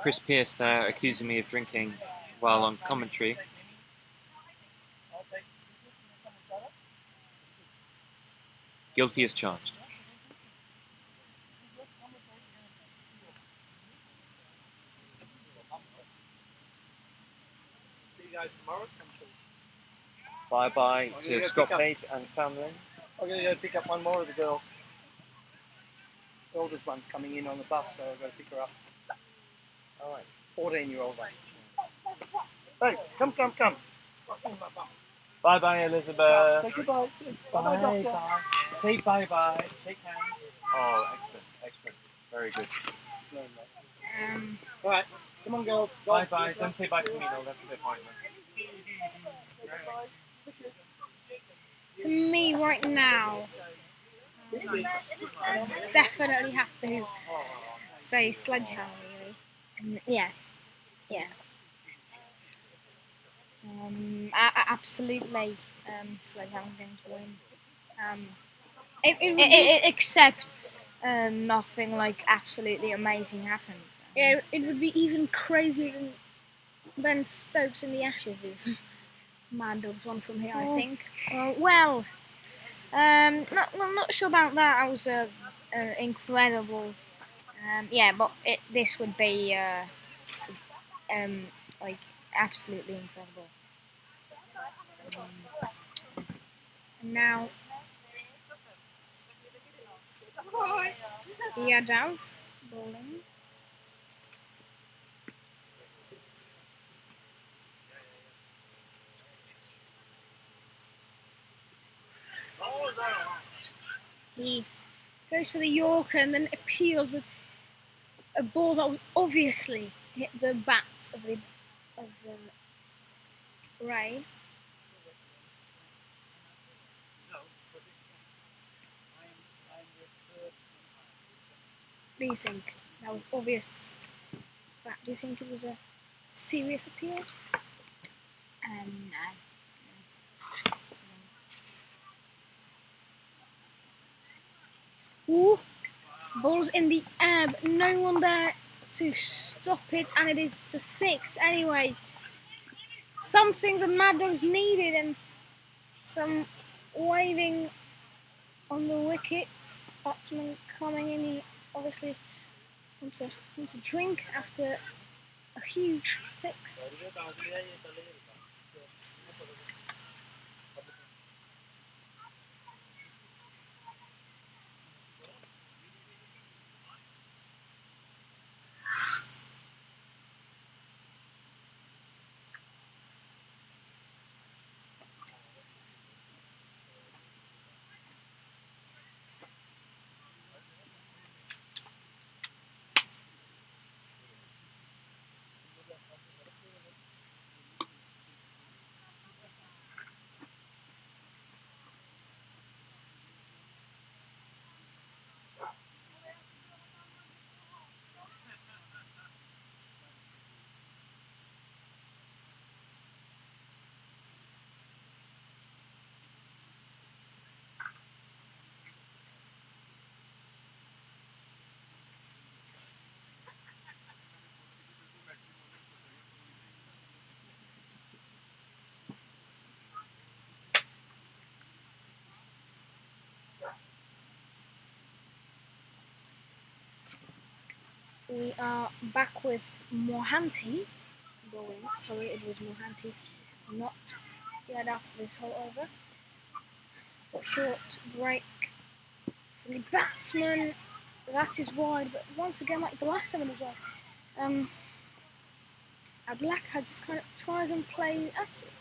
Chris Pearce there accusing me of drinking while on commentary. Guilty as charged. Bye bye to Scott Page and family. I'm going to go pick up one more of the girls. The oldest one's coming in on the bus, so I've got to pick her up. All right, 14-year-old one. Hey, come. Bye bye, Elizabeth. Say goodbye. Bye, doctor. Say bye bye. Shake hands. Oh, excellent. Very good. All right, come on, girls. Bye bye. Don't say bye to me, no, that's a bit pointless. To me, right now, I definitely have to say Sledgehammer, really. Yeah. Absolutely, Sledgehammer going to win. Except nothing like absolutely amazing happened. Yeah, it would be even crazier than Ben Stokes in the Ashes if Mad Dogs won from here, I think. Well, not sure about that. I was incredible. Yeah, but this would be like absolutely incredible. And now, Chateau bowling. He goes for the Yorker and then appeals with a ball that was obviously hit the bat of the Ray. What do you think? That was obvious. But do you think it was a serious appeal? No. Ooh, ball's in the air, but no one there to stop it, and it is a 6 anyway. Something the Mad Dogs needed, and some waving on the wickets. Batsman coming in, he obviously wants a drink after a huge 6. We are back with Mohanty bowling. Sorry, it was Mohanty, not yet after this whole over. A short break for the batsman. That is wide, but once again, like the last time it was wide. Adlaka just kind of tries and plays at it.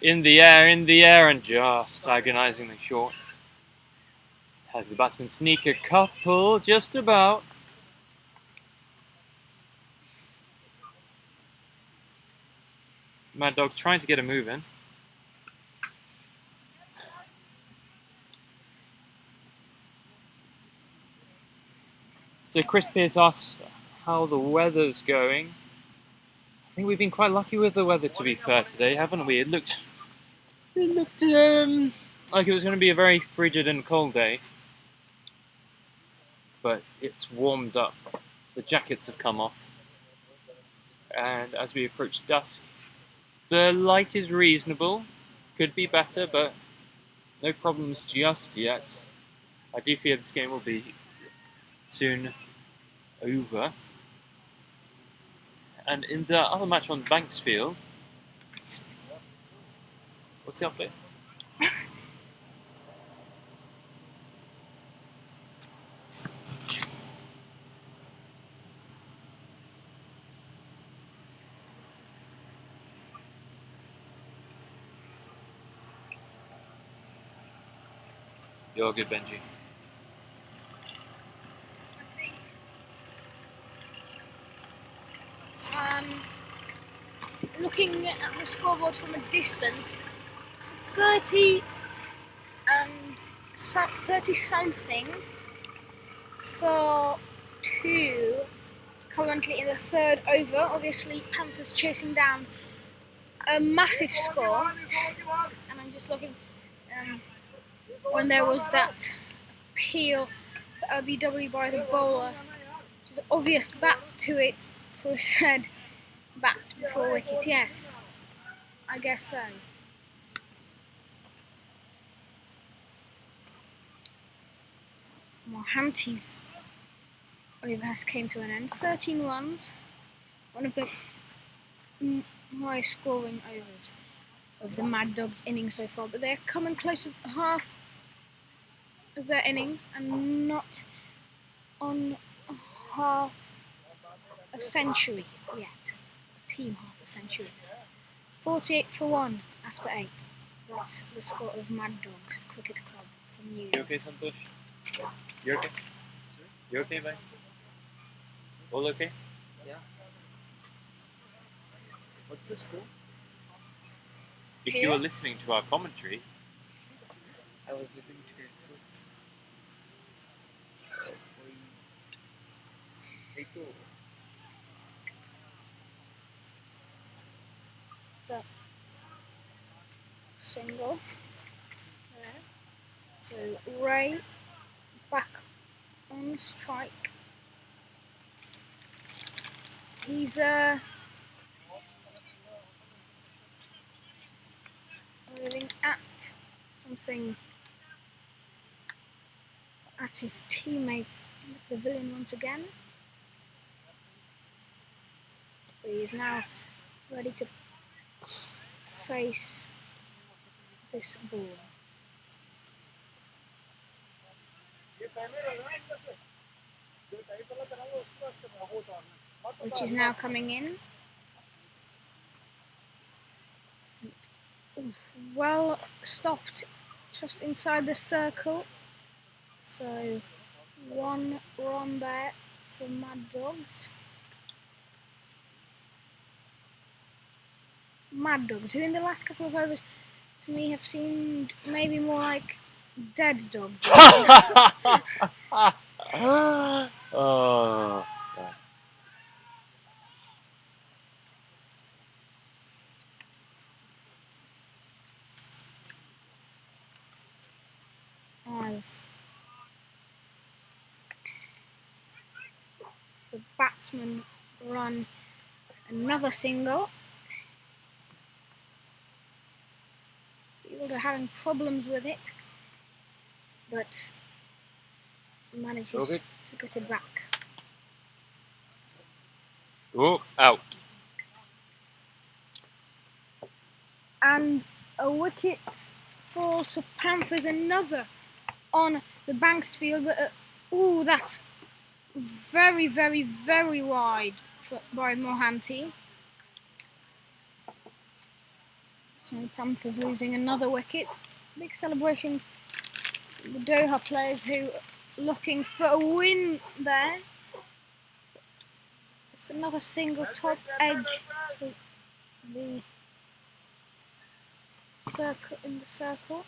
In the air, and just agonisingly short. Has the batsman sneak a couple, just about. Mad Dog trying to get a move in. So Chris Pierce asks how the weather's going. I think we've been quite lucky with the weather, to be fair, today, haven't we? It looked like it was going to be a very frigid and cold day, but it's warmed up. The jackets have come off, and as we approach dusk, the light is reasonable. Could be better, but no problems just yet. I do fear this game will be soon over. And in the other match on Banks Field, what's the update? You're good, Benji. Looking at the scoreboard from a distance, 30 something for 2 currently in the third over. Obviously Panthers chasing down a massive score, and I'm just looking when there was that appeal for LBW by the bowler, it was obvious bat to it, who said bat before wicket. Yes, I guess so. Mohanty's over has came to an end. 13 runs, one of the highest scoring overs of the Mad Dogs innings so far, but they're coming close to half of their innings and not on half a century yet. A team half a century. 48 for 1 after 8. That's the score of Mad Dogs Cricket Club from New York. You okay, Santosh? You okay? You okay, mate? All okay? Yeah. What's the score? If you were listening to our commentary, I was listening to it. Chateau. So, single. There. So Ray back on strike. He's living at something at his teammates in the pavilion once again. But he is now ready to face this ball, which is now coming in. Well stopped just inside the circle. So 1 run there for Mad Dogs. Mad Dogs, who in the last couple of overs to me have seemed maybe more like dead dogs. oh, As the batsmen run another single. Fielder having problems with it, but manages to get it back. oh, out. And a wicket falls for Panthers, another on the Banks field, but that's very, very, very wide by Mohanty. So Panthers losing another wicket. Big celebrations. The Doha players who are looking for a win there. It's another single top edge to the circle in the circle.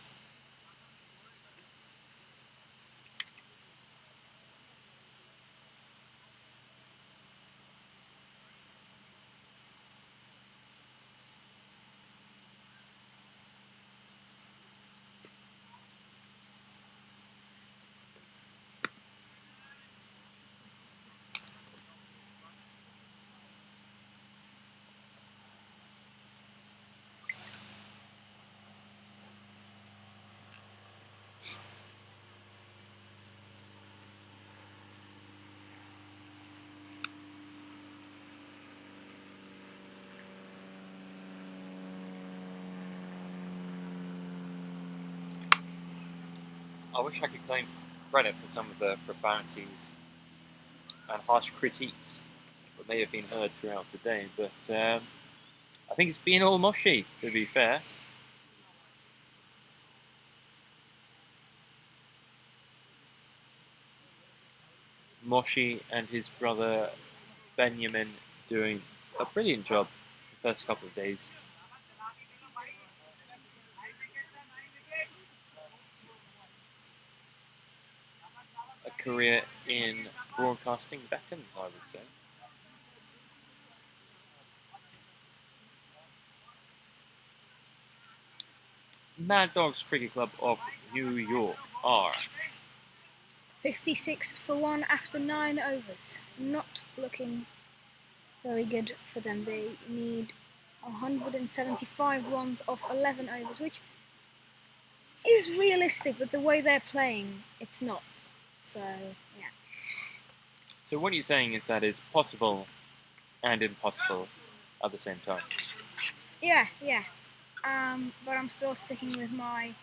I wish I could claim credit for some of the profanities and harsh critiques that may have been heard throughout the day, but I think it's been all mushy, to be fair. Moshi and his brother Benjamin doing a brilliant job the first couple of days. A career in broadcasting beckons, I would say. Mad Dogs Cricket Club of New York are 56 for 1 after 9 overs. Not looking very good for them. They need 175 runs off 11 overs, which is realistic, but the way they're playing, it's not. So, yeah. So what you're saying is that it's possible and impossible at the same time. Yeah. But I'm still sticking with my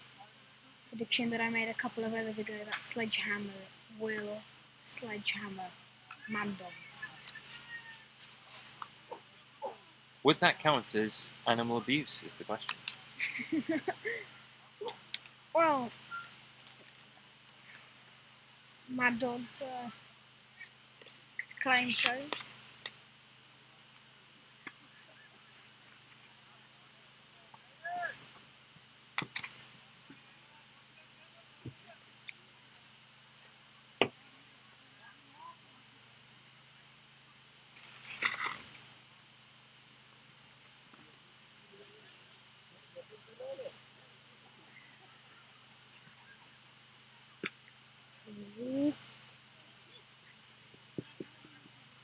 prediction that I made a couple of hours ago that Sledgehammer will sledgehammer Mad Dogs. Would that count as animal abuse, is the question. Well, Mad Dogs claim so.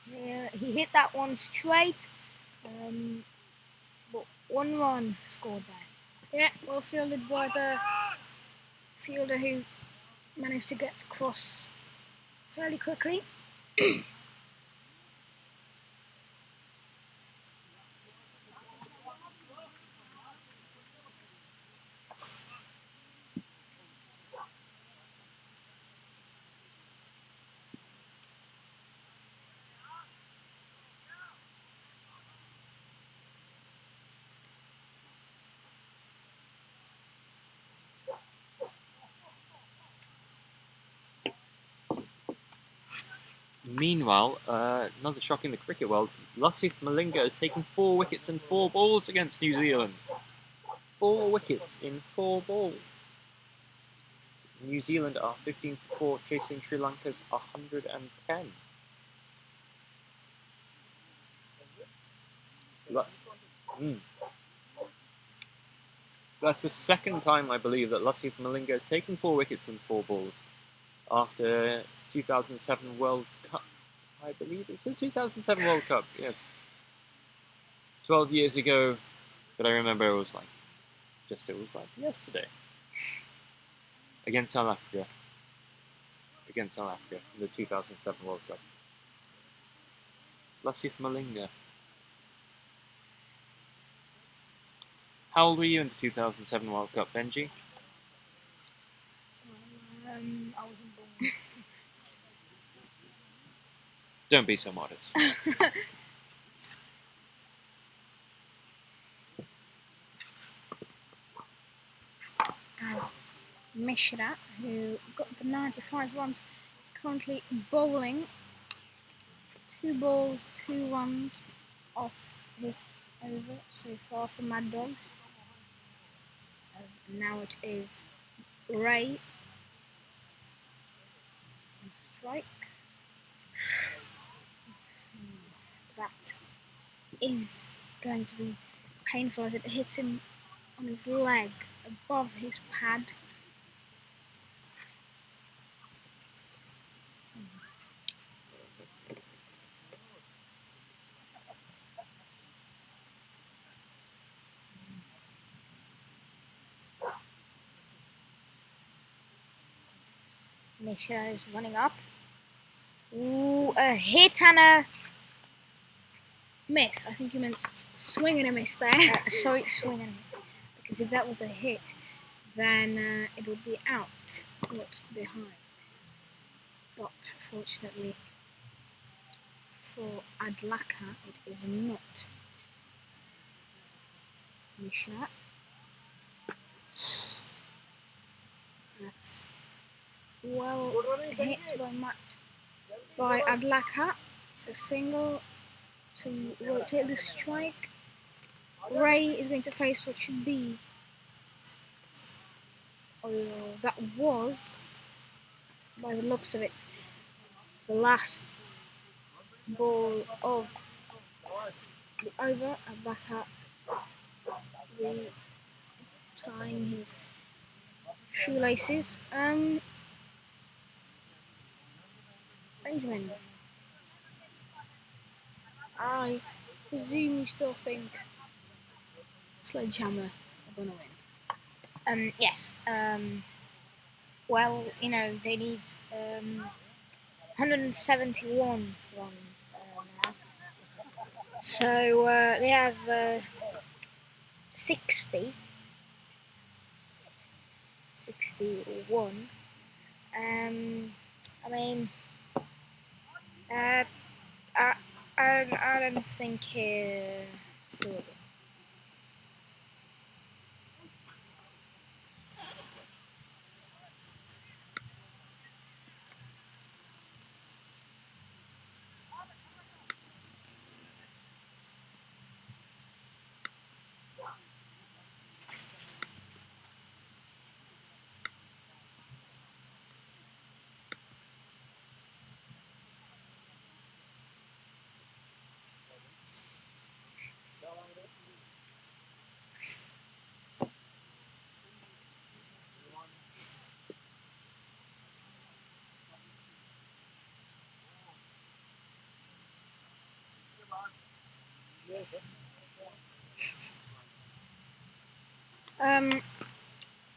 Yeah, he hit that one straight, but 1 run scored there. Yeah, well fielded by the fielder who managed to get across fairly quickly. Meanwhile, another shock in the cricket world, Lasith Malinga has taken 4 wickets and 4 balls against New Zealand. 4 wickets in 4 balls. New Zealand are 15 for 4, chasing Sri Lanka's 110. That's the second time, I believe, that Lasith Malinga has taken 4 wickets and 4 balls after 2007 World Cup. I believe it's the 2007 World Cup, yes. 12 years ago, but I remember it was like yesterday. Against South Africa. In the 2007 World Cup. Lasith Malinga. How old were you in the 2007 World Cup, Benji? I wasn't born. Don't be so modest. As Mishra, who got the 95 runs, is currently bowling 2 balls, 2 runs off his over so far for Mad Dogs. Now it is Ray. Strike. That is going to be painful as it hits him on his leg above his pad. Misha is running up. Ooh, a hit and a miss. I think you meant swing and a miss there. Sorry, swing and a miss. Because if that was a hit, then it would be out, not behind. But fortunately for Adlaka, it is not. Misha. That's well hit by Adlaka. It's a single to rotate the strike. Ray is going to face what should be. Oh, that was, by the looks of it, the last ball of the over. Adlaka tying his shoelaces. Benjamin, I presume you still think Sledgehammer are going to win? Yes. Well, you know, they need 171 runs now. So they have 61. I mean, I don't think it's doable.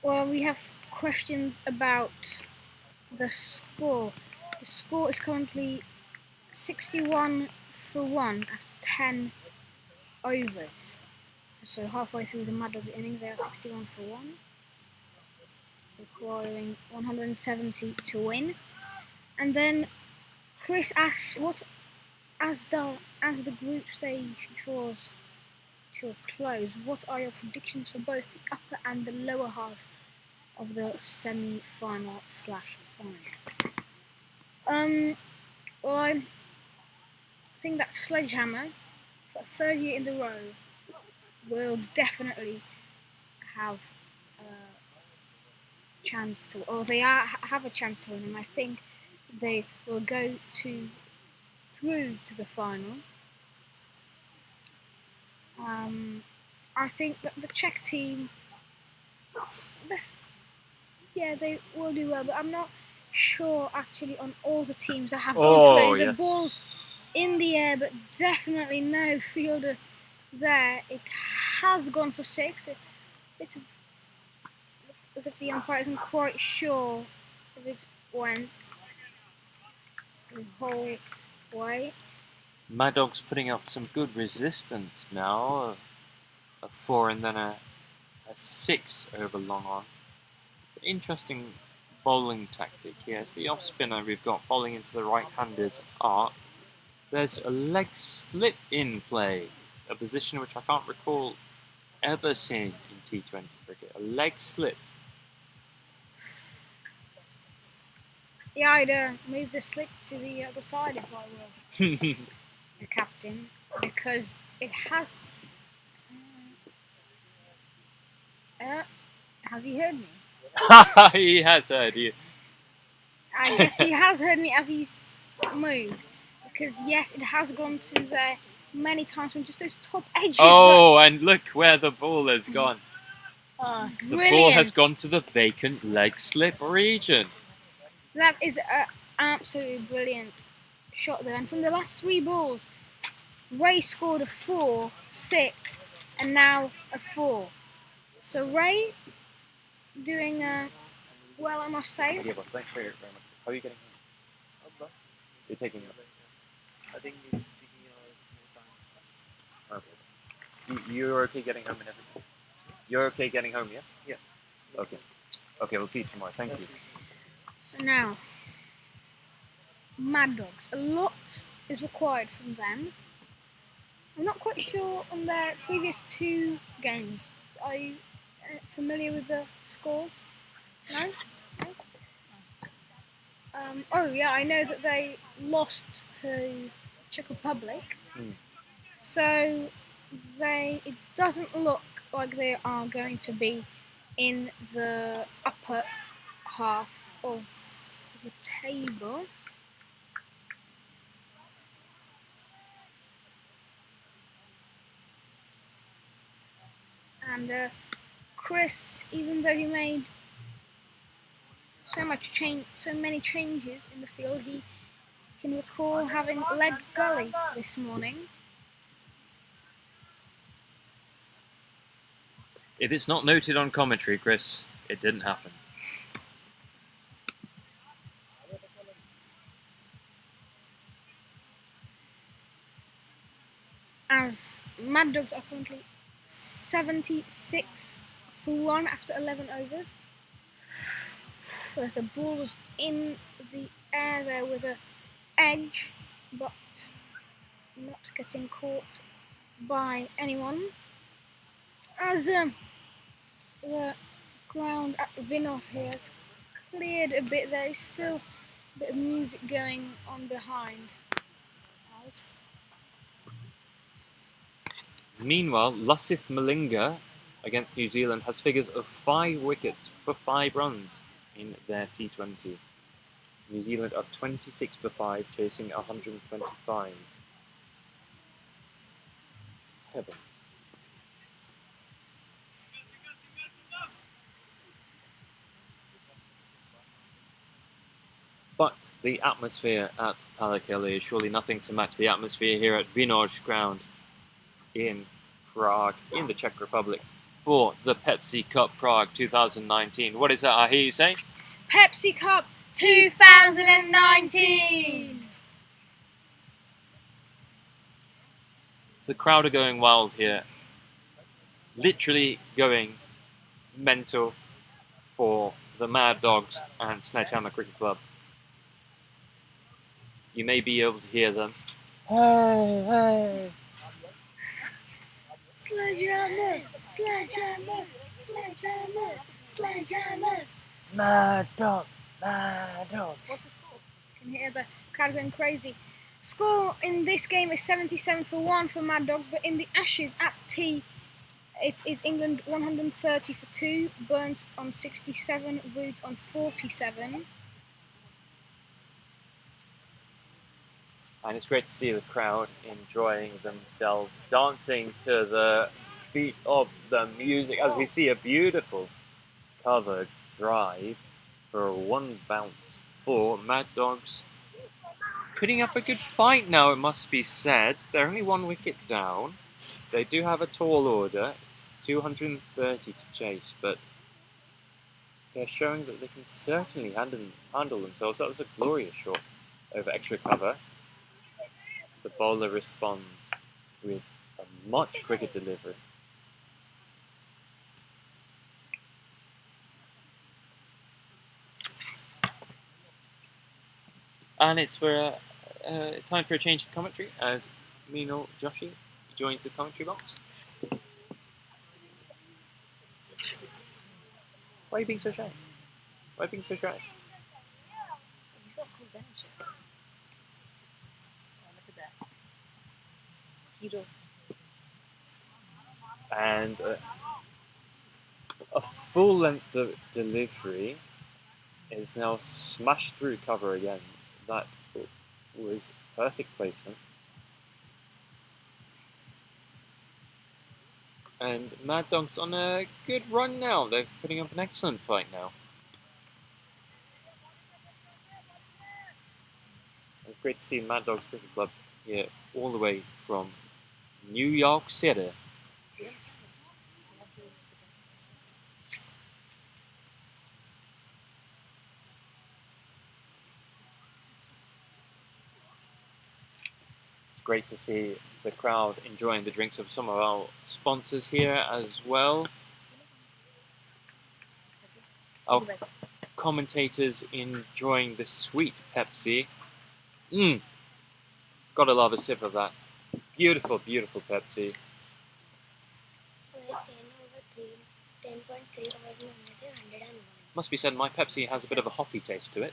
Well, we have questions about the score. The score is currently 61 for 1 after 10 overs. So halfway through the Mad Dog innings, they are 61 for 1, requiring 170 to win. And then Chris asks, what as the group stage draws to a close, what are your predictions for both the upper and the lower half of the semi-final / final? Well, I think that Sledgehammer, for a third year in a row, will definitely have a chance to, or they have a chance to win, and I think they will go through to the final. I think that the Czech team, yeah, they will do well, but I'm not sure actually on all the teams that have gone through. The ball's in the air, but definitely no fielder there. It has gone for 6. It's as if the umpire isn't quite sure if it went the whole way. Mad Dog's putting up some good resistance now. A 4 and then a 6 over long on. It's an interesting bowling tactic here. It's the off spinner we've got bowling into the right-hander's arc. There's a leg slip in play, a position which I can't recall ever seeing in T20 cricket. A leg slip. Yeah, I'd move the slip to the other side if I were the captain, because it has Has he heard me? He has heard you. Yes, he has heard me as he's moved. Because yes, it has gone to there many times from just those top edges. Oh, and look where the ball has gone. But The brilliant. ball has gone to the vacant leg slip region. That is an absolutely brilliant shot there. And from the last 3 balls, Ray scored a 4, 6, and now a 4. So Ray doing well, I must say. Yeah, but thanks very much. How are you getting home? You're taking it. I think he's taking more time. Okay. You're okay getting home and everything? You're okay getting home, yeah? Yeah. Okay. Okay, we'll see you tomorrow. Thank you. So now, Mad Dogs. A lot is required from them. I'm not quite sure on their previous 2 games. Are you familiar with the scores? No? No? Oh yeah, I know that they lost to Czech Republic. So it doesn't look like they are going to be in the upper half of the table. And Chris, even though he made so many changes in the field, he can recall having leg gully this morning. If it's not noted on commentary, Chris, it didn't happen. As Mad Dogs are currently 76 for 1 after 11 overs. As the ball was in the air there with an edge, but not getting caught by anyone. As the ground at Vinoř here has cleared a bit, there is still a bit of music going on behind. Meanwhile, Lusith Malinga against New Zealand has figures of 5 wickets for 5 runs in their T20. New Zealand are 26 for 5, chasing 125. Heavens. But the atmosphere at Palakkale is surely nothing to match the atmosphere here at Vinoř ground in Prague, in the Czech Republic, for the Pepsi Cup Prague 2019. What is that I hear you saying? Pepsi Cup 2019! The crowd are going wild here. Literally going mental for the Mad Dogs and Sledgehammer Cricket Club. You may be able to hear them. Hey, hey! Sledgehammer! Sledgehammer! Sledgehammer! Sledgehammer! Mad Dog! Mad Dog! You can hear the crowd going crazy. Score in this game is 77 for 1 for Mad Dogs, but in the Ashes at tea, it is England 130 for 2, Burns on 67, Root on 47. And it's great to see the crowd enjoying themselves, dancing to the beat of the music as we see a beautiful covered drive for 1 bounce for Mad Dogs. Putting up a good fight now, it must be said. They're only 1 wicket down. They do have a tall order. It's 230 to chase, but they're showing that they can certainly handle themselves. That was a glorious shot over extra cover. The bowler responds with a much quicker delivery. And it's for time for a change in commentary as Meenal Joshi joins the commentary box. Why are you being so shy? Why are you being so shy? He's got cool down shit. Oh, look at that. Hero. And A full-length delivery is now smashed through cover again. That was perfect placement. And Mad Dog's on a good run now. They're putting up an excellent fight now. It's great to see Mad Dogs Cricket Club here all the way from New York City. It's great to see the crowd enjoying the drinks of some of our sponsors here as well. Our commentators enjoying the sweet Pepsi. Gotta love a sip of that. Beautiful, beautiful Pepsi. Must be said, my Pepsi has a bit of a hoppy taste to it.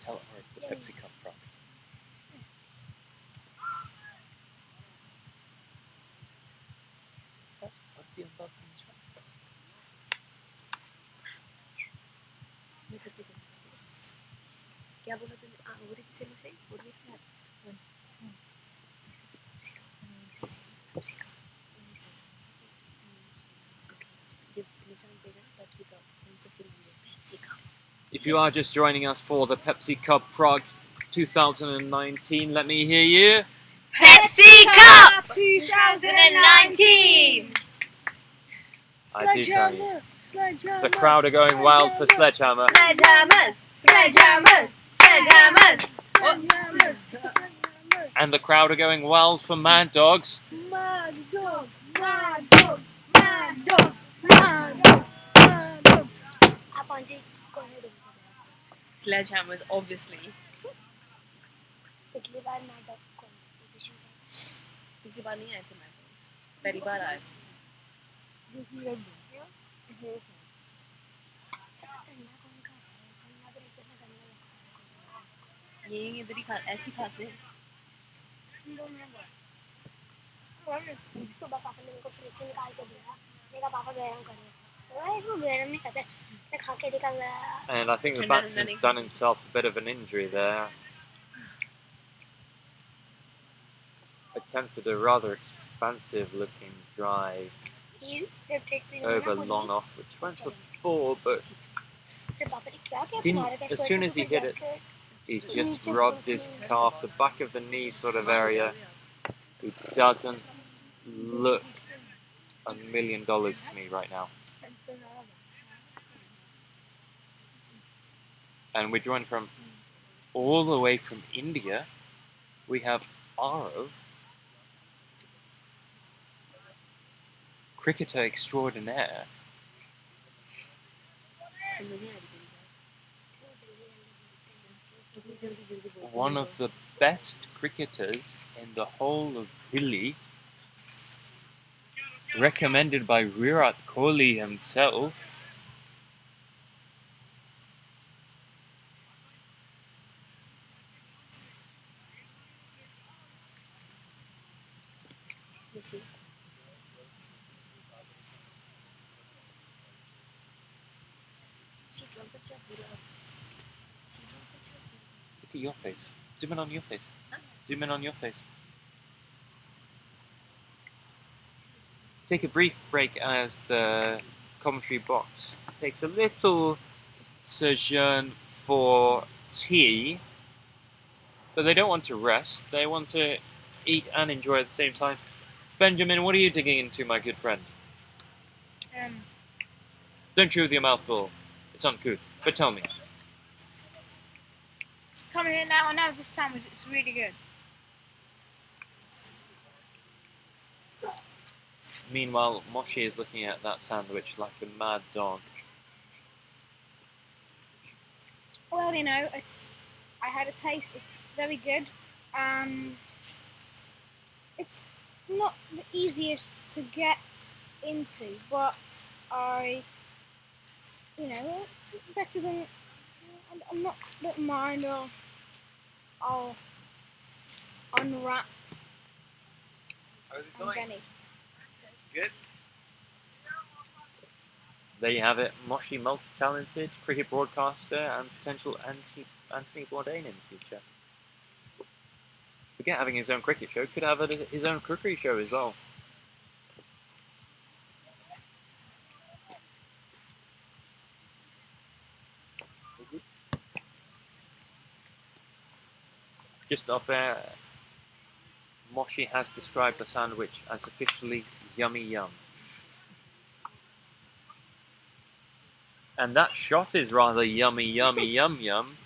Tell her the Pepsi Cup Prague. What's the unboxing instruction? क्या बोला तुमने? What did you say, Moshe? What did you say? This is Pepsi Cup. Pepsi Cup. जब निशान पे जाना Pepsi Cup, हम सब खेलेंगे Pepsi Cup. If you are just joining us for the Pepsi Cup Prague 2019, let me hear you. Pepsi Cup 2019. I do tell you. The crowd are going wild for Sledgehammer. Sledgehammers, sledgehammers, sledgehammers. And the crowd are going wild for Mad Dogs. Mad Dogs, Mad Dogs, Mad Dogs, Mad Dogs, Mad Dogs. Sledgehammers, obviously. पिछली बार Mad Dogs कौन सी पिछली बार नहीं आए थे Mad Dogs. पहली बार आए. ये इधर ही ऐसे ही खाते हैं. सुबह पापा ने उनको फ्रिज से निकाल के दिया देखा पापा गरम कर रहे हैं इसको गरम नहीं करते मैं खा के निकाल रहा. And I think the batsman's done himself a bit of an injury there. Attempted a rather expansive looking drive over long off, which went for 4, but didn't, as soon as he hit it, he's just rubbed his calf, the back of the knee sort of area. He doesn't look $1 million to me right now. And we're joined from all the way from India. We have Arav, cricketer extraordinaire. One of the best cricketers in the whole of Delhi, recommended by Virat Kohli himself. Look at your face. Zoom in on your face. Zoom in on your face. Take a brief break as the commentary box takes a little sojourn for tea. But they don't want to rest. They want to eat and enjoy at the same time. Benjamin, what are you digging into, my good friend? Don't chew with your mouth full. It's uncouth. But tell me. Come here now and have this sandwich. It's really good. Meanwhile, Moshi is looking at that sandwich like a mad dog. Well, you know, I had a taste. It's very good. It's not the easiest to get into, but better than. I'm not. Don't mind. I'll unwrap How's it and Benny. Good. There you have it, Moshi, multi-talented cricket broadcaster and potential Anthony Bourdain in the future. Forget having his own cricket show, could have his own cookery show as well. Just off air, Moshi has described the sandwich as officially yummy yum. And that shot is rather yummy yummy yum yum.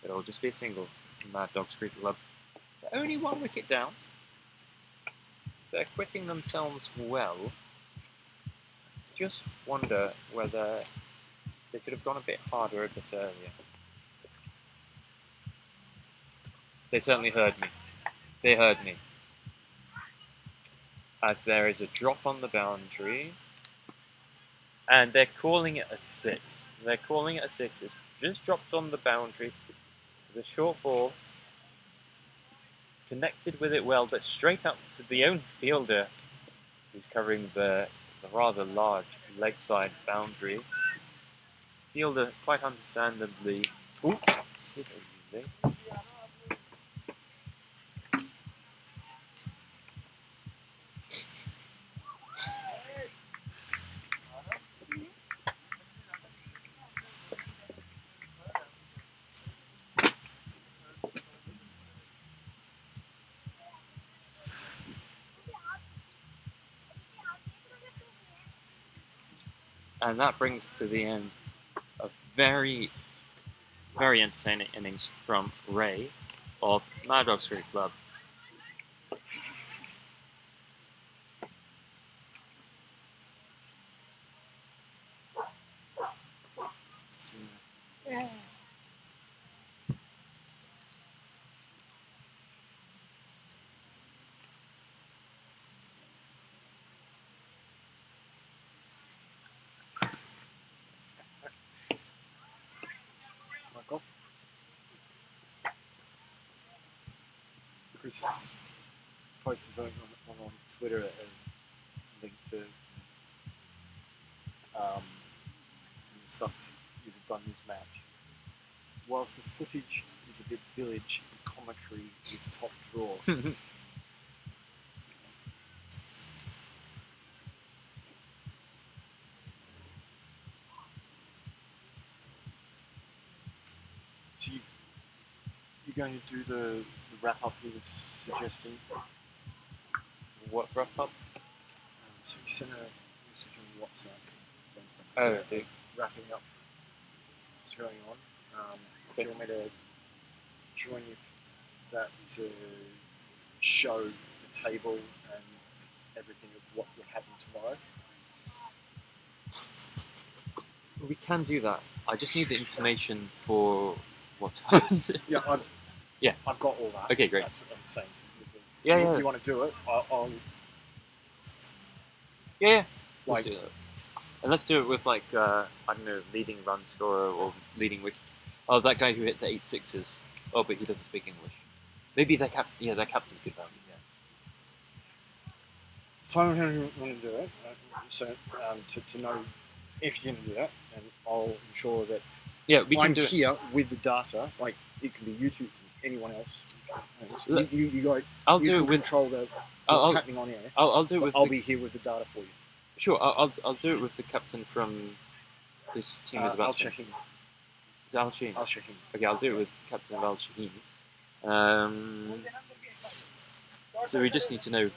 It'll just be a single from Mad Dogs Cricket Club. They're only 1 wicket down. They're quitting themselves well. Just wonder whether they could have gone a bit harder a bit earlier. They certainly heard me. They heard me. As there is a drop on the boundary. And they're calling it a 6. They're calling it a 6. It's just dropped on the boundary. The short ball. Connected with it well, but straight up to the own fielder who's covering the rather large leg side boundary. Fielder quite understandably. Ooh, sit easy. And that brings to the end a very, very entertaining innings from Ray of Mad Dogs Cricket Club. Yeah. Michael? Chris posted something on Twitter and linked to some of the stuff you've done this match. Whilst the footage is a bit village, the commentary is top draw. So you're going to do the wrap up he was suggesting. What wrap up? So you sent a message on WhatsApp. Oh, okay. Wrapping up what's going on. If you want me to join you for that to show the table and everything of what will happen tomorrow. We can do that. I just need the information for what happened. I've got all that. Okay, great. That's what I'm saying. Yeah. If you want to do it, I'll Yeah. like. Let's do that. And let's do it with like I don't know, leading run scorer or leading wicket. Oh, that guy who hit the 8 sixes. Oh, but he doesn't speak English. Maybe their captain. Yeah, their captain could value. Yeah. Find out how you want to do it. So to know if you're going to do that, and I'll ensure that Yeah, we can I'm do it. here with the data. Like it can be you two, anyone else. So Look, you guys, I'll you do can it with. control what's I'll happening on air. I'll do it But with. I'll the, be here with the data for you. Sure, I'll do it with the captain from this team is about I'll to. check in. Is it Al Sheen? I'll check in. Okay, I'll do it with Captain of Al Sheen. So we just need to know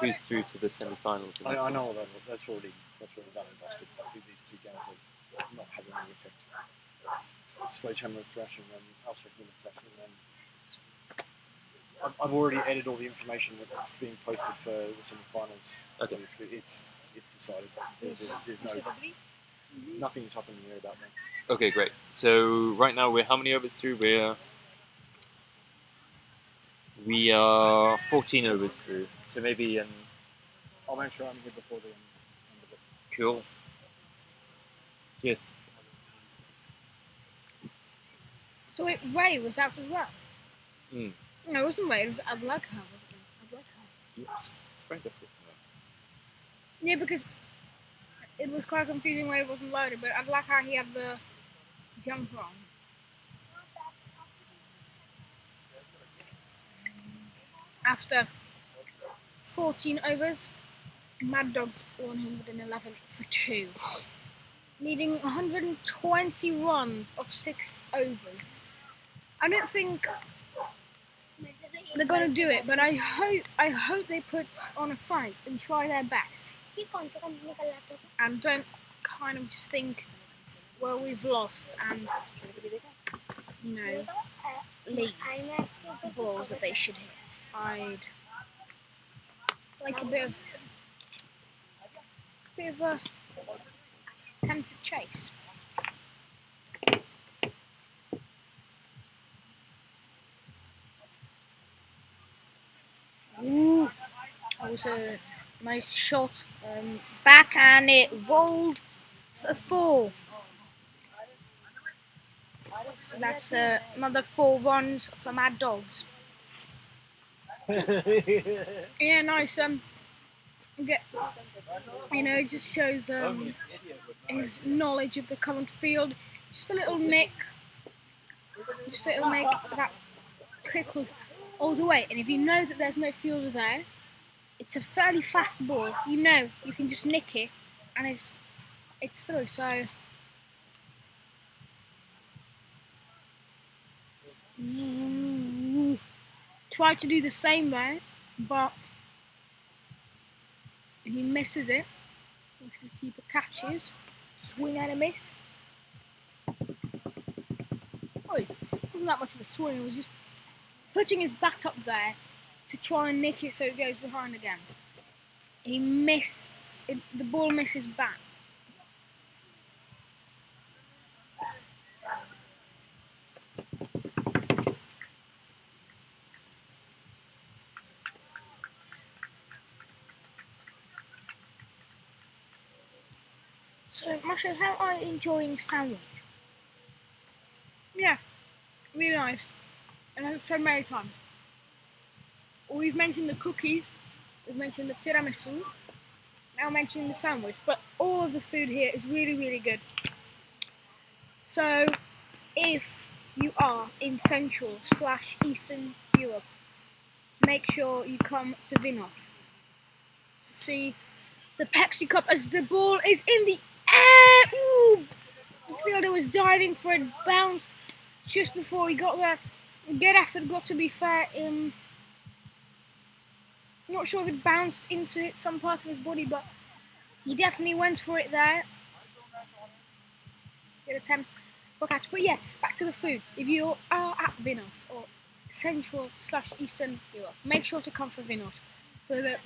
who's through to the semi-finals. And I know all that. That's already done and dusted. These two games are not having any effect. Sledgehammer thrashing and Al Sheen thrashing, and I've already edited all the information that's being posted for the semi-finals. Okay. It's decided. There's no. Nothing's happening here about me. Okay, great. So right now we're how many overs through? We are 14 overs through. So maybe I'll make sure I'm here before the end of it. cool. Cheers. So wait, Ray was out as well? Mm. No, it wasn't Ray, it was Ablaka, wasn't it? Ablaka. Oops. It's very difficult to know. Yeah, because it was quite confusing when it wasn't loaded, but Ablaka, he had the jump wrong. After 14 overs, Mad Dogs 111 for 2. Needing 120 runs of 6 overs. I don't think they're gonna do it, but I hope they put on a fight and try their best. And don't kind of just think, well, we've lost and, you know, leave balls that they should hit. I'd like a bit of a attempted chase. Ooh, that was a nice shot back, and it rolled for 4. So that's another 4 runs for Mad Dogs. Yeah, nice. It just shows his knowledge of the current field. Just a little nick that trickles all the way. And if you know that there's no fielder there, it's a fairly fast ball. You know you can just nick it, and it's through. So. Try to do the same there, but he misses it. If the keeper catches, swing and a miss. Oh, it wasn't that much of a swing, it was just putting his bat up there to try and nick it so it goes behind again. He missed it, the ball misses bat. So, Masha, how are you enjoying sandwich? Yeah, really nice. And I've so many times. We've mentioned the cookies, we've mentioned the tiramisu, now mentioning the sandwich, but all of the food here is really, really good. So, if you are in Central / Eastern Europe, make sure you come to Vinoř to see the Pepsi Cup as the ball is in the air. Ooh! The fielder was diving for it, bounced just before he got there. Good effort, got to be fair. I'm not sure if it bounced into some part of his body, but he definitely went for it there. Good attempt for catch. But yeah, back to the food. If you are at Vinoř or Central / Eastern Europe, make sure to come for Vinoř for the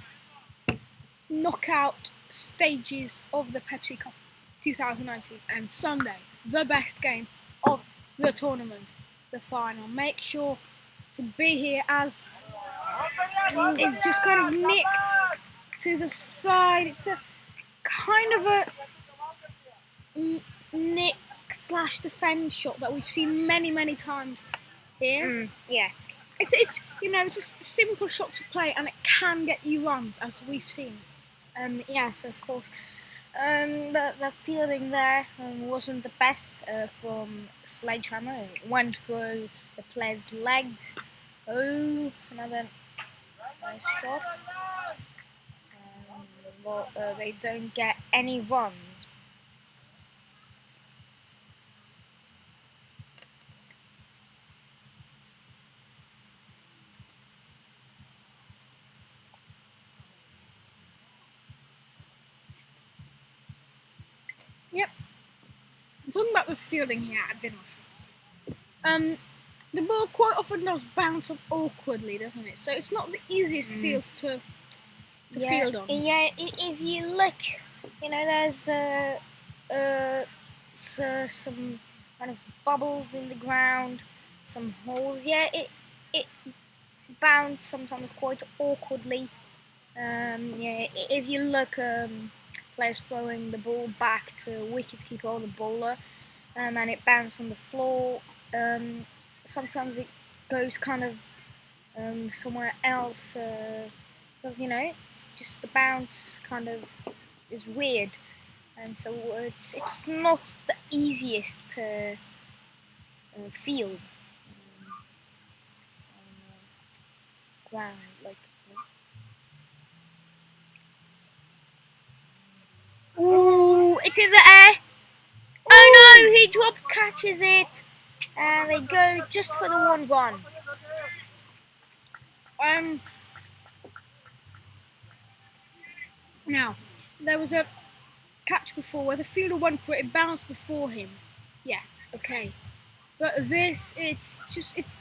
knockout stages of the Pepsi Cup 2019, and Sunday, the best game of the tournament, the final. Make sure to be here as it's just kind of nicked to the side. It's a kind of a nick / defend shot that we've seen many times here. Yeah. It's it's a simple shot to play, and it can get you runs, as we've seen. Yes, of course. The fielding there wasn't the best from Sledgehammer. It went through the player's legs. Oh, another nice shot. But they don't get any runs. Yep. I'm talking about the fielding here at Vinoř. The ball quite often does bounce up awkwardly, doesn't it? So it's not the easiest field to field on. Yeah, if you look, there's some kind of bubbles in the ground, some holes. Yeah, it bounced sometimes quite awkwardly. Yeah, if you look, players throwing the ball back to wicketkeeper or the bowler, and it bounced on the floor. Sometimes it goes kind of somewhere else, because it's just the bounce kind of is weird, and so it's not the easiest field on ground like. Ooh, it's in the air. Oh no, he catches it, and they go just for the 1-1. Now, there was a catch before where the fielder went for it, it bounced before him. Yeah, okay. But this,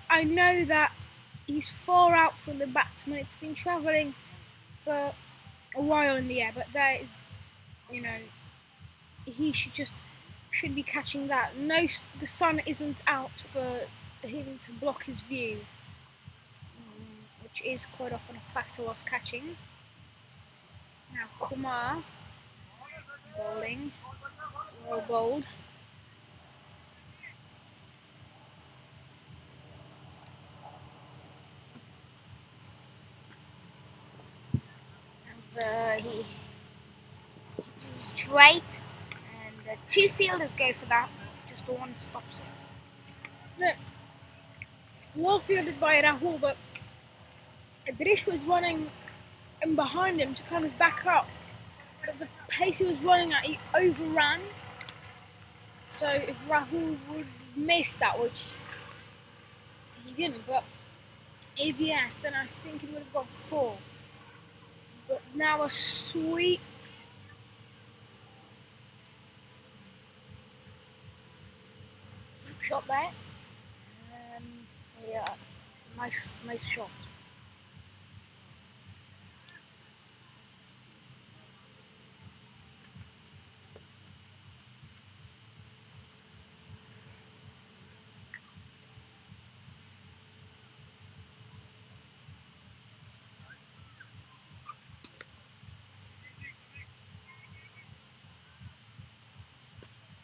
I know that he's far out from the batsman. It's been travelling for a while in the air, but there is, he should be catching that. No, the sun isn't out for him to block his view, which is quite often a factor whilst catching. Now Kumar bowling, well bowled. As he hits straight, and 2 fielders go for that. Just one stops it. Look, well fielded by Rahul, but Drish was running in behind him to kind of back up. But the pace he was running at, he overran. So if Rahul would miss that, which he didn't, but if yes, then I think he would have got 4. But now a sweep. Sweep shot there. Yeah, nice shot.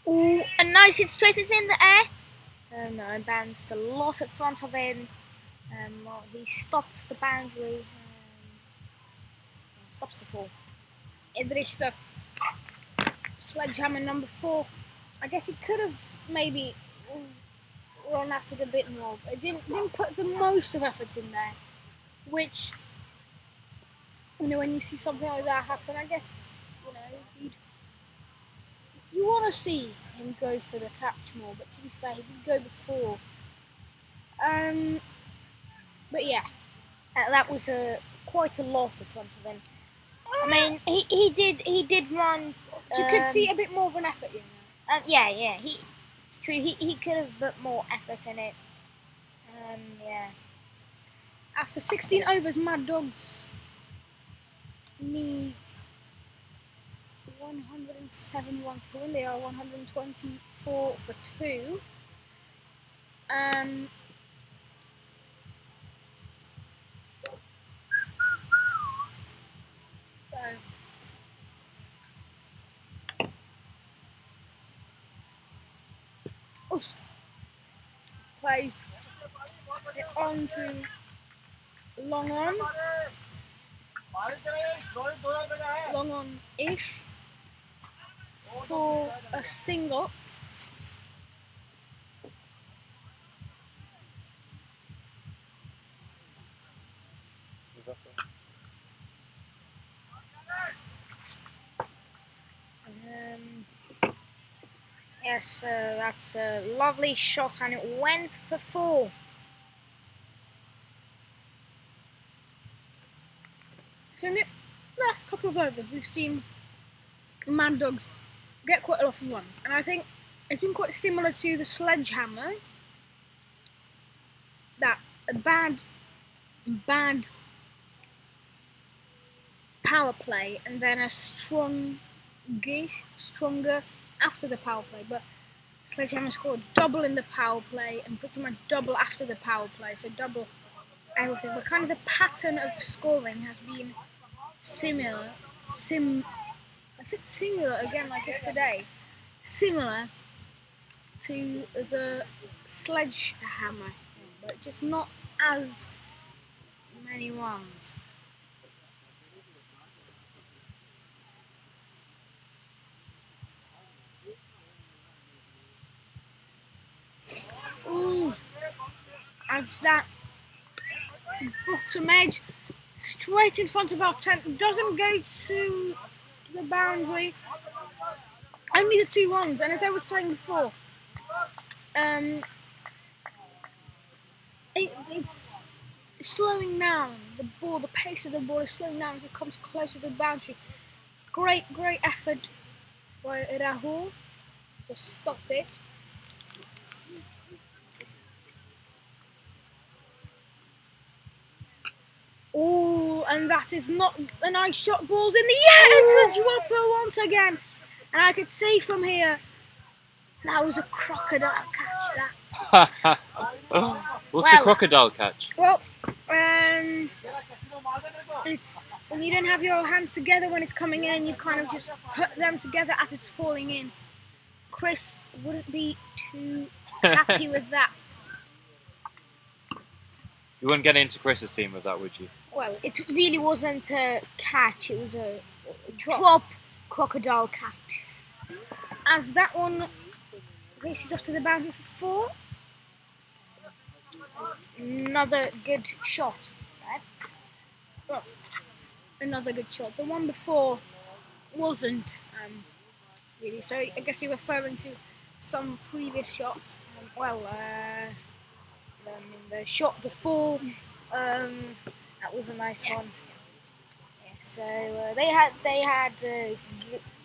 Ooh, a nice hit straight is in the air. No, it bounced a lot in front of him. Well, he stops the boundary. Stops the ball. Idrish, the Sledgehammer number 4. I guess he could have maybe run at it a bit more, but he didn't put the most of effort in there. Which, when you see something like that happen, I guess, you want to see him go for the catch more, but to be fair, he did go before. But yeah, that was quite a lot in front of him. I mean, he did run. You could see a bit more of an effort, Yeah, it's true. He could have put more effort in it. Yeah. After 16 overs, Mad Dogs need 107 runs to win. They are 124 for 2. Plays it on to long on-ish for a single. Yes, that's a lovely shot, and it went for 4. So in the last couple of overs, we've seen Mad Dogs get quite a lot of runs, and I think it's been quite similar to the Sledgehammer. That a bad power play, and then a stronger after the power play, but Sledgehammer scored double in the power play and pretty much double after the power play, so double everything. But kind of the pattern of scoring has been similar. I said similar again like yesterday. Similar to the Sledgehammer, but just not as many runs. Ooh, as that bottom edge straight in front of our tent doesn't go to the boundary. Only the 2 runs, and as I was saying before, it's slowing down. The ball, the pace of the ball is slowing down as it comes closer to the boundary. Great effort by Rahul to stop it. Oh, and that is not a nice shot. Ball's in the air. It's a dropper once again. And I could see from here, that was a crocodile catch, that. What's a crocodile catch? Well, it's when you don't have your hands together when it's coming in and you kind of just put them together as it's falling in. Chris wouldn't be too happy with that. You wouldn't get into Chris's team with that, would you? Well, it really wasn't a catch, it was a drop crocodile catch. As that one races off to the boundary for 4. Another good shot. Right? Well, another good shot. The one before wasn't really, so I guess you're referring to some previous shots. The shot before, that was a nice one. Yeah, so they had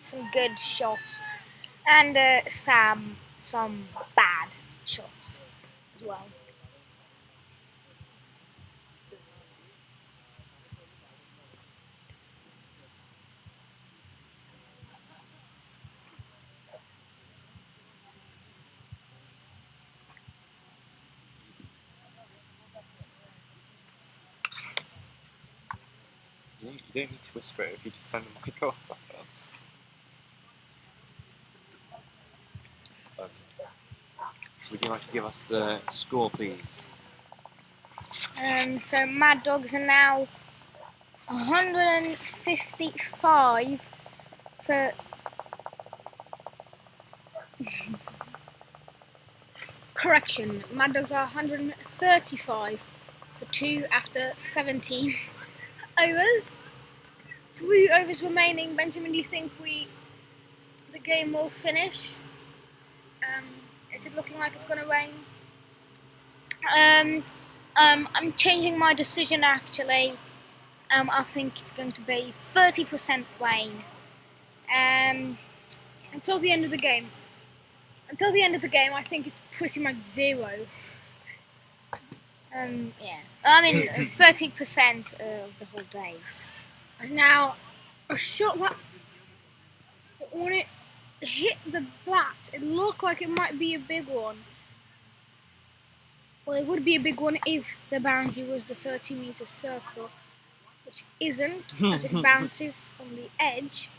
some good shots and some bad shots as well. You don't need to whisper it if you just turn the mic off. Okay. Would you like to give us the score, please? So Mad Dogs are now 155 for Correction, Mad Dogs are 135 for 2 after 17 overs. 3 overs remaining. Benjamin, do you think the game will finish? Is it looking like it's going to rain? I'm changing my decision actually. I think it's going to be 30% rain. Until the end of the game. Until the end of the game, I think it's pretty much 0. Yeah. I mean, 30% of the whole day. And now, a shot that, when it hit the bat, it looked like it might be a big one. Well, it would be a big one if the boundary was the 30-meter circle, which isn't, as it bounces on the edge.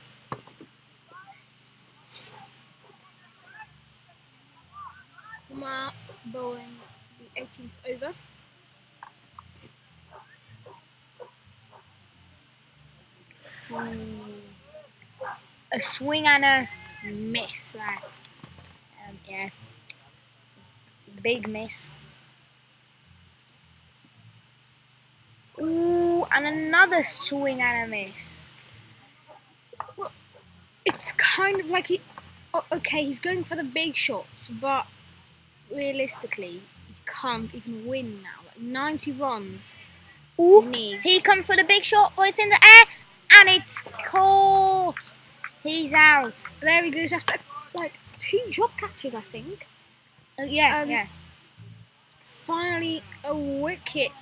Kumar bowling the 18th over. a swing and a miss. Yeah, big miss. Ooh, and another swing and a miss. Well, it's kind of like okay, he's going for the big shots, but realistically, he can't even win now. Like 90 runs. Ooh, he comes for the big shot, but it's in the air, and it's caught. He's out. There he goes after like 2 drop catches, I think. Yeah. Finally, a wicket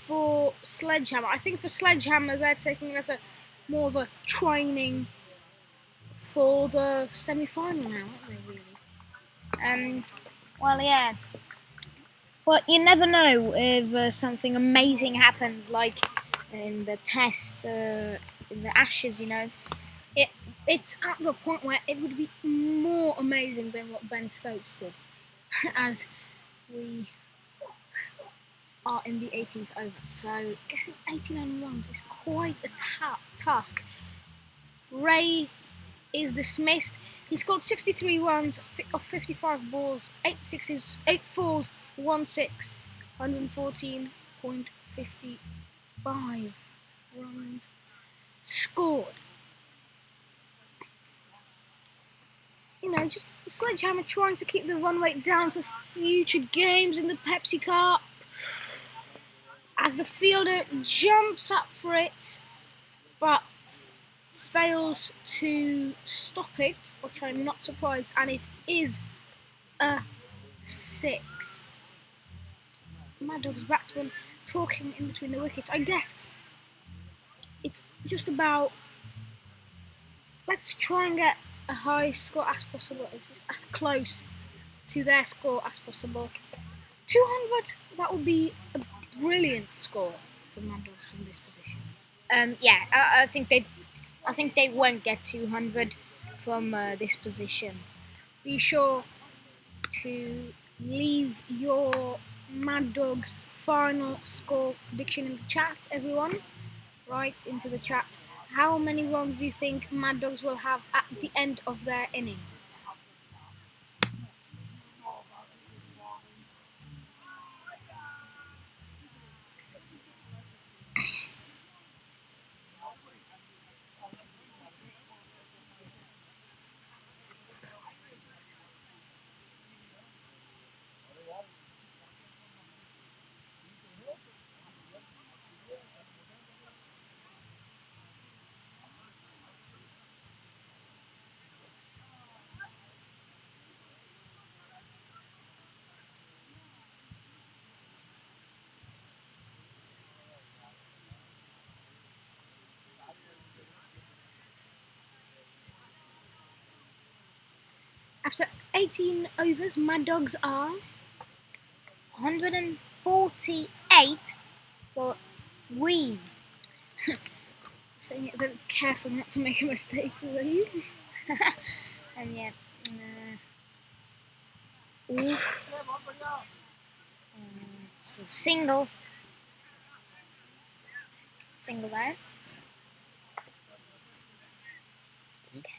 for Sledgehammer. I think for Sledgehammer, they're taking it as more of a training for the semi-final now, aren't they, really? Well, yeah. But you never know if something amazing happens, like in the test, in the Ashes, you know. It's at the point where it would be more amazing than what Ben Stokes did, as we are in the 18th over. So getting 89 runs is quite a task. Ray is dismissed. He scored 63 runs off 55 balls, 8 sixes, 8 fours, 1 6, 114.55 runs scored. You know, just the Sledgehammer trying to keep the run rate down for future games in the Pepsi Cup. As the fielder jumps up for it, but fails to stop it, which I'm not surprised, and it is a 6. Mad Dog's batsman talking in between the wickets. I guess it's just about, let's try and get a high score as possible, as close to their score as possible. 200, that would be a brilliant score for Mad Dogs from this position. Yeah, I think they won't get 200 from this position. Be sure to leave your Mad Dogs final score prediction in the chat, everyone. Right into the chat. How many runs do you think Mad Dogs will have at the end of their innings? After 18 overs, Mad Dogs are 148 for 3. Saying it very careful not to make a mistake, will you? And yeah. So single there. Okay.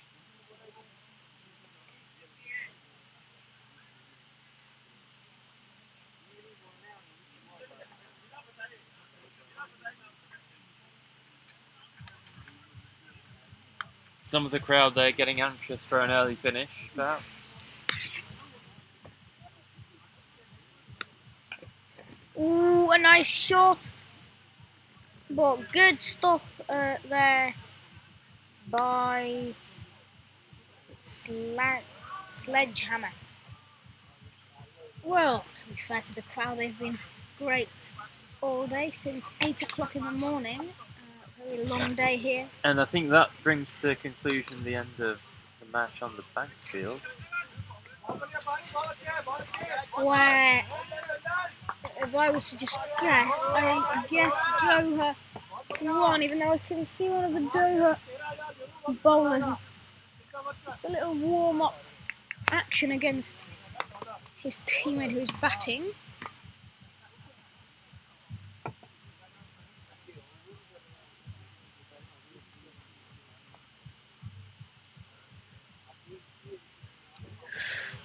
Some of the crowd there getting anxious for an early finish, perhaps. Ooh, a nice shot. But good stop there by Sledgehammer. Well, to be fair to the crowd, they've been great all day since 8 o'clock in the morning. Very long day here. And I think that brings to conclusion the end of the match on the Banks field. Where, if I was to just guess, I guess Doha won, even though I can see one of the Doha bowlers. Just a little warm-up action against his teammate who's batting.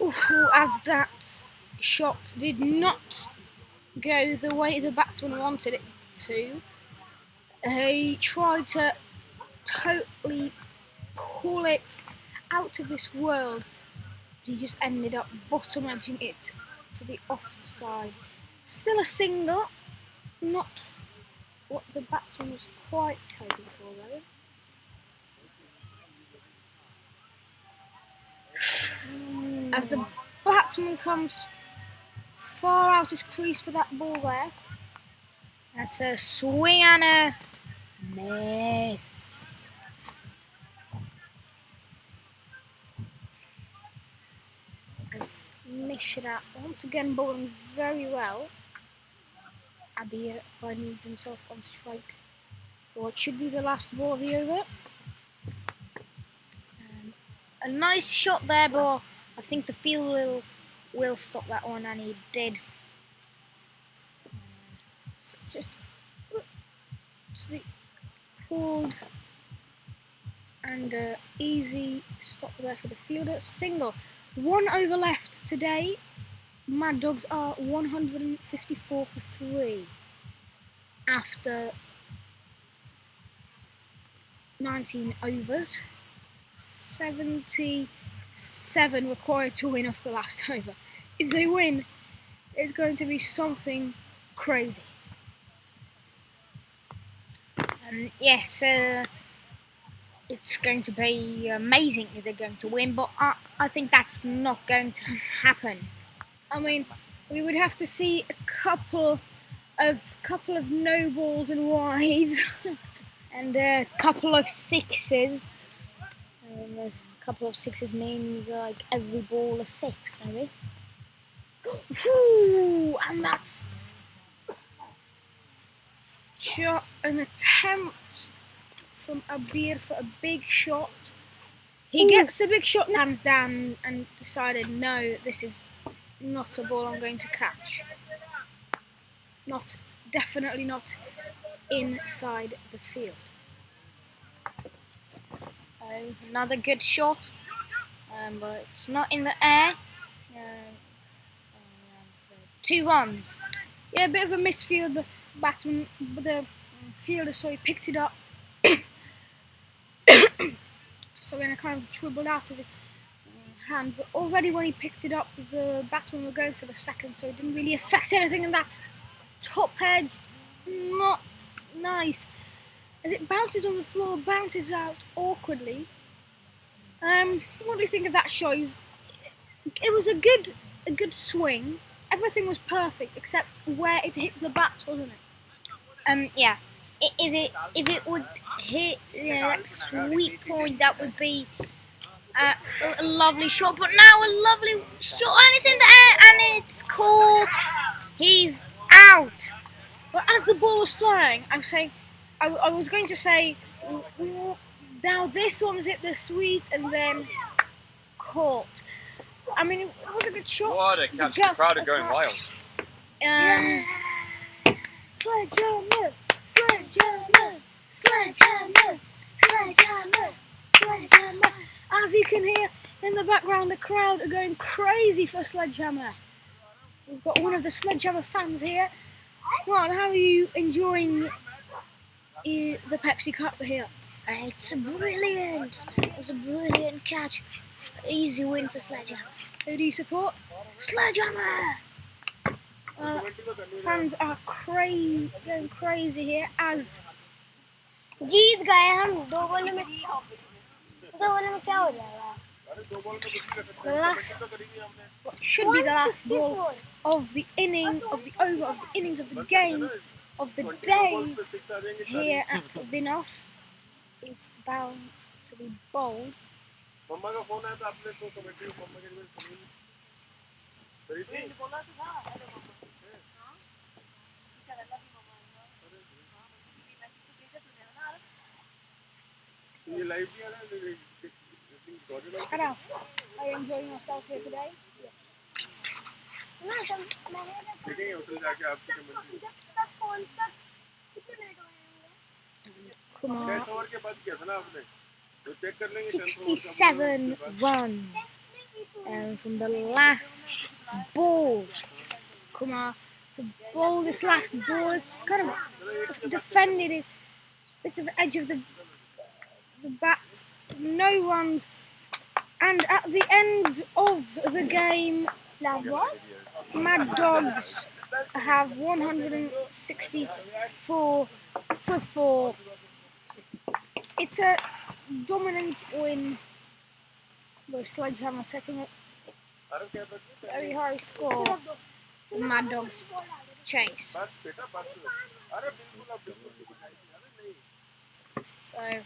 Ooh, as that shot did not go the way the batsman wanted it to. He tried to totally pull it out of this world. He just ended up bottom edging it to the offside. Still a single, not what the batsman was quite hoping for though. As the batsman comes far out his crease for that ball there. That's a swing and a miss. Mishra once again bowling very well. Abir finds himself on strike for what should be the last ball of the over. A nice shot there, but I think the field will stop that one, and he did. So just pulled and easy stop there for the fielder. Single. 1 over left today. Mad Dogs are 154 for 3 after 19 overs. 77 required to win off the last over. If they win, it's going to be something crazy. Yes, it's going to be amazing if they're going to win, but I think that's not going to happen. I mean, we would have to see a couple of no balls and wides and a couple of sixes. A couple of sixes means like every ball a 6, maybe. Ooh, and that's an attempt from Abir for a big shot. He gets a big shot, hands down, and decided, no, this is not a ball I'm going to catch. Definitely not inside the field. Another good shot, but it's not in the air. 2 runs. Yeah, a bit of a misfield. The batsman, the fielder, picked it up. So then it kind of dribbled out of his hand. But already when he picked it up, the batsman were going for the second, so it didn't really affect anything. And that's top edged, not nice. As it bounces on the floor, bounces out awkwardly. What do you think of that shot? It was a good swing. Everything was perfect except where it hit the bat, wasn't it? Yeah. If it would hit that sweet point, that would be a lovely shot. But now a lovely shot, and it's in the air, and it's caught. He's out. But as the ball was flying, I was going to say, now this one's hit the sweet and then caught. I mean, it was a good shot. What a catch. The crowd are going wild. Sledgehammer, sledgehammer, sledgehammer, sledgehammer, sledgehammer. As you can hear in the background, the crowd are going crazy for Sledgehammer. We've got one of the Sledgehammer fans here. Ron, how are you enjoying the Pepsi Cup here? It's brilliant. It was a brilliant catch. Easy win for Sledgehammer. Who do you support? Sledgehammer! Fans are going crazy here as जीत गए हम 2 ball में क्या हो जाएगा what should be the last ball of the innings of the game of the day here at Vinoř is bound to be bowled. Hello, are you enjoying yourself here today? Come on. 67 runs from the last ball. Kumar to bowl this last ball. It's kind of defended it. Bit of the edge of the bat. No runs. And at the end of the game, Mad Dogs have 164 for 4. It's a dominant win with Sledgehammer setting up a very high score for Mad Dogs chase. So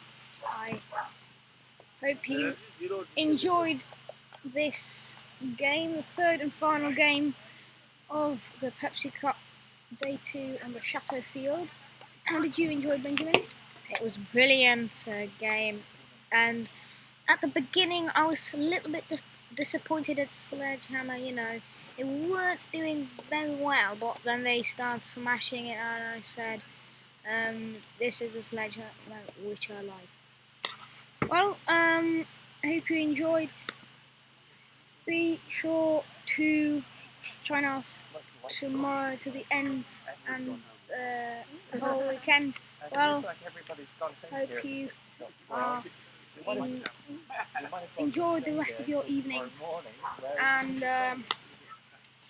I hope you enjoyed this game, the third and final game of the Pepsi Cup Day 2 on the Chateau field. How did you enjoy, Benjamin? It was brilliant game, and at the beginning I was a little bit disappointed at Sledgehammer. You know, they weren't doing very well, but then they started smashing it, and I said, "This is the Sledgehammer which I like." Well, I hope you enjoyed. Be sure to join us tomorrow to the end and the whole weekend. Well, hope you enjoy the rest of your evening, and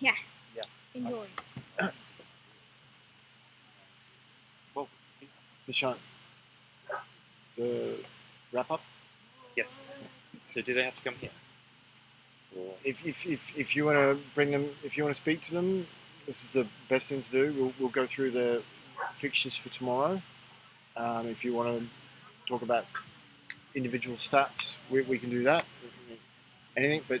yeah, enjoy. Nishant, the wrap up. Yes. So do they have to come here? Or... If you want to bring them, if you want to speak to them, this is the best thing to do. We'll go through the fixtures for tomorrow. If you want to talk about individual stats, we can do that. Anything, but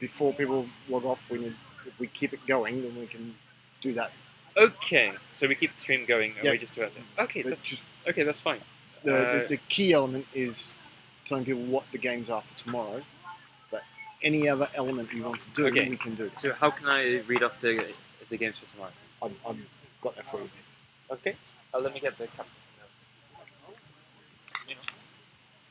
before people log off, if we keep it going, then we can do that. Okay, so we keep the stream going and Yeah. we just do it. Okay, But that's just okay. That's fine. the key element is telling people what the games are for tomorrow. But any other element you want to do, Okay. we can do. So how can I read off the games for tomorrow? I've got that for you. Okay. Let me get the cup.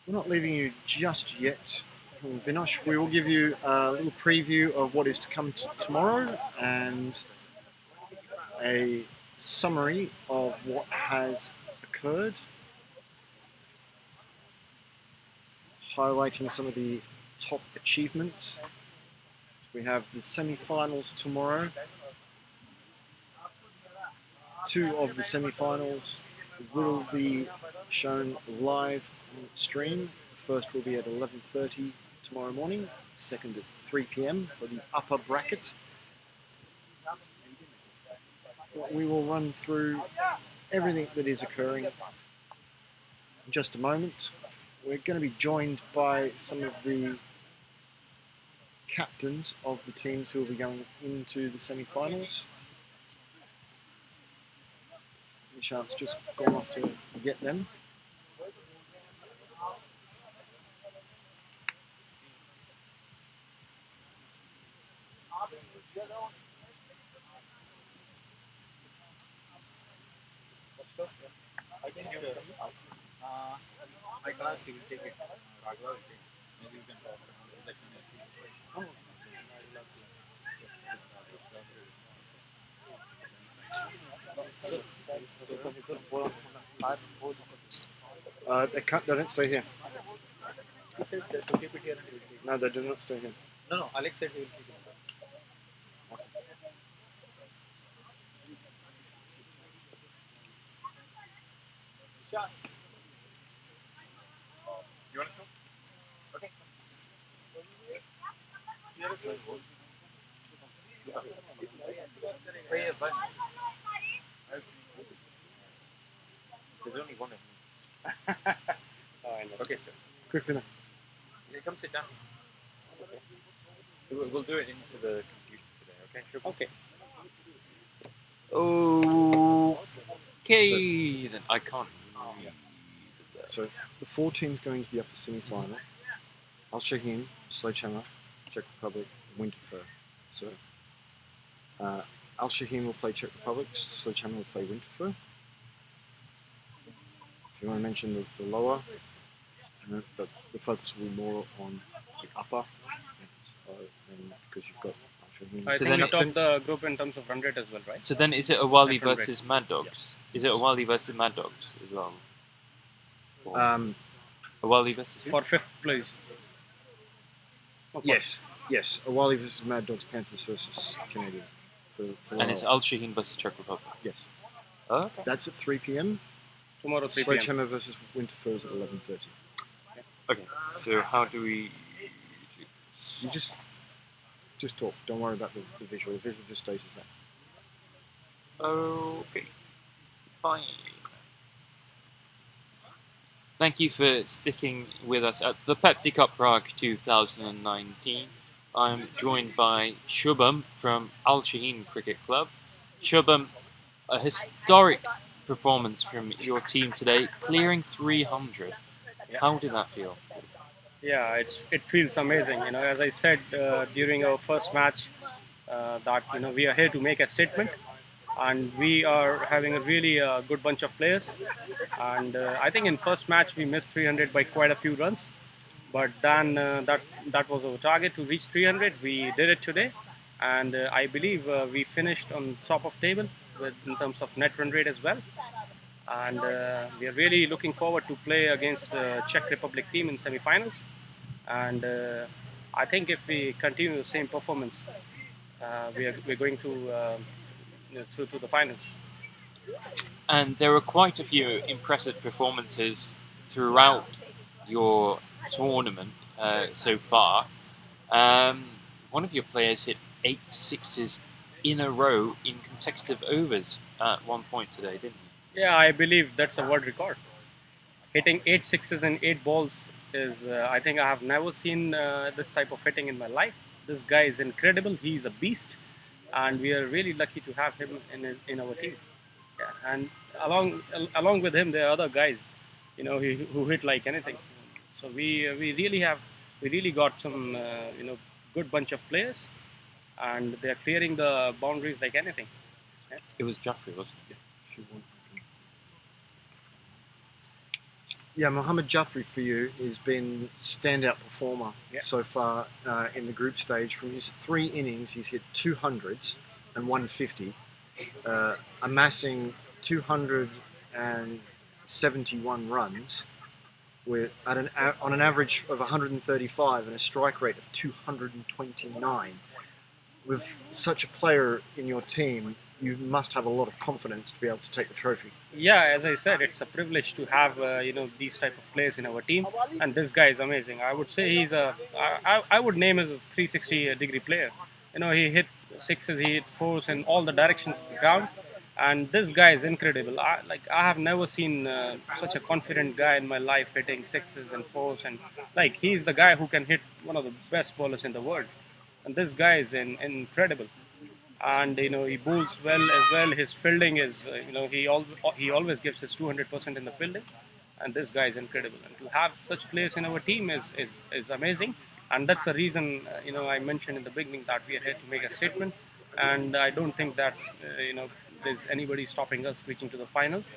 We're not leaving you just yet, Vinoř. We will give you a little preview of what is to come tomorrow and a summary of what has occurred, highlighting some of the top achievements. We have the semi-finals tomorrow. 2 of the semi-finals will be shown live on stream. The first will be at 11:30 tomorrow morning. Second at 3 p.m. for the upper bracket. We will run through everything that is occurring in just a moment. We're going to be joined by some of the captains of the teams who will be going into the semi-finals. Nishant's just gone off to get them. I can't take it. Maybe you can talk around. They don't stay here. He says that to keep it here. No, they do not stay here. No, Alex said he will keep it. You want to come? Okay. There's only one of me. Oh, I know. Okay, sure. Quickly now. Yeah, come sit down. Okay. So we'll do it into the computer today, okay? Sure. Okay. Okay, then I can't read that. So the 4 teams going to the upper semi-final. Al-Shaheen, Sledgehammer, Czech Republic, Winterfur. So Al-Shaheen will play Czech Republic, Sledgehammer will play Winterfur. If you want to mention the lower, but the focus will be more on the upper, because you've got Al-Shaheen. I So think then we it- topped the group in terms of run rate as well, right? So then is it Awali Different versus Mad Dogs? Is it Awali versus Mad Dogs as well? Or Awali versus who? For 5th place. Oh, for- Yes, Awali versus Mad Dogs, Panthers versus Canadian. For And it's lower. Al Shaheen versus Czech Republic. Yes, Oh, okay. that's at 3 p.m. Tomorrow 3 p.m. Sledgehammer versus Winterfur is at 11:30. Okay, so how do we... You just talk. Don't worry about the visual. The visual just stays as that. Okay, fine. Thank you for sticking with us at the Pepsi Cup Prague 2019 I'm joined by Shubham from Al Shaheen Cricket Club. Shubham, a historic performance from your team today, clearing 300. How did that feel? Yeah, it feels amazing. As I said during our first match, that we are here to make a statement, and we are having a really good bunch of players. And I think in first match we missed 300 by quite a few runs, but then that was our target to reach 300. We did it today, and I believe we finished on top of table in terms of net run rate as well. And we are really looking forward to play against the Czech Republic team in semi-finals. And I think if we continue the same performance, we're going to through to the finals. And there were quite a few impressive performances throughout your tournament so far. One of your players hit 8 sixes in a row in consecutive overs at one point today, didn't he? Yeah, I believe that's a world record. Hitting 8 sixes and 8 balls is, I think I have never seen this type of hitting in my life. This guy is incredible. He's a beast, and we are really lucky to have him in our team. Yeah, and along with him, there are other guys, who hit like anything. So we really got some good bunch of players, and they're clearing the boundaries like anything. Yeah. It was Jaffrey, wasn't it? Yeah, Mohammed Jaffrey for you has been standout performer so far in the group stage. From his 3 innings, he's hit 200s and 150, amassing 271 runs on an average of 135 and a strike rate of 229. With such a player in your team, you must have a lot of confidence to be able to take the trophy. Yeah, as I said, it's a privilege to have these type of players in our team, and this guy is amazing. I would say I would name him as a 360-degree player. He hit sixes, he hit fours in all the directions of the ground, and this guy is incredible. I have never seen such a confident guy in my life hitting sixes and fours, and he's the guy who can hit one of the best bowlers in the world, and this guy is incredible. And he bowls well as well. His fielding is he always gives his 200% in the fielding, and this guy is incredible. And to have such players in our team is amazing, and that's the reason I mentioned in the beginning that we are here to make a statement, and I don't think that there's anybody stopping us reaching to the finals.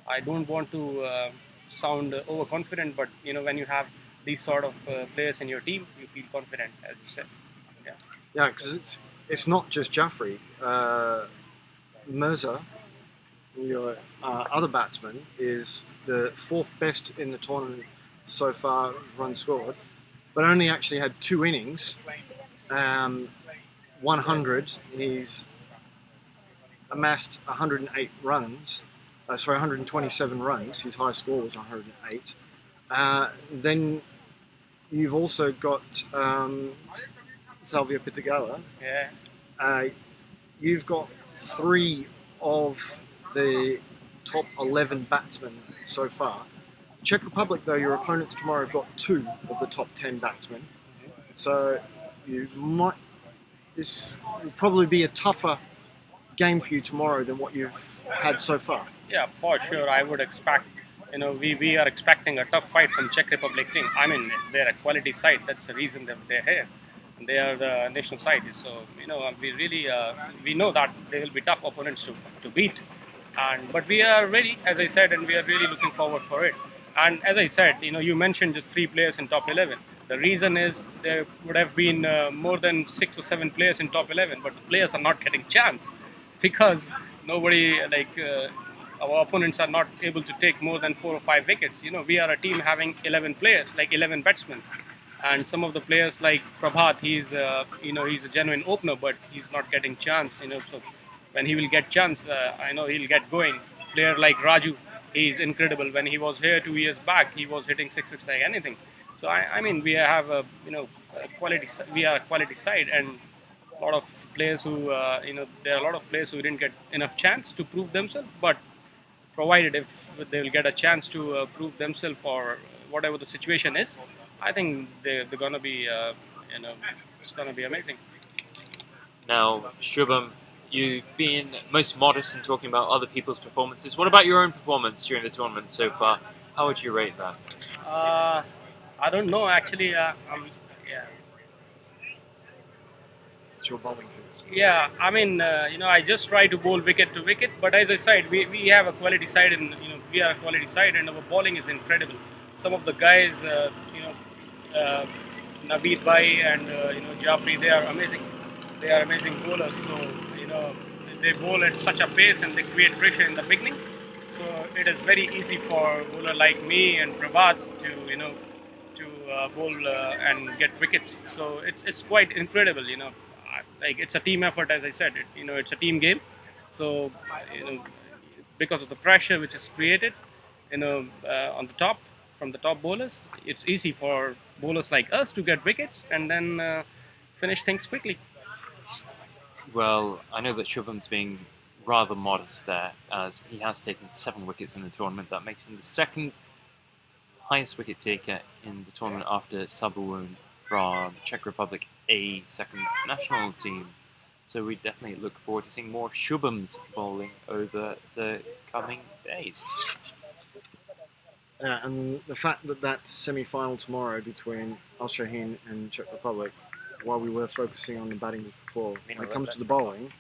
I don't want to sound overconfident, but when you have these sort of players in your team, you feel confident, as you said. Yeah, because it's not just Jaffrey. Mirza, your other batsman, is the 4th best in the tournament so far, runs scored, but only actually had 2 innings, 100. He's amassed 108 runs, 127 runs. His highest score was 108. Then you've also got Salvia Pitagala. Yeah. You've got 3 of the top 11 batsmen so far. Czech Republic, though, your opponents tomorrow have got 2 of the top 10 batsmen. So this will probably be a tougher game for you tomorrow than what you've had so far. Yeah, for sure. I would expect, we are expecting a tough fight from Czech Republic team. I mean, they're a quality side. That's the reason that they're here. They are the national side. So, we really, we know that they will be tough opponents to beat. But we are ready, as I said, and we are really looking forward for it. And as I said, you mentioned just 3 players in top 11. The reason is there would have been more than 6 or 7 players in top 11, but the players are not getting chance because nobody, our opponents are not able to take more than 4 or 5 wickets. We are a team having 11 players, 11 batsmen. And some of the players like Prabhat, he's a genuine opener, but he's not getting chance. So when he will get chance, I know he'll get going. Player like Raju, he's incredible. When he was here 2 years back, he was hitting sixes like anything. So I mean, we have a quality. We are a quality side, and a lot of players who there are a lot of players who didn't get enough chance to prove themselves. But provided if they will get a chance to prove themselves or whatever the situation is, I think they're going to be it's going to be amazing. Now, Shubham, you've been most modest in talking about other people's performances. What about your own performance during the tournament so far? How would you rate that? I don't know actually. Yeah. It's your bowling figures. Yeah, I mean, I just try to bowl wicket to wicket. But as I said, we have a quality side, and we are a quality side, and our bowling is incredible. Some of the guys, Naveed Bhai and Jaffrey, they are amazing. They are amazing bowlers. So they bowl at such a pace, and they create pressure in the beginning. So it is very easy for a bowler like me and Prabhat to bowl and get wickets. So it's quite incredible. Like it's a team effort, as I said. It's a team game. So because of the pressure which is created, on the top from the top bowlers, it's easy for bowlers like us to get wickets and then finish things quickly. Well, I know that Shubham's being rather modest there, as he has taken 7 wickets in the tournament. That makes him the second highest wicket taker in the tournament after Sabuun from Czech Republic, a second national team. So we definitely look forward to seeing more Shubham's bowling over the coming days. And the fact that semi-final tomorrow between Al Shaheen and Czech Republic, while we were focusing on the batting before, when it comes to the bowling,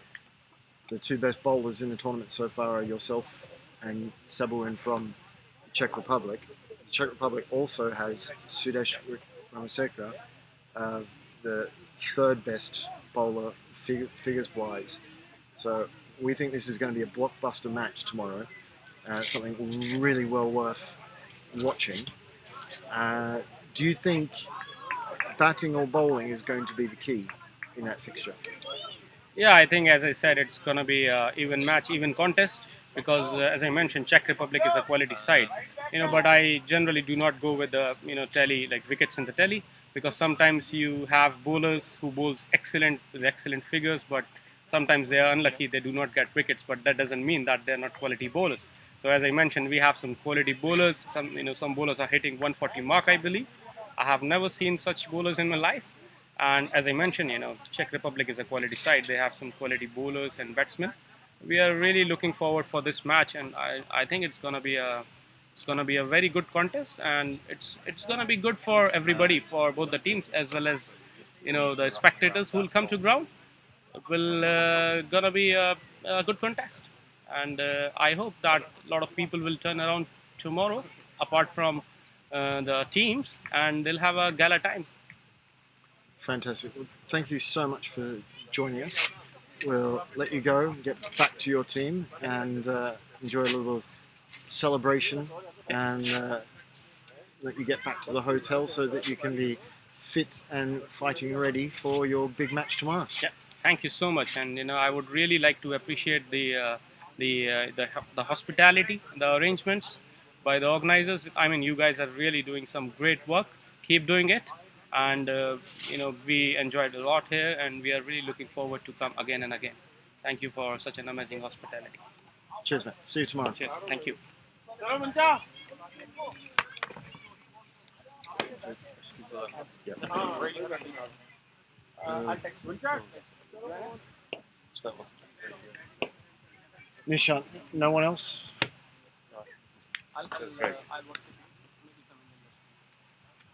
the 2 best bowlers in the tournament so far are yourself and Sabuin from Czech Republic. The Czech Republic also has Sudesh Ramasekar, the 3rd best bowler figures-wise. So we think this is going to be a blockbuster match tomorrow. Something really well worth watching. Do you think batting or bowling is going to be the key in that fixture? Yeah, I think, as I said, it's going to be an even match, even contest, because as I mentioned, Czech Republic is a quality side. But I generally do not go with the telly, like wickets in the telly, because sometimes you have bowlers who bowls excellent with excellent figures, but sometimes they are unlucky, they do not get wickets. But that doesn't mean that they're not quality bowlers. So as I mentioned, we have some quality bowlers. Some bowlers are hitting 140 mark, I believe. I have never seen such bowlers in my life. And as I mentioned, Czech Republic is a quality side. They have some quality bowlers and batsmen. We are really looking forward for this match, and I think it's gonna be a very good contest, and it's gonna be good for everybody, for both the teams as well as the spectators who will come to ground. It will gonna be a good contest, and I hope that a lot of people will turn around tomorrow, apart from the teams, and they'll have a gala time. Fantastic. Well, thank you so much for joining us. We'll let you go, get back to your team, and enjoy a little celebration, and let you get back to the hotel so that you can be fit and fighting ready for your big match tomorrow. Yeah, thank you so much, and I would really like to appreciate the hospitality, the arrangements by the organizers. I mean, you guys are really doing some great work. Keep doing it, and we enjoyed a lot here, and we are really looking forward to come again and again. Thank you for such an amazing hospitality. Cheers, mate. See you tomorrow. Cheers. Thank you. Nishant, no one else? You're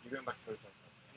going back to hotel.